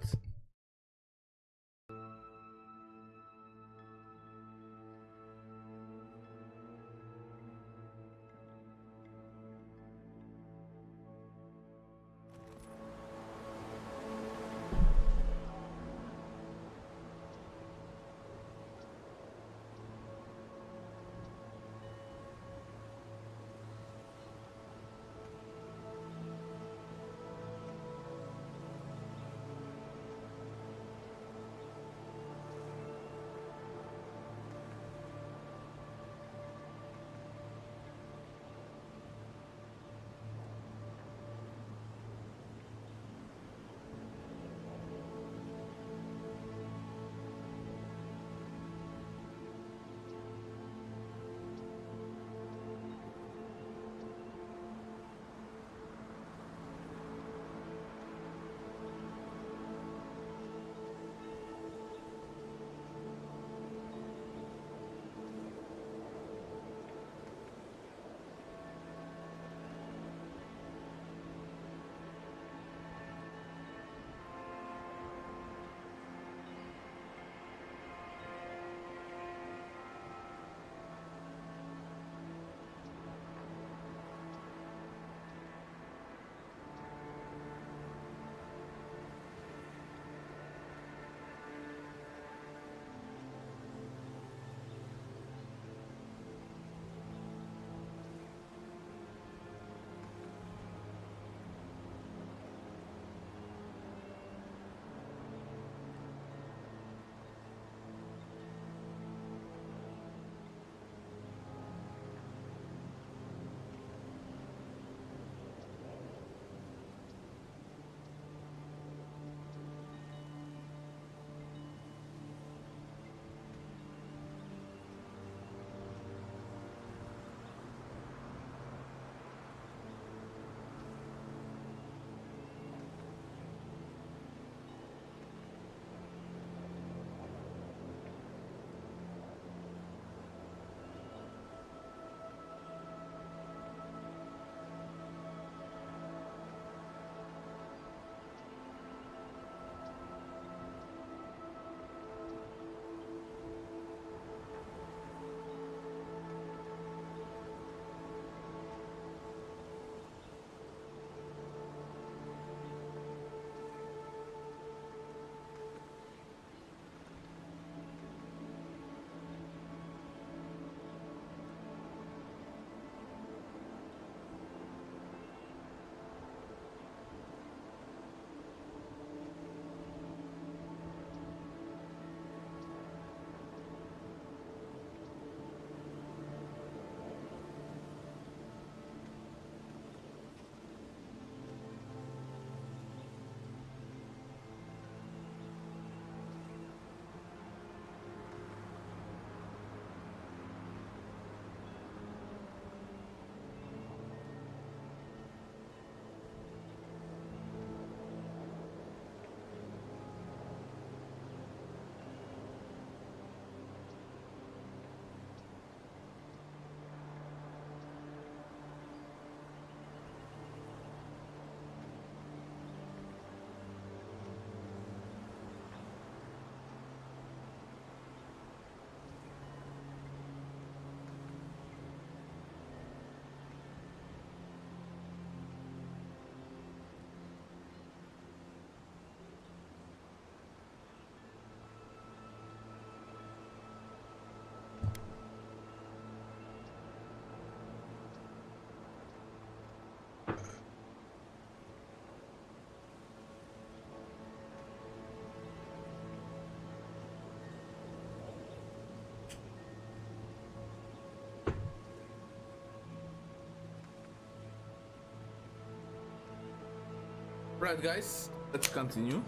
Right guys, let's continue.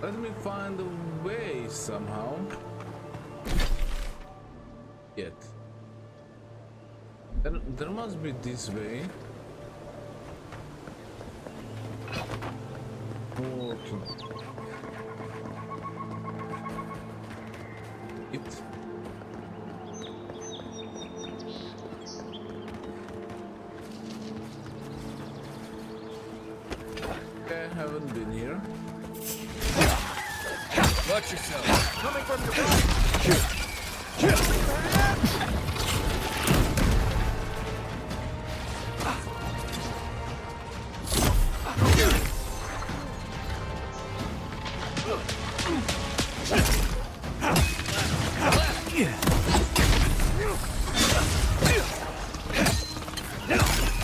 Let me find a way somehow. yet. There must be this way. Okay. It. Okay, I haven't been here. Watch yourself. Coming from your right.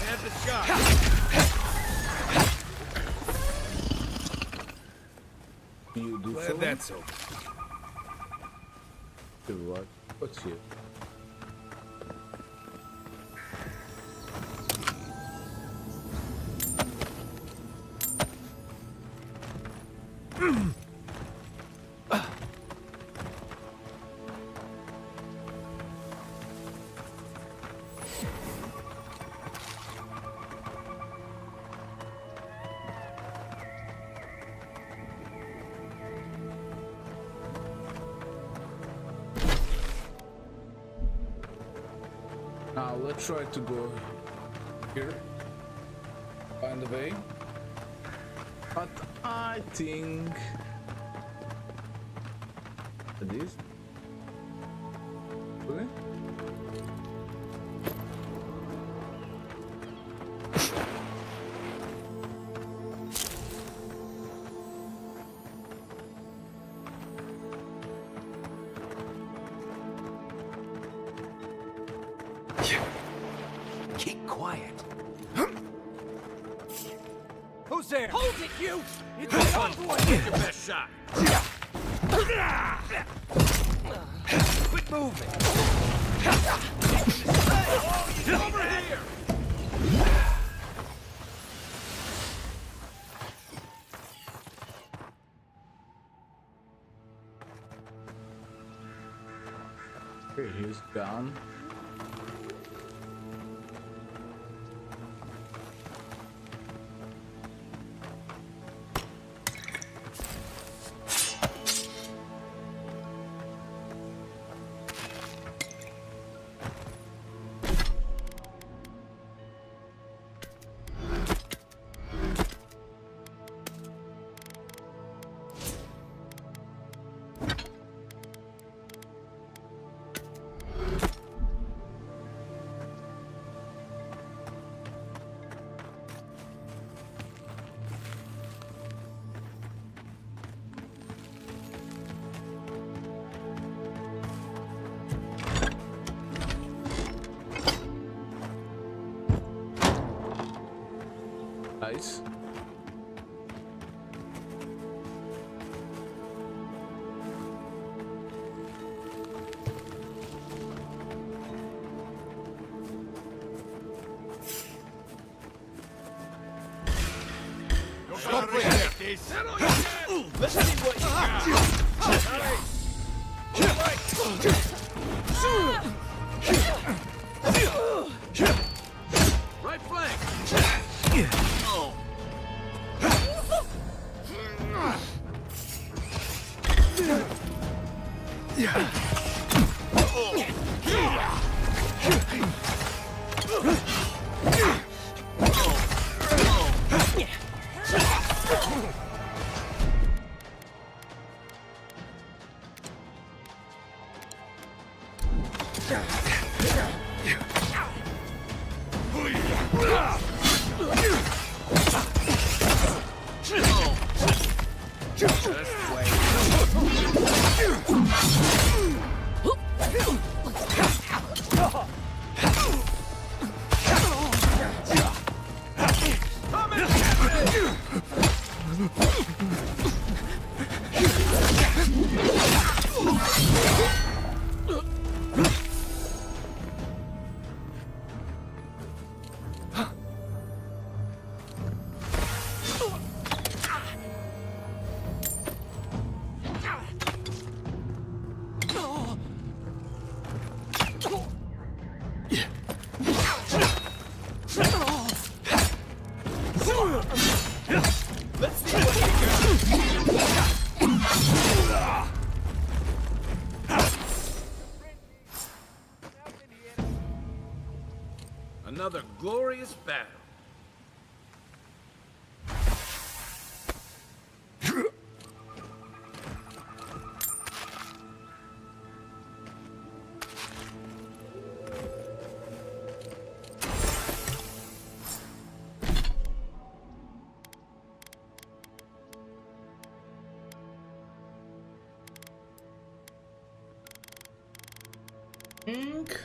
Have the shot. You do Glad so? that's over. Do what? What's here? Now let's try to go here, find the way. But I think this. Really? Keep quiet. Who's there? Hold it, you! It's the envoy. Get your best shot. Quit moving! Oh, he's over here! Okay, he's gone. Nice. Don't break this. Settle your head. Let's see what you got. Right flank. another glorious battle. Ink.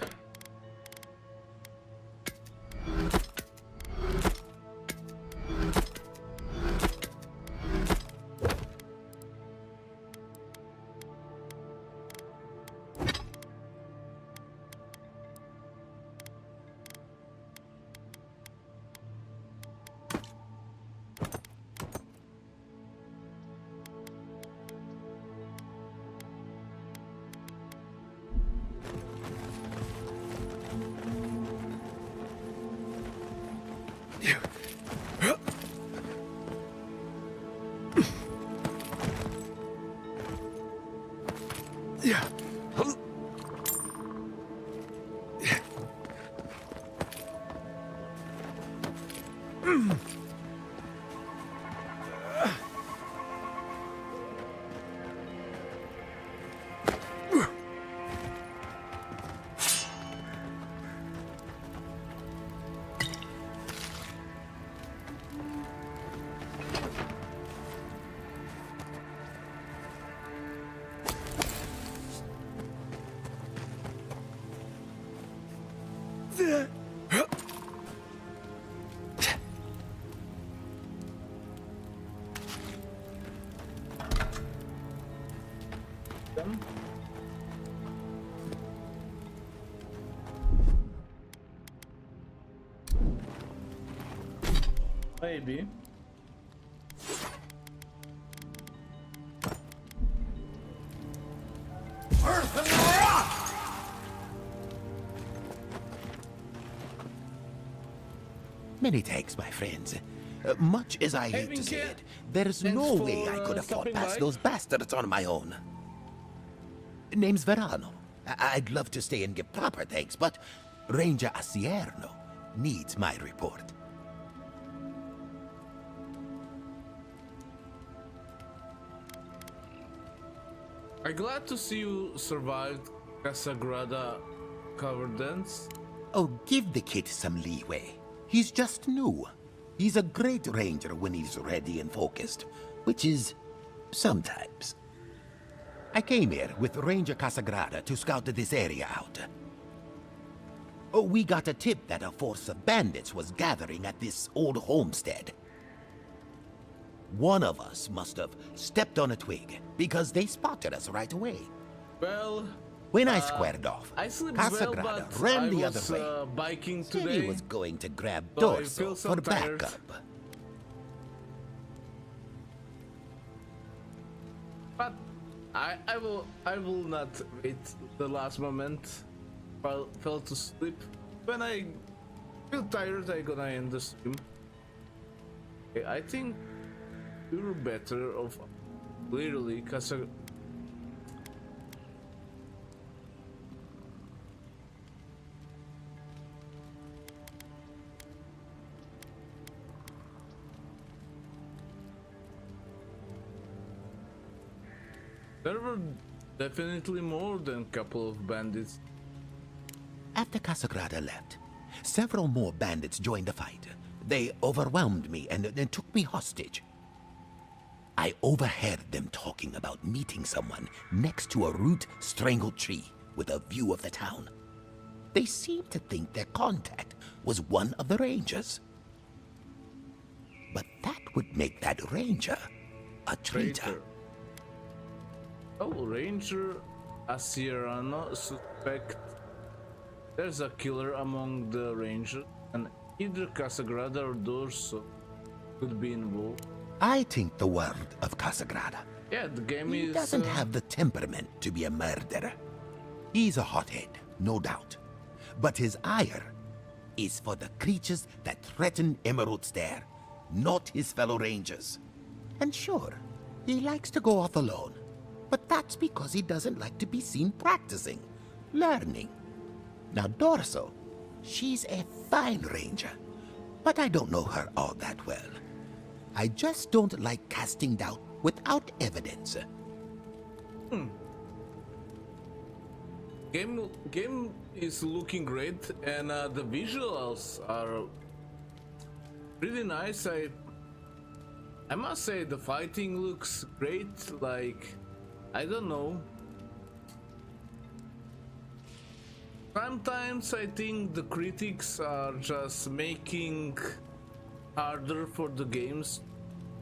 Maybe. Many thanks, my friends. Much as I hate to say it, there's no way I could have fought past those bastards on my own. Name's Verano. I'd love to stay and give proper thanks, but Ranger Asierno needs my report. I'm glad to see you survived Casagrada cover dance. Oh, give the kid some leeway. He's just new. He's a great ranger when he's ready and focused, which is sometimes. I came here with Ranger Casagrada to scout this area out. Oh, we got a tip that a force of bandits was gathering at this old homestead. One of us must have stepped on a twig, because they spotted us right away. Well... When I squared off, I slept Casagrada well, but ran the I other was, way. biking Said today, he was going to grab so I Dorso feel so for tired. backup. But I will not wait the last moment. Fell to sleep. When I feel tired, I gonna end the stream. Okay, I think you're better off clearly Casagrada. There were definitely more than a couple of bandits. After Casagrada left, several more bandits joined the fight. They overwhelmed me and took me hostage. I overheard them talking about meeting someone next to a root-strangled tree with a view of the town. They seemed to think their contact was one of the rangers. But that would make that ranger a traitor. Oh, Ranger Asierano suspect there's a killer among the Rangers, and either Casagrada or Dorso could be involved. I think the word of Casagrada. Yeah, the game He is... doesn't have the temperament to be a murderer. He's a hothead, no doubt. But his ire is for the creatures that threaten Emerald Stair, not his fellow rangers. And sure, he likes to go off alone. But that's because he doesn't like to be seen practicing, learning. Now Dorso, She's a fine ranger, but I don't know her all that well. I just don't like casting doubt without evidence. Game is looking great, and the visuals are really nice. I must say the fighting looks great. Like, I don't know. Sometimes I think the critics are just making harder for the games to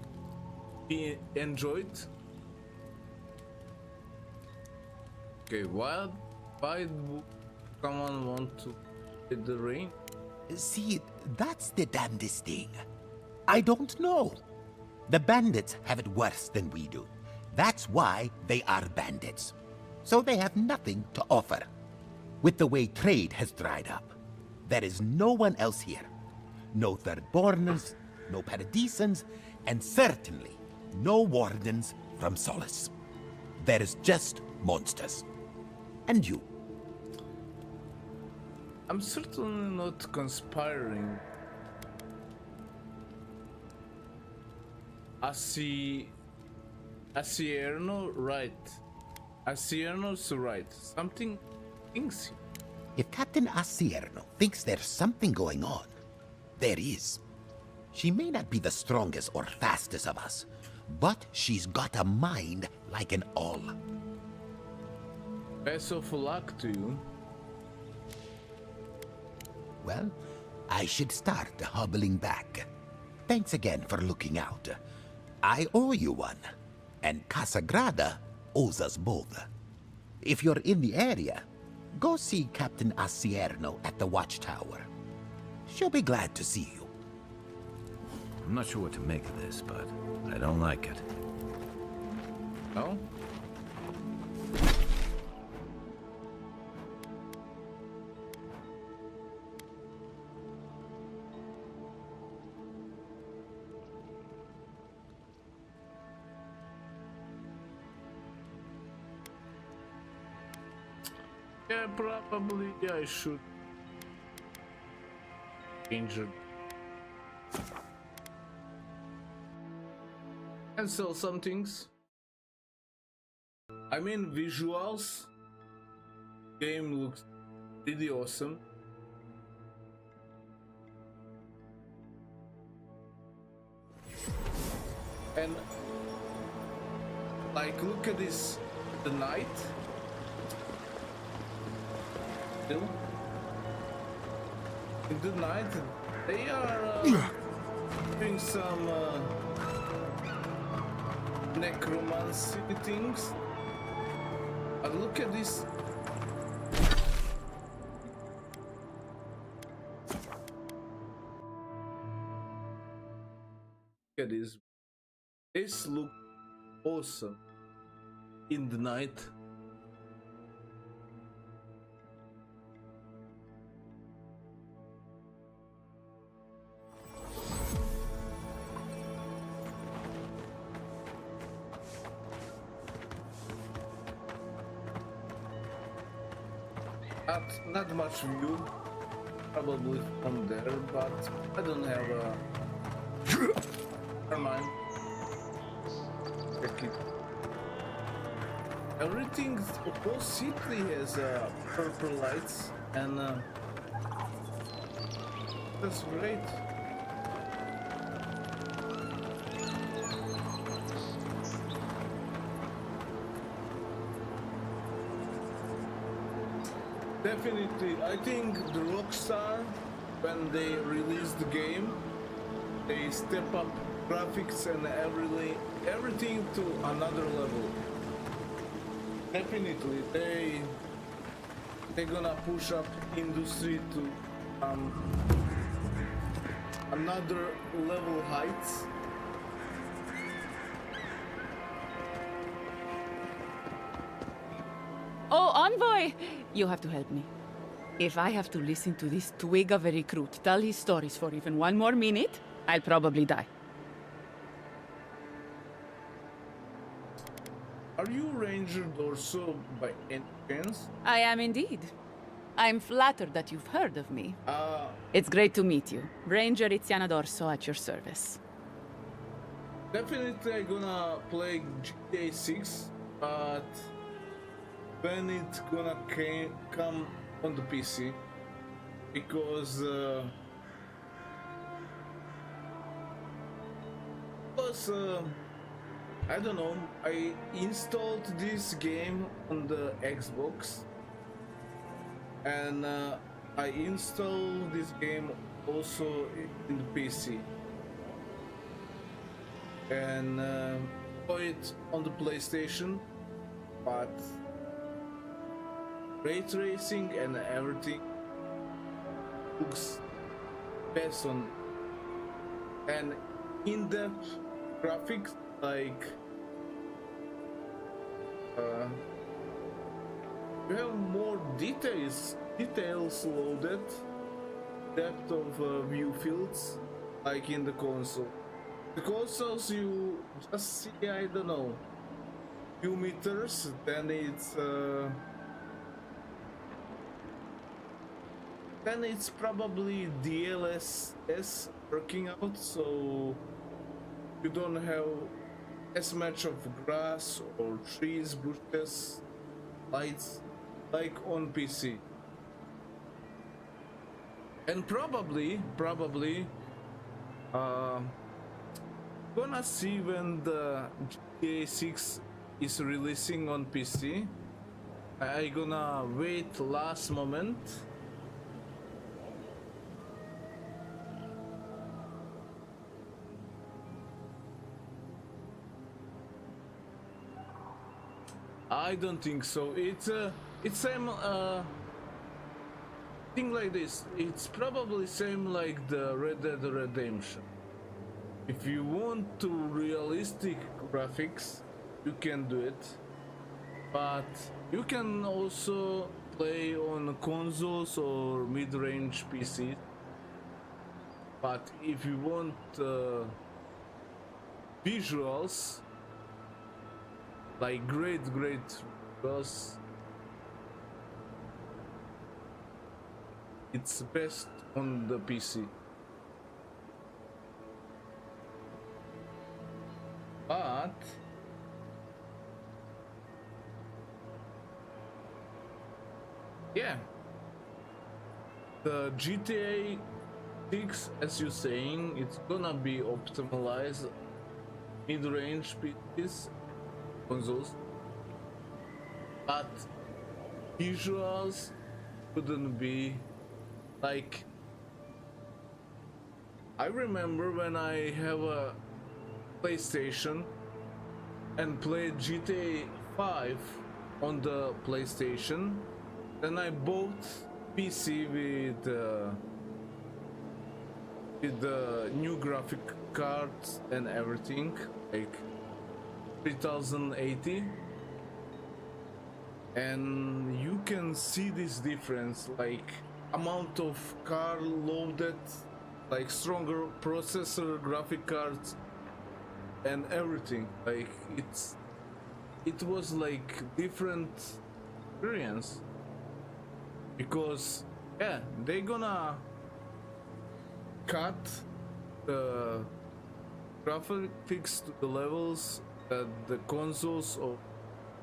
be enjoyed. Okay, why would someone want to hit the rain? See, that's the damnedest thing. I don't know. The bandits have it worse than we do. That's why they are bandits. So they have nothing to offer. With the way trade has dried up, there is no one else here. No Thirdborners, no Paradisans, and certainly no wardens from Solace. There is just monsters. And you. I'm certainly not conspiring. Asierno, right. Asierno's right. Something thinks. If Captain Asierno thinks there's something going on, there is. She may not be the strongest or fastest of us, but she's got a mind like an owl. Best of luck to you. Well, I should start hobbling back. Thanks again for looking out. I owe you one, and Casagrada owes us both. If you're in the area, go see Captain Asierno at the watchtower. She'll be glad to see you. I'm not sure what to make of this, but I don't like it. No? Yeah, probably I should change it. Cancel some things. I mean, visuals. Game looks really awesome. And like, look at this, the night. Still, in the night, they are doing some necromancy things. And look at this. Look at this. This looks awesome in the night. Not much view, probably from there, but I don't have a. Never mind. Check it. Everything, the whole city has purple lights, and that's great. Definitely, I think the Rockstar, when they released the game, they step up graphics and everything to another level. Definitely, they're gonna push up industry to another level heights. Oh, Envoy! You have to help me. If I have to listen to this twig of a recruit tell his stories for even one more minute, I'll probably die. Are you Ranger Dorso by any chance? I am indeed. I'm flattered that you've heard of me. Uh, It's great to meet you. Ranger Iziana Dorso at your service. Definitely I'm gonna play GTA 6, but when it's gonna come on the PC, because I don't know, I installed this game on the Xbox, and I installed this game also in the PC, and play it on the PlayStation, but ray tracing and everything looks best on, and in-depth graphics, like you have more details loaded, depth of view fields, like in the console. The consoles you just see, I don't know, few meters, then it's probably DLSS working out, so you don't have as much of grass or trees, bushes, lights like on PC. And probably gonna see when the GTA 6 is releasing on PC. I gonna wait last moment. I don't think so. It's same thing like this. It's probably same like the Red Dead Redemption. If you want to realistic graphics, you can do it, but you can also play on consoles or mid-range PCs. But if you want visuals, like great visuals, it's best on the PC. But yeah, the GTA 6, as you're saying, it's gonna be optimized mid-range PCs, consoles, but visuals wouldn't be like. I remember when I have a PlayStation and played GTA 5 on the PlayStation, then I bought PC with the new graphic cards and everything, like 3080, and you can see this difference, like amount of car loaded, like stronger processor, graphic cards, and everything. Like it was like different experience, because yeah, they gonna cut the graphics to the levels that the consoles or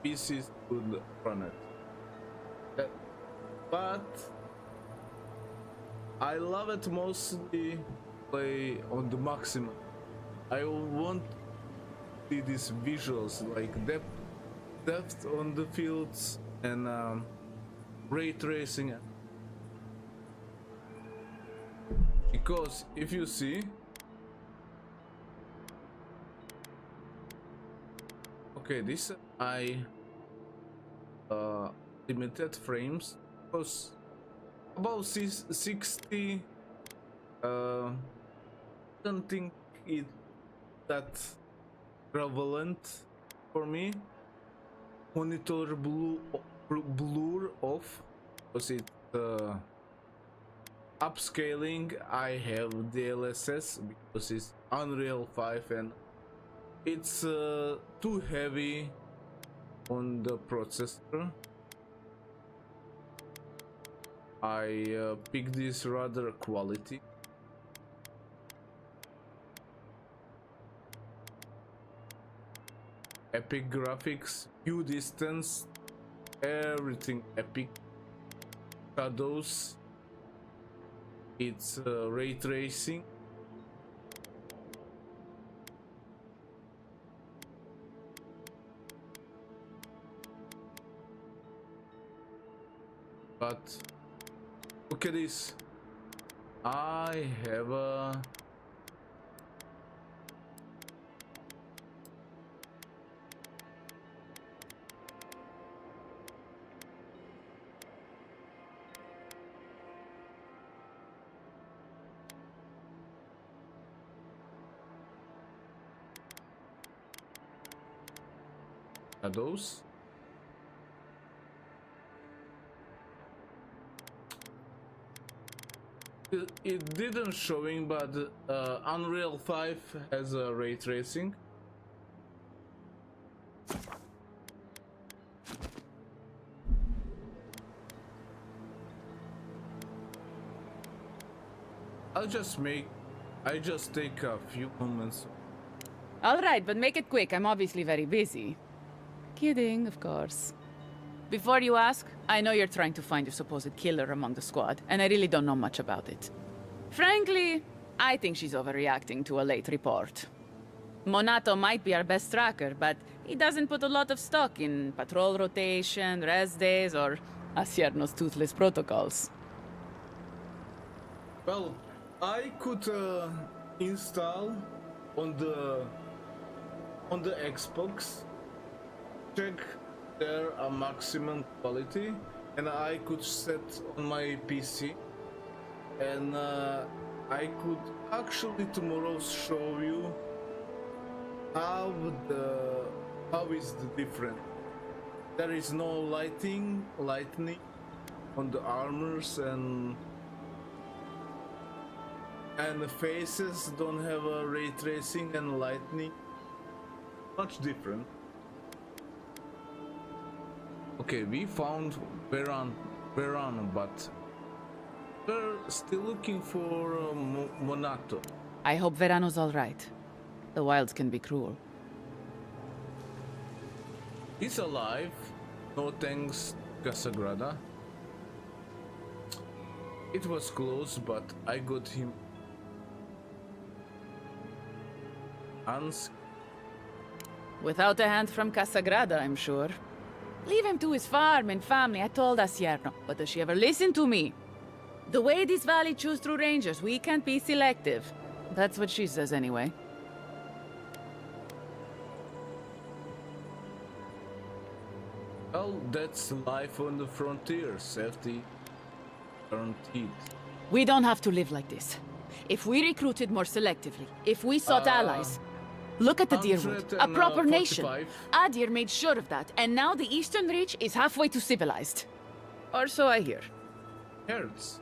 PCs would run it. But I love it mostly play on the maximum. I want to see these visuals, like depth on the fields, and ray tracing. Because if you see, okay, this limited frames, because about 60, don't think it that prevalent for me. Monitor blur off, because it upscaling. I have DLSS because it's Unreal 5 and it's too heavy on the processor. I pick this rather quality. Epic graphics, view distance, everything epic. Shadows, it's ray tracing. But look at this. I have a shadows. It didn't showing, but Unreal 5 has a ray tracing. I just take a few moments. All right, but make it quick. I'm obviously very busy. Kidding, of course. Before you ask, I know you're trying to find your supposed killer among the squad, and I really don't know much about it. Frankly, I think she's overreacting to a late report. Monato might be our best tracker, but he doesn't put a lot of stock in patrol rotation, rest days, or Asierno's toothless protocols. Well, I could install on the Xbox, check there a maximum quality, and I could set on my PC, and I could actually tomorrow show you how is the different. There is no lightning on the armors, and the faces don't have a ray tracing and lightning. Much different. Okay, we found Verano, but we're still looking for Monato. I hope Verano's all right. The wilds can be cruel. He's alive, no thanks Casagrada. It was close, but I got him Without a hand from Casagrada, I'm sure. Leave him to his farm and family, I told Asierno, but does she ever listen to me? The way this valley chews through rangers, we can't be selective. That's what she says anyway. Well, that's life on the frontier, safety guaranteed. We don't have to live like this. If we recruited more selectively, if we sought allies... Look at the Deerwood, a proper nation. Adir made sure of that, and now the Eastern Reach is halfway to civilized. Or so I hear. Herds.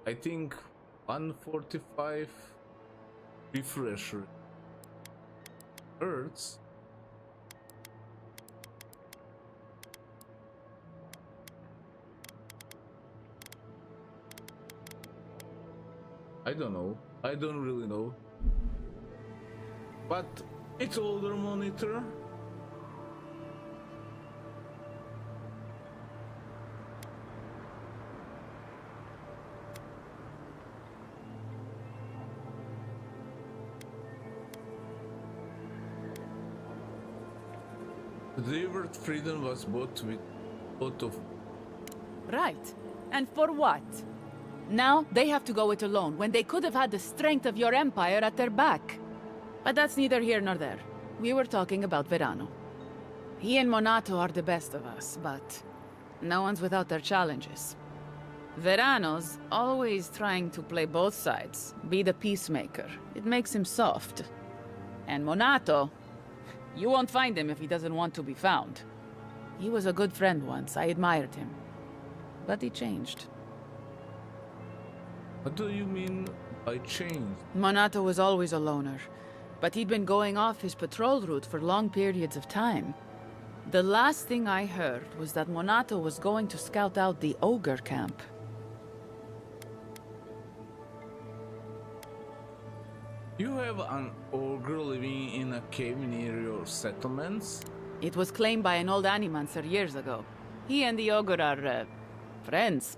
I think 145 refresher. Herds. I don't know. I don't really know. But it's older monitor. The delivered freedom was bought with a lot of... Right. And for what? Now, they have to go it alone, when they could have had the strength of your empire at their back. But that's neither here nor there. We were talking about Verano. He and Monato are the best of us, but no one's without their challenges. Verano's always trying to play both sides, be the peacemaker. It makes him soft. And Monato, you won't find him if he doesn't want to be found. He was a good friend once, I admired him. But he changed. What do you mean by change? Monato was always a loner. but he'd been going off his patrol route for long periods of time. The last thing I heard was that Monato was going to scout out the ogre camp. You have an ogre living in a cave near your settlements? It was claimed by an old animancer years ago. He and the ogre are, friends.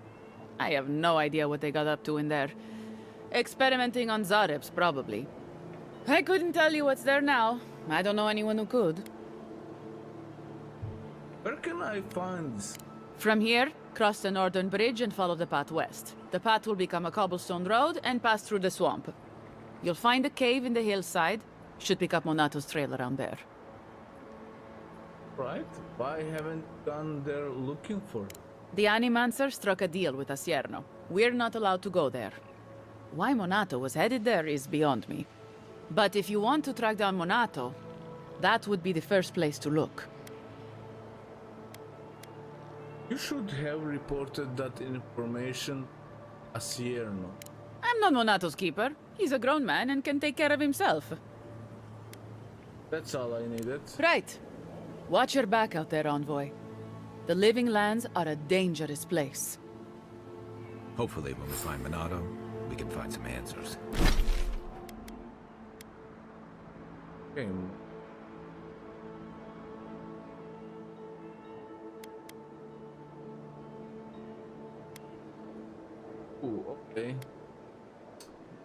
I have no idea what they got up to in there. Experimenting on Zarebs, probably. I couldn't tell you what's there now. I don't know anyone who could. Where can I find this? From here, cross the northern bridge and follow the path west. The path will become a cobblestone road and pass through the swamp. You'll find a cave in the hillside. Should pick up Monato's trail around there. Right? Why haven't you gone there looking for it? The Animancer struck a deal with Asierno. We're not allowed to go there. Why Monato was headed there is beyond me. But if you want to track down Monato, that would be the first place to look. You should have reported that information to Asierno. I'm not Monato's keeper. He's a grown man and can take care of himself. That's all I needed. Right. Watch your back out there, Envoy. The Living Lands are a dangerous place. Hopefully when we find Monato, we can find some answers. Okay. Ooh, okay.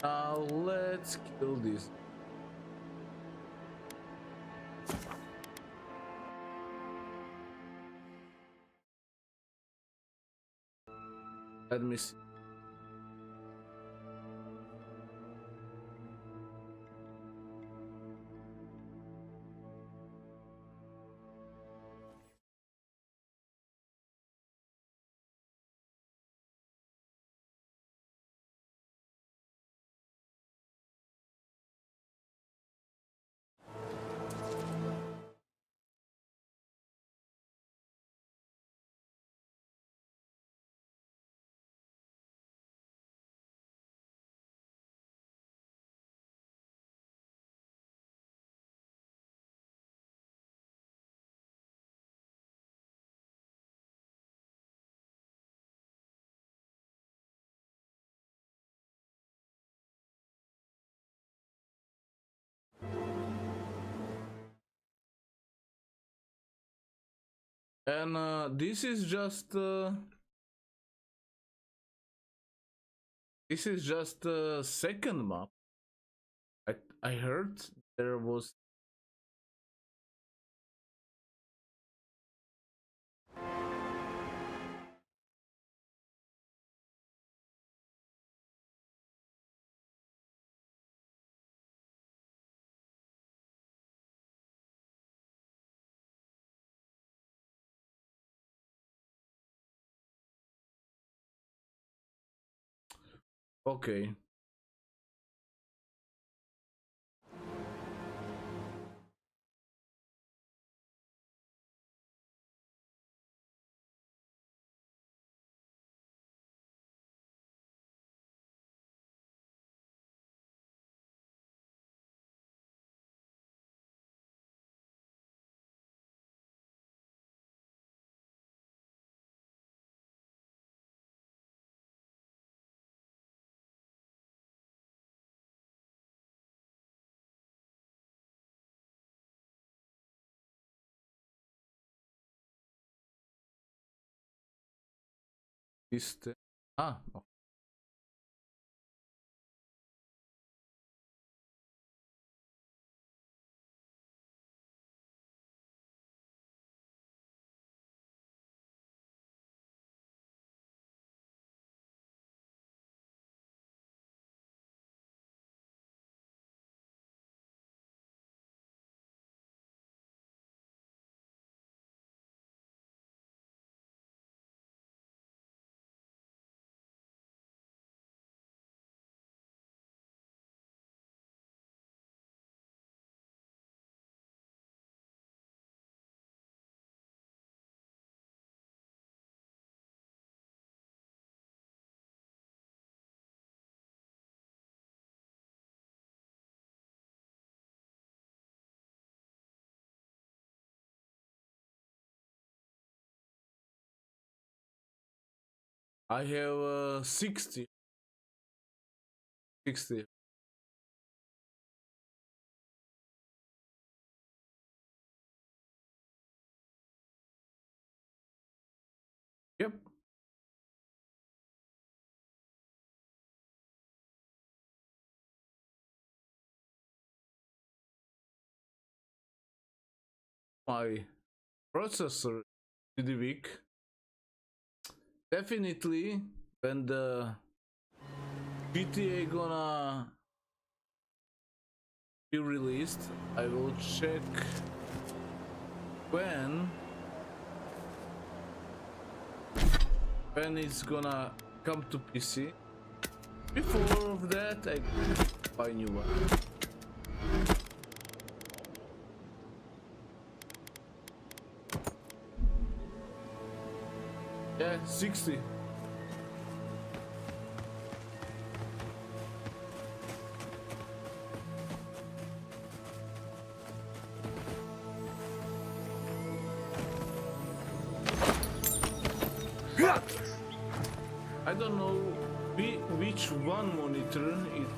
Now let's kill this. Let me see. And this is just the second map. I heard there was okay. This ah, I have 60. 60. Yep. My processor pretty weak. Definitely when the GTA gonna be released, I will check when it's gonna come to PC. Before of that, I buy new one. Yeah, 60. I don't know which one monitor it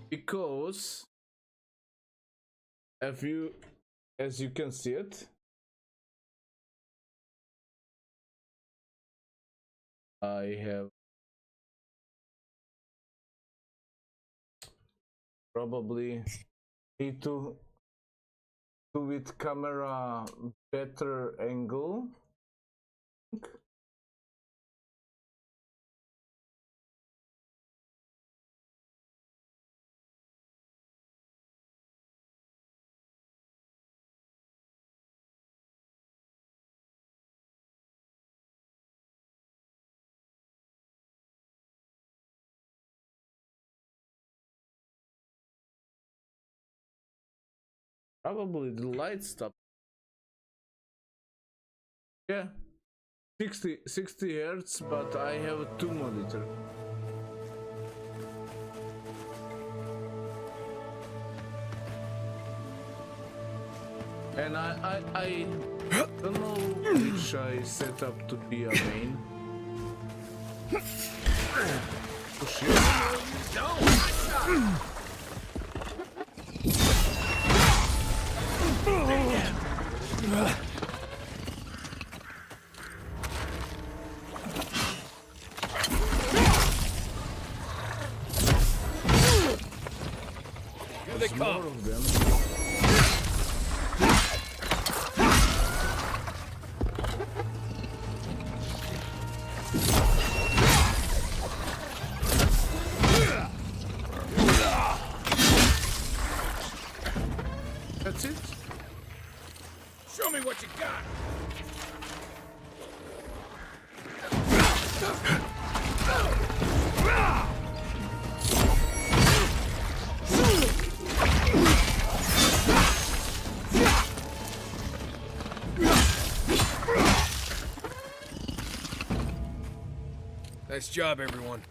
because as you can see it, I have probably need to do with camera better angle. Probably the light stop. Yeah, 60 hertz, but I have two monitor. And I don't know which I set up to be a main. Oh shit. Here they come. More of them. That's it. Show me what you got. Nice job, everyone.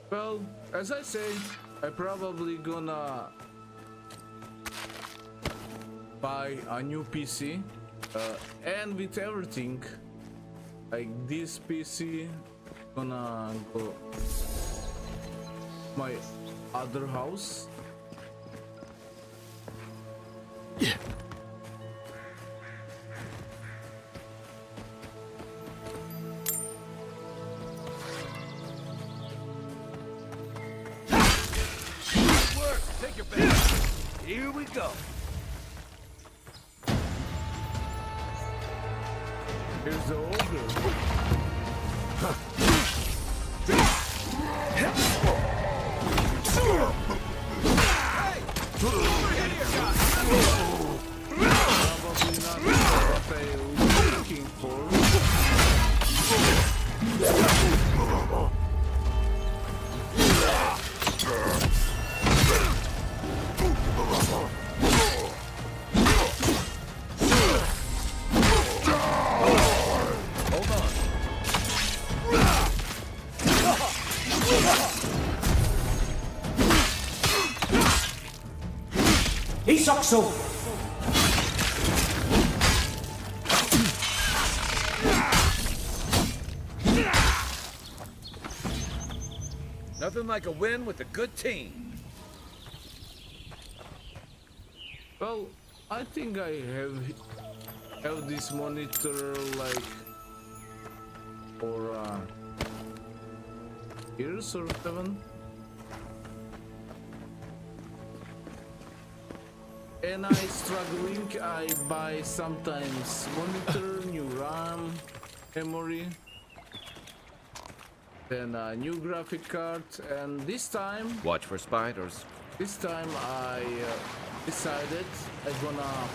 Well, as I say, I probably gonna buy a new PC, and with everything, like this PC, gonna go my other house. Take your best. Here we go. Here's the ogre. Probably not what I was looking for. Hold on. Sakso! Nothing like a win with a good team. Well, I think I have this monitor like for years or 7. And I struggling, I buy sometimes monitor, new RAM, memory, then a new graphic card, and this time... Watch for spiders. This time I decided I'm gonna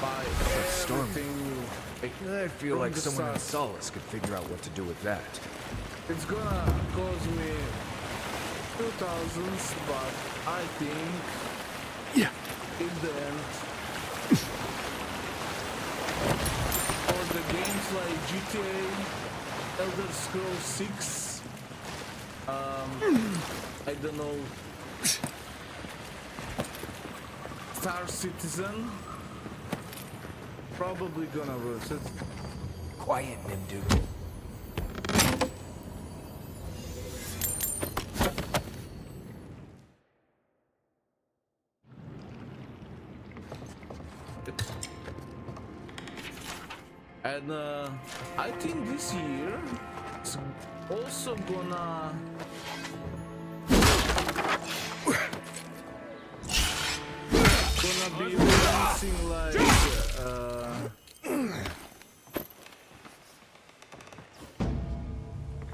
buy Storm. everything new. I feel from like the someone in start. Solace could figure out what to do with that. It's gonna cost me 2,000s, but I think in the end, for the games like GTA, Elder Scrolls 6, I don't know, Star Citizen, probably gonna worth it. Quiet, Nimdu. And I think this year it's also gonna be releasing like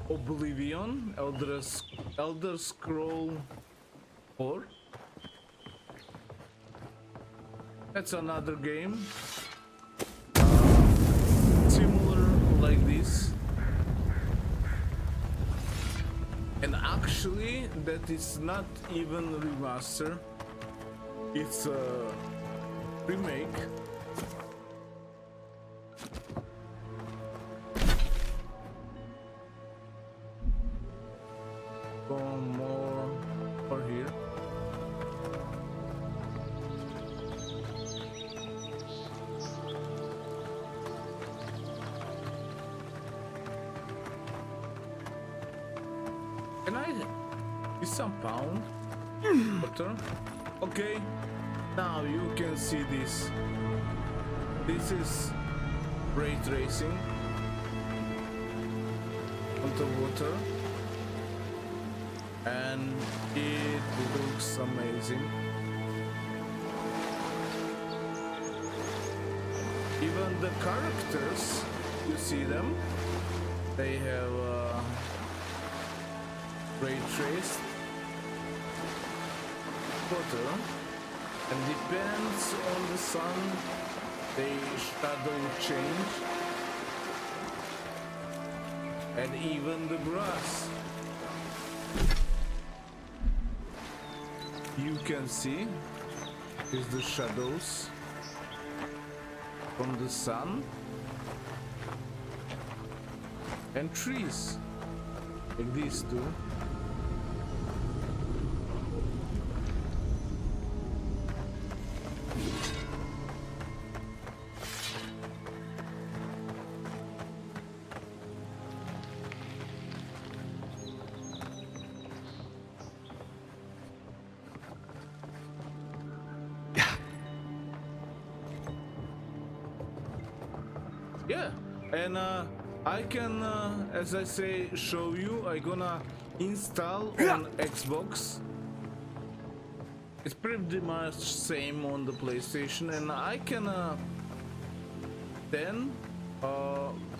Oblivion, Elder Scroll 4. That's another game. Similar like this, and actually that is not even remaster, it's a remake. More here. Can I use some pound water? Okay, now you can see this. This is ray tracing on the water, and it looks amazing. Even the characters, you see them, they have ray traced water, and depends on the sun, they shadow change, and even the grass. You can see is the shadows from the sun, and trees like these two. Yeah, and I can, as I say, show you. I gonna install on Xbox. It's pretty much same on the PlayStation, and I can then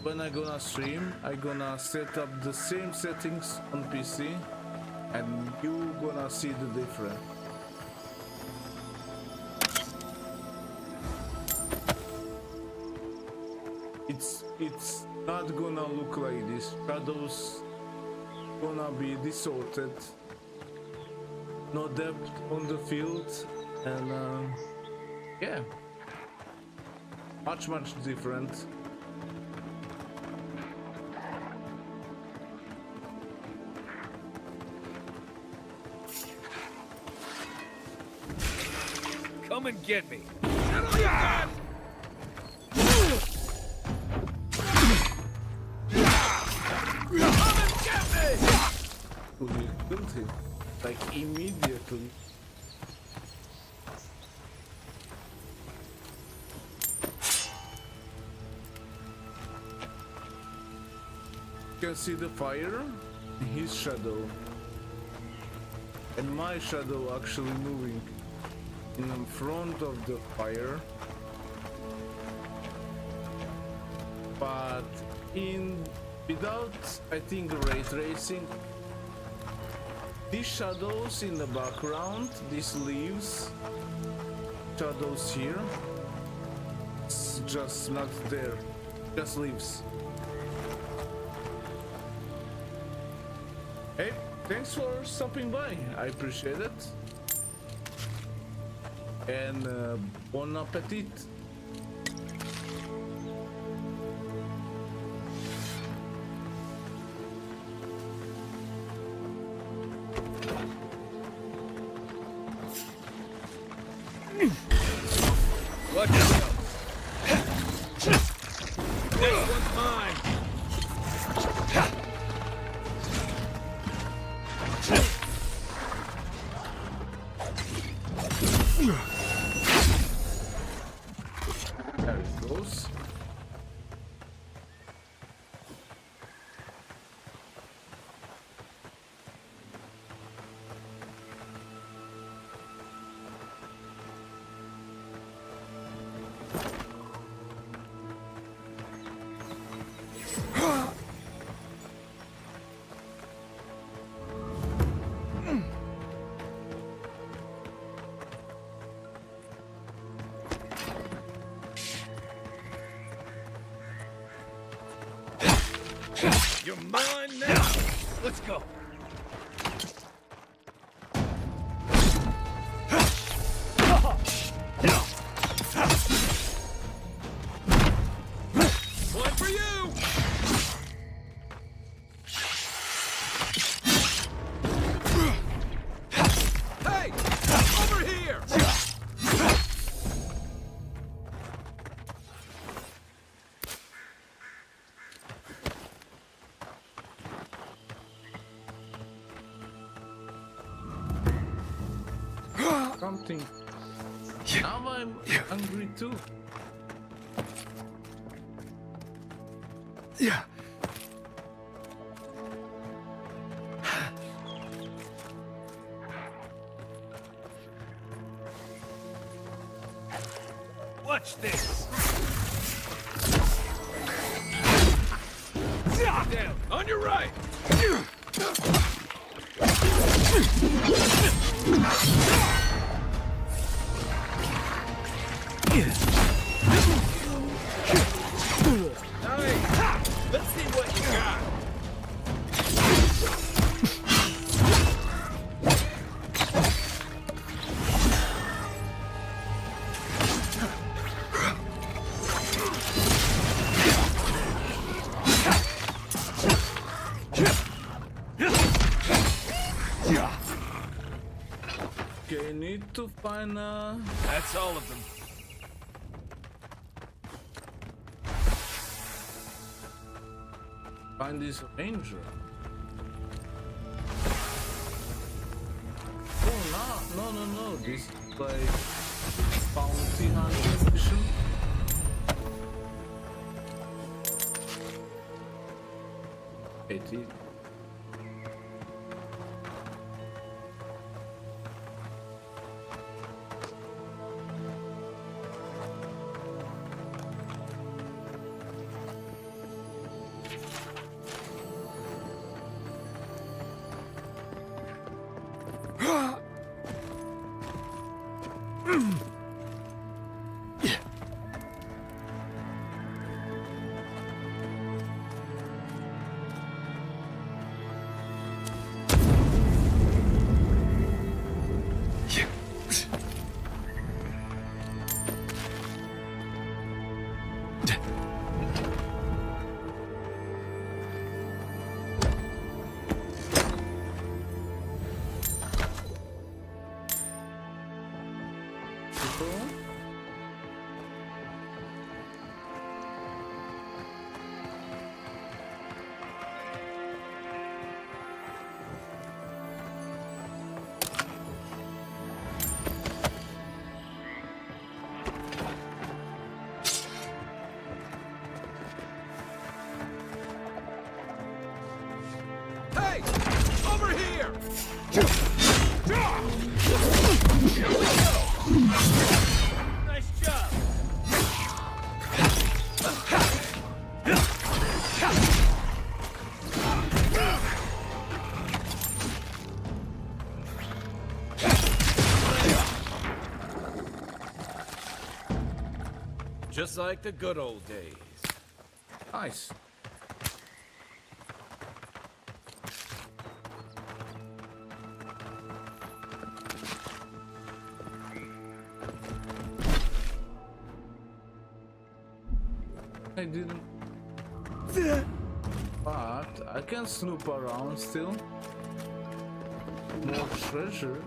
when I gonna stream, I gonna set up the same settings on PC, and you gonna see the difference. It's not gonna look like this. Shadows gonna be distorted, no depth on the field, and yeah, much different. Come and get me! Is that all you got? Come and get me! We killed him. Like immediately. You can see the fire in his shadow. And my shadow actually moving in front of the fire. But without, I think, ray tracing, these shadows in the background, these leaves, shadows here, it's just not there, just leaves. Hey, thanks for stopping by, I appreciate it. And bon appetit. Watch yourself. Next one's mine. There it goes. You're mine now. Let's go. One for you. Hey, over here. Something. Now I'm hungry too. Yeah. Watch this. Down on your right. Nice. Let's see what you got. Okay, need to find That's all of them. find this ranger. Oh no, this is like bounty hunting mission. It is. Cool. Nice job. Just like the good old days. Nice. I didn't. But I can snoop around still. More treasure.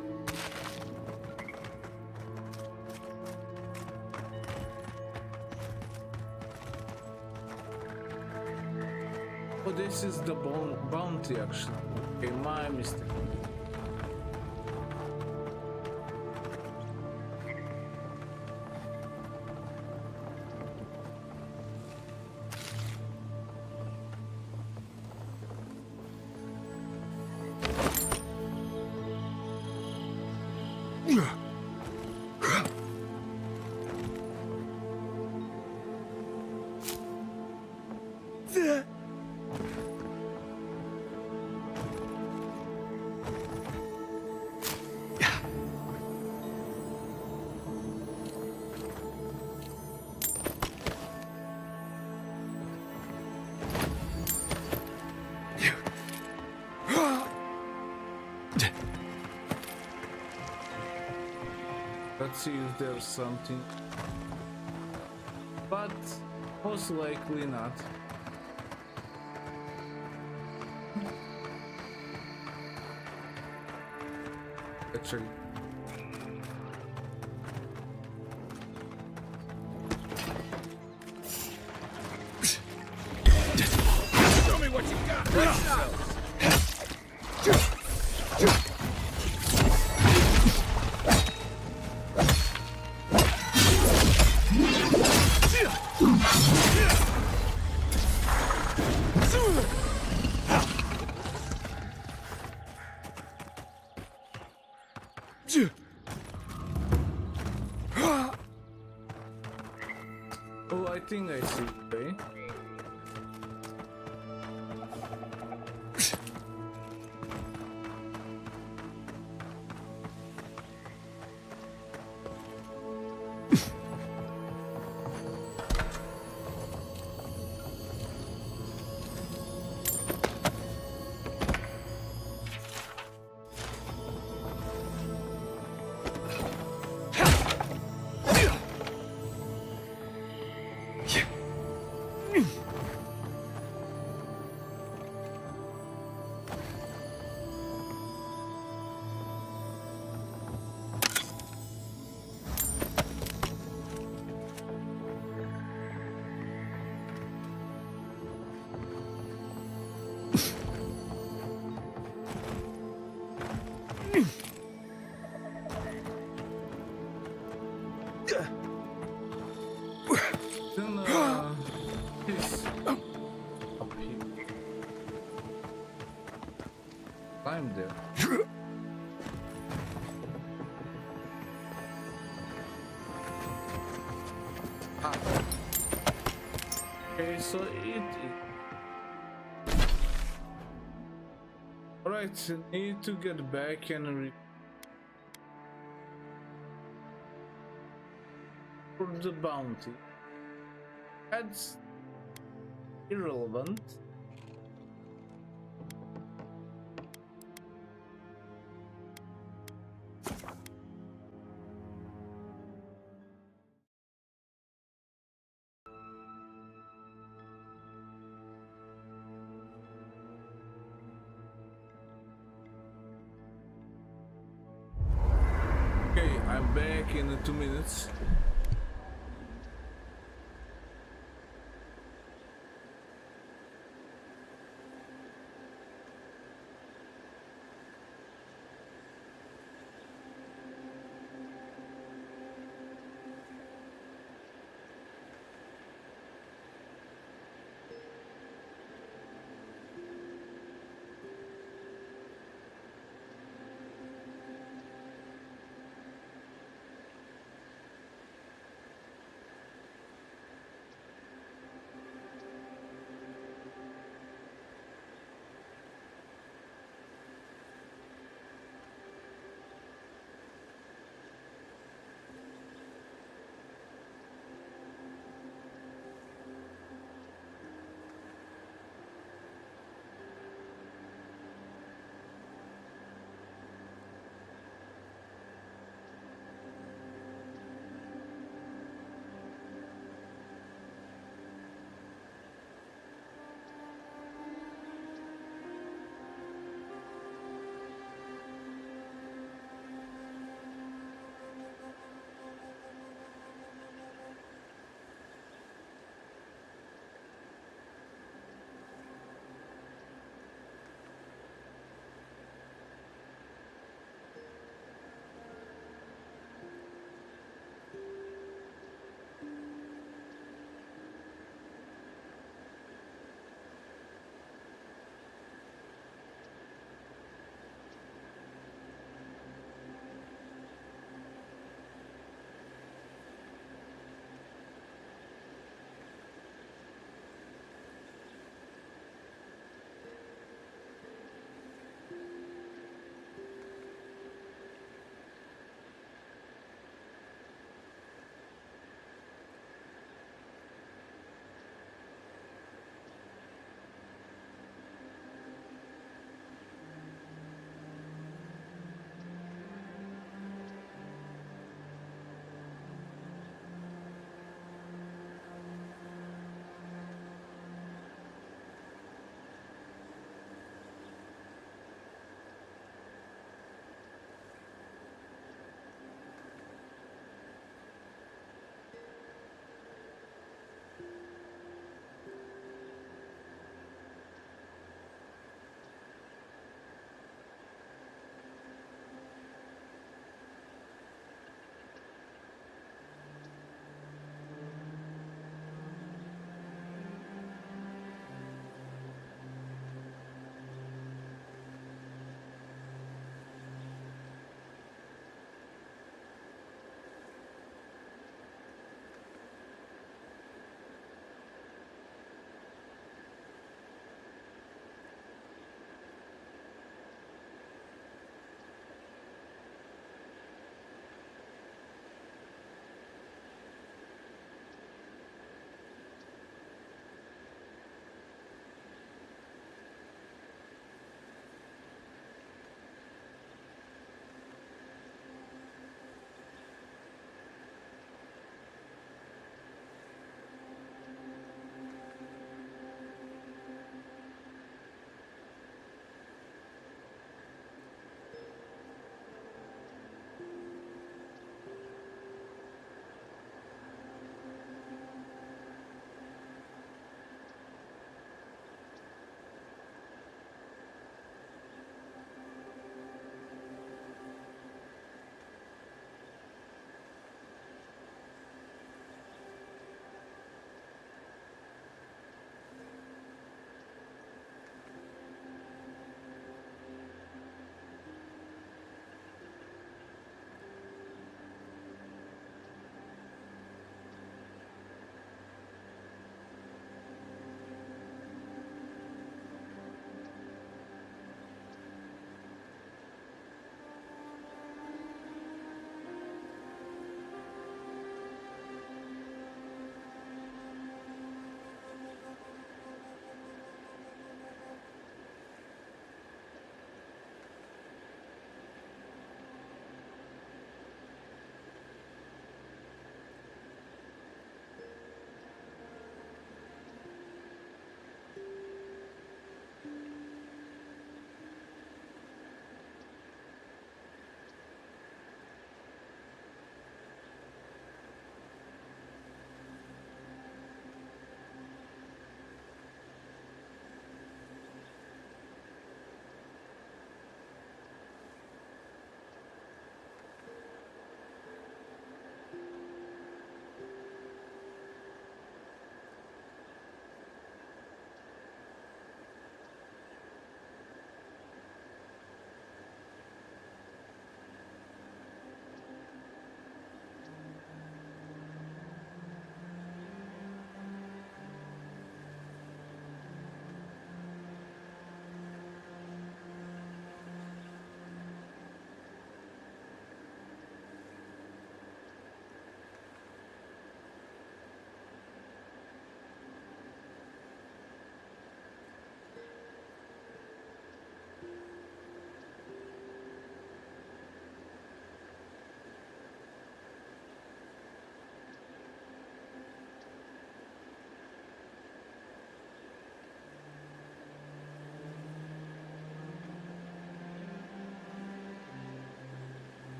Oh, this is the bounty actually. Okay, my mistake. Let's see if there's something, but most likely not. Actually, Show me what you got. Brace yourselves. oh, I think I see. Okay. Then, he's up here. Climb there. Ah. Okay, so it. Alright, need to get back and for the bounty. That's irrelevant. Okay, I'm back in 2 minutes.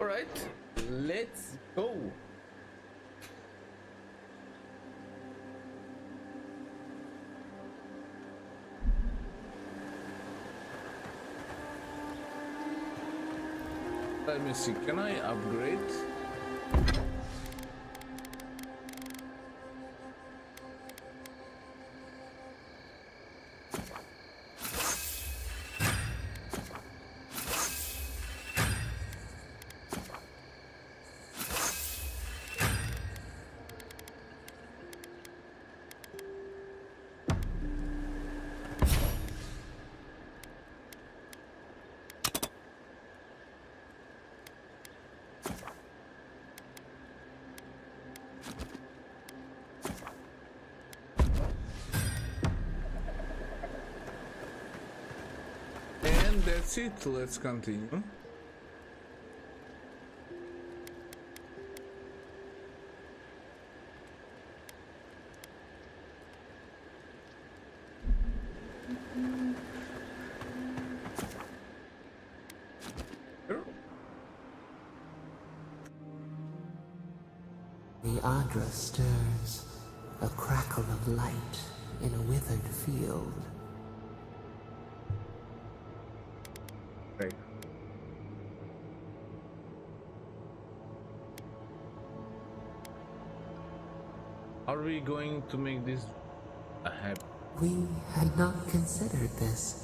Alright, let's go. Let me see, can I upgrade? And that's it, let's continue. The Adra stirs, a crackle of light in a withered field. Right. Are we going to make this a habit? We had not considered this.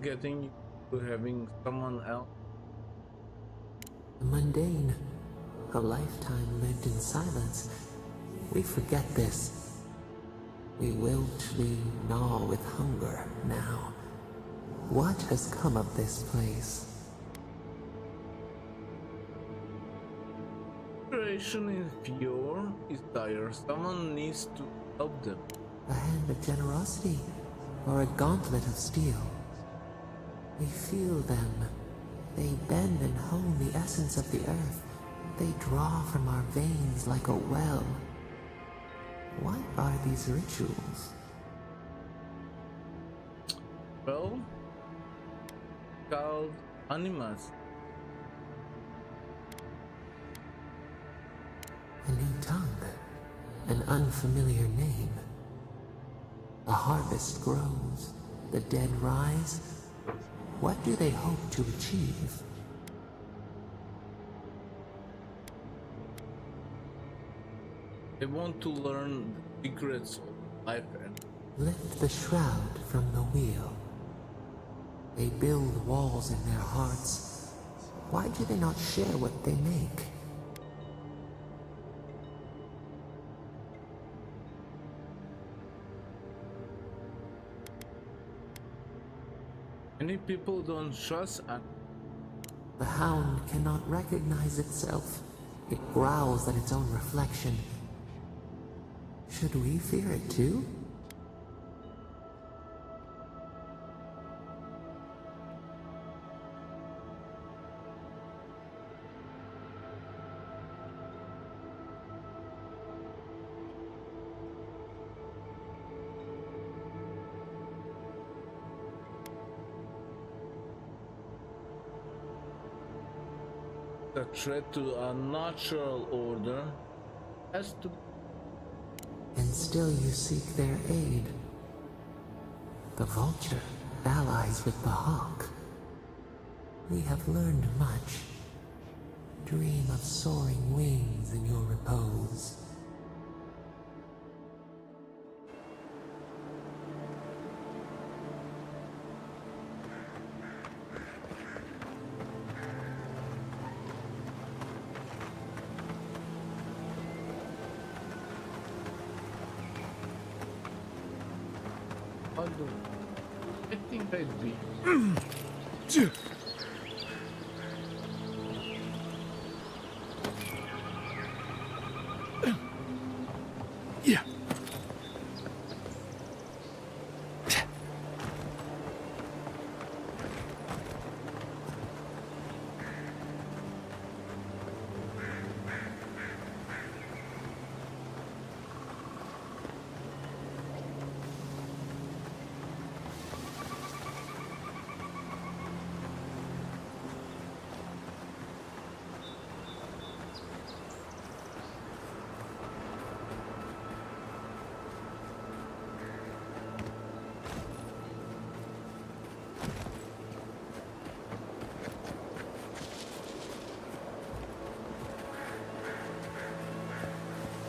Getting to having someone else. The mundane, a lifetime lived in silence. We forget this. We wiltly gnaw with hunger now. What has come of this place? Situation in Fjord is dire. Someone needs to help them. A hand of generosity, or a gauntlet of steel. We feel them. They bend and hone the essence of the earth. They draw from our veins like a well. What are these rituals? Well, called animas. A new tongue. An unfamiliar name. A harvest grows. The dead rise. What do they hope to achieve? They want to learn the secrets of life and Lift the shroud from the wheel. They build walls in their hearts. Why do they not share what they make? many people don't trust and The hound cannot recognize itself. It growls at its own reflection. Should we fear it too? the threat to a natural order has to. And still you seek their aid. The vulture allies with the hawk. We have learned much. Dream of soaring wings in your repose. I think I'd be. Yeah.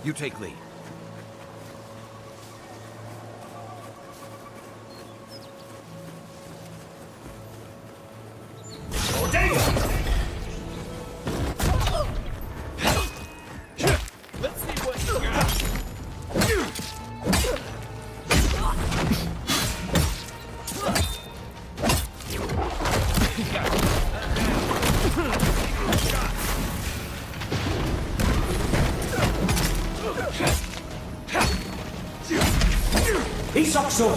You take lead. Let's see what you got. Isakso!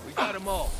We got them all.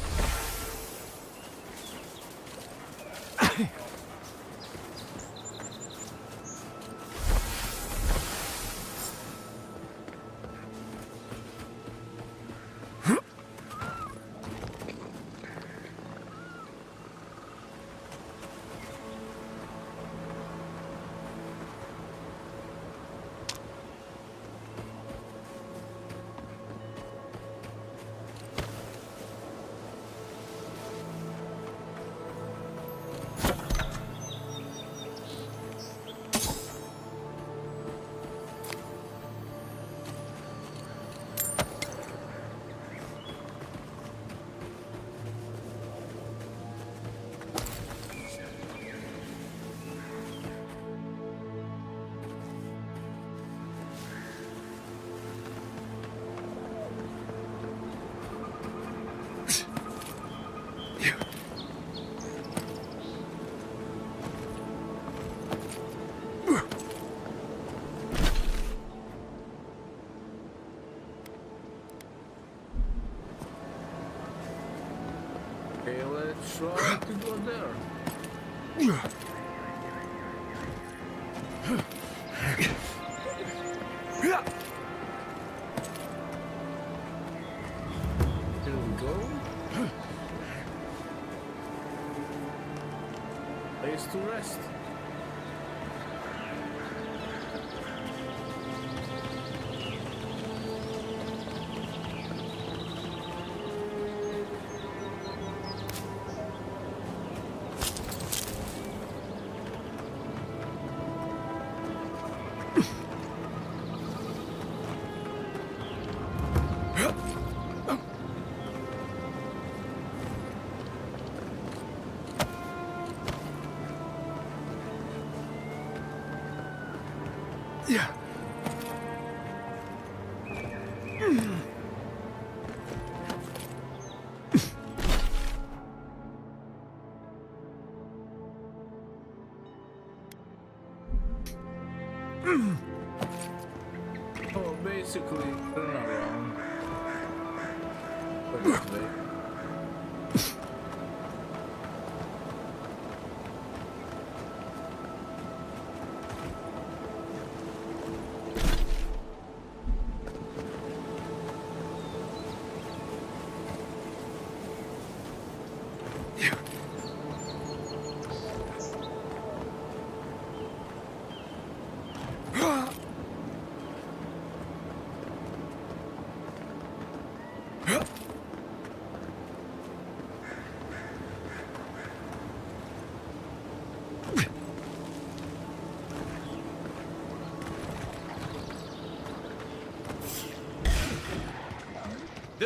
Okay, let's try to go there. Here we go. Place to rest. Yeah. Oh, basically, turn around. Go this way.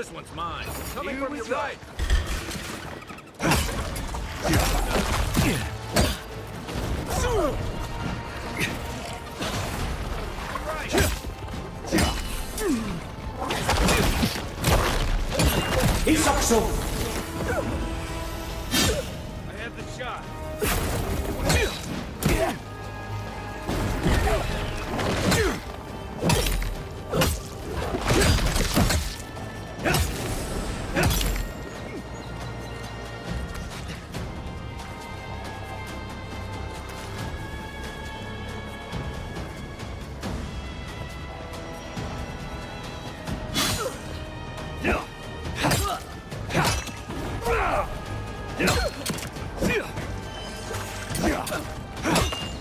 This one's mine. Coming Here from we your go. right. Isakso! I have the shot.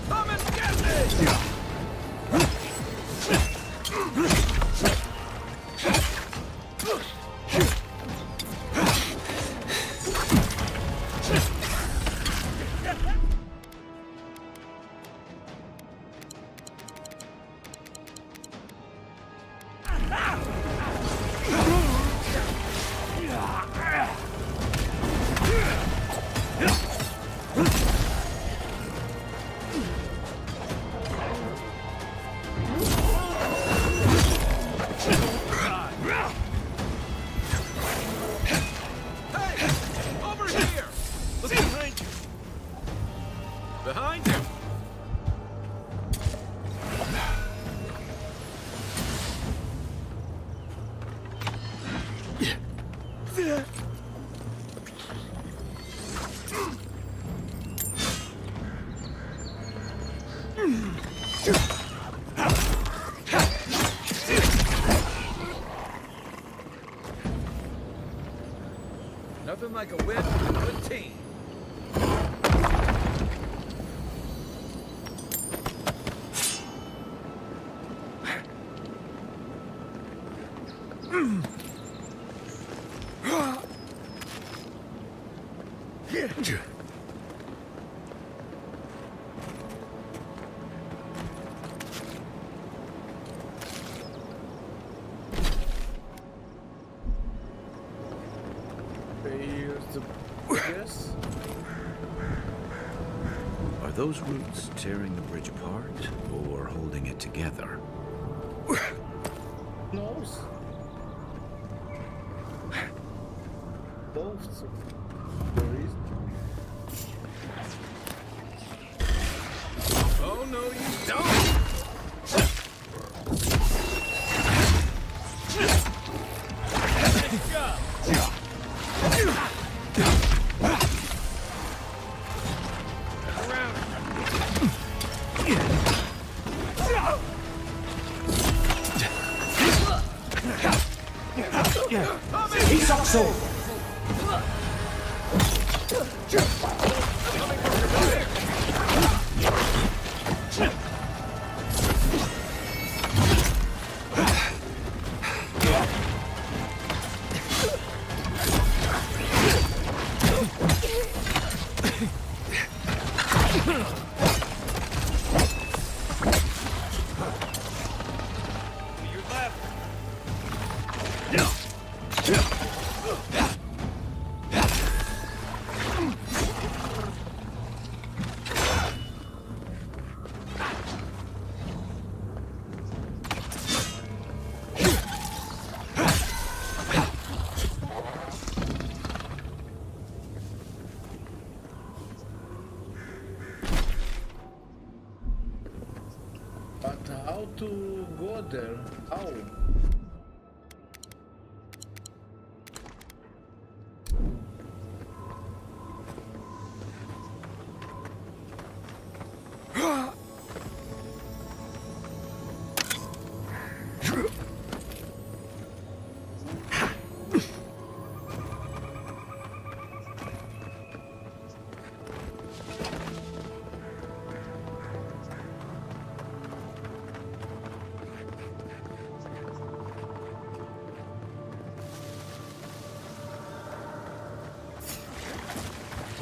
Come and get me! Hey! Over here! Look behind you! Behind you! Nothing like a win with a good team. Here's the yes. Are those roots tearing the bridge apart or holding it together? Nose. Both. Oh no, you don't! Nice job! Isakso! Your left! But how to go there? How?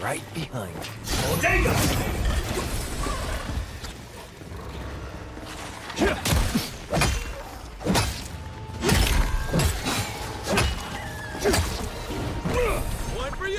Right behind you. Bodega! for you!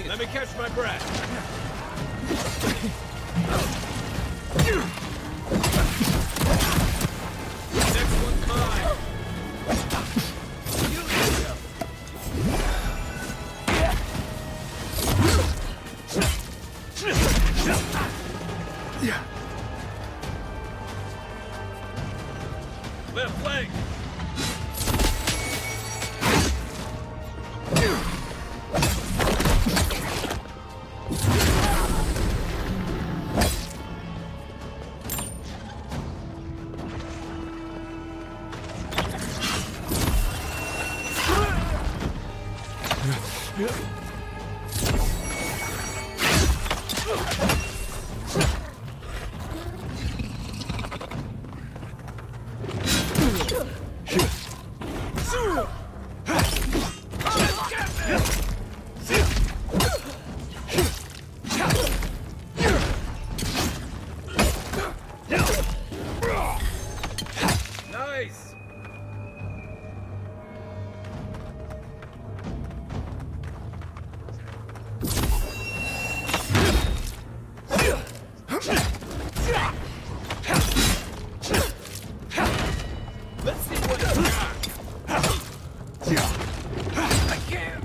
Let me catch my breath. Next one's mine. Left leg. Nice. Let's see what you got. I can't.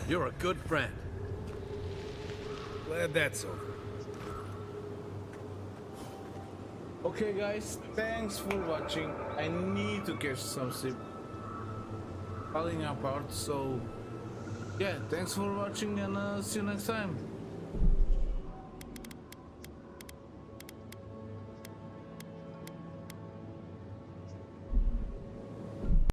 You're a good friend. Glad that's over. Okay guys, thanks for watching. I need to catch some sleep. Falling apart, so yeah, thanks for watching and see you next time.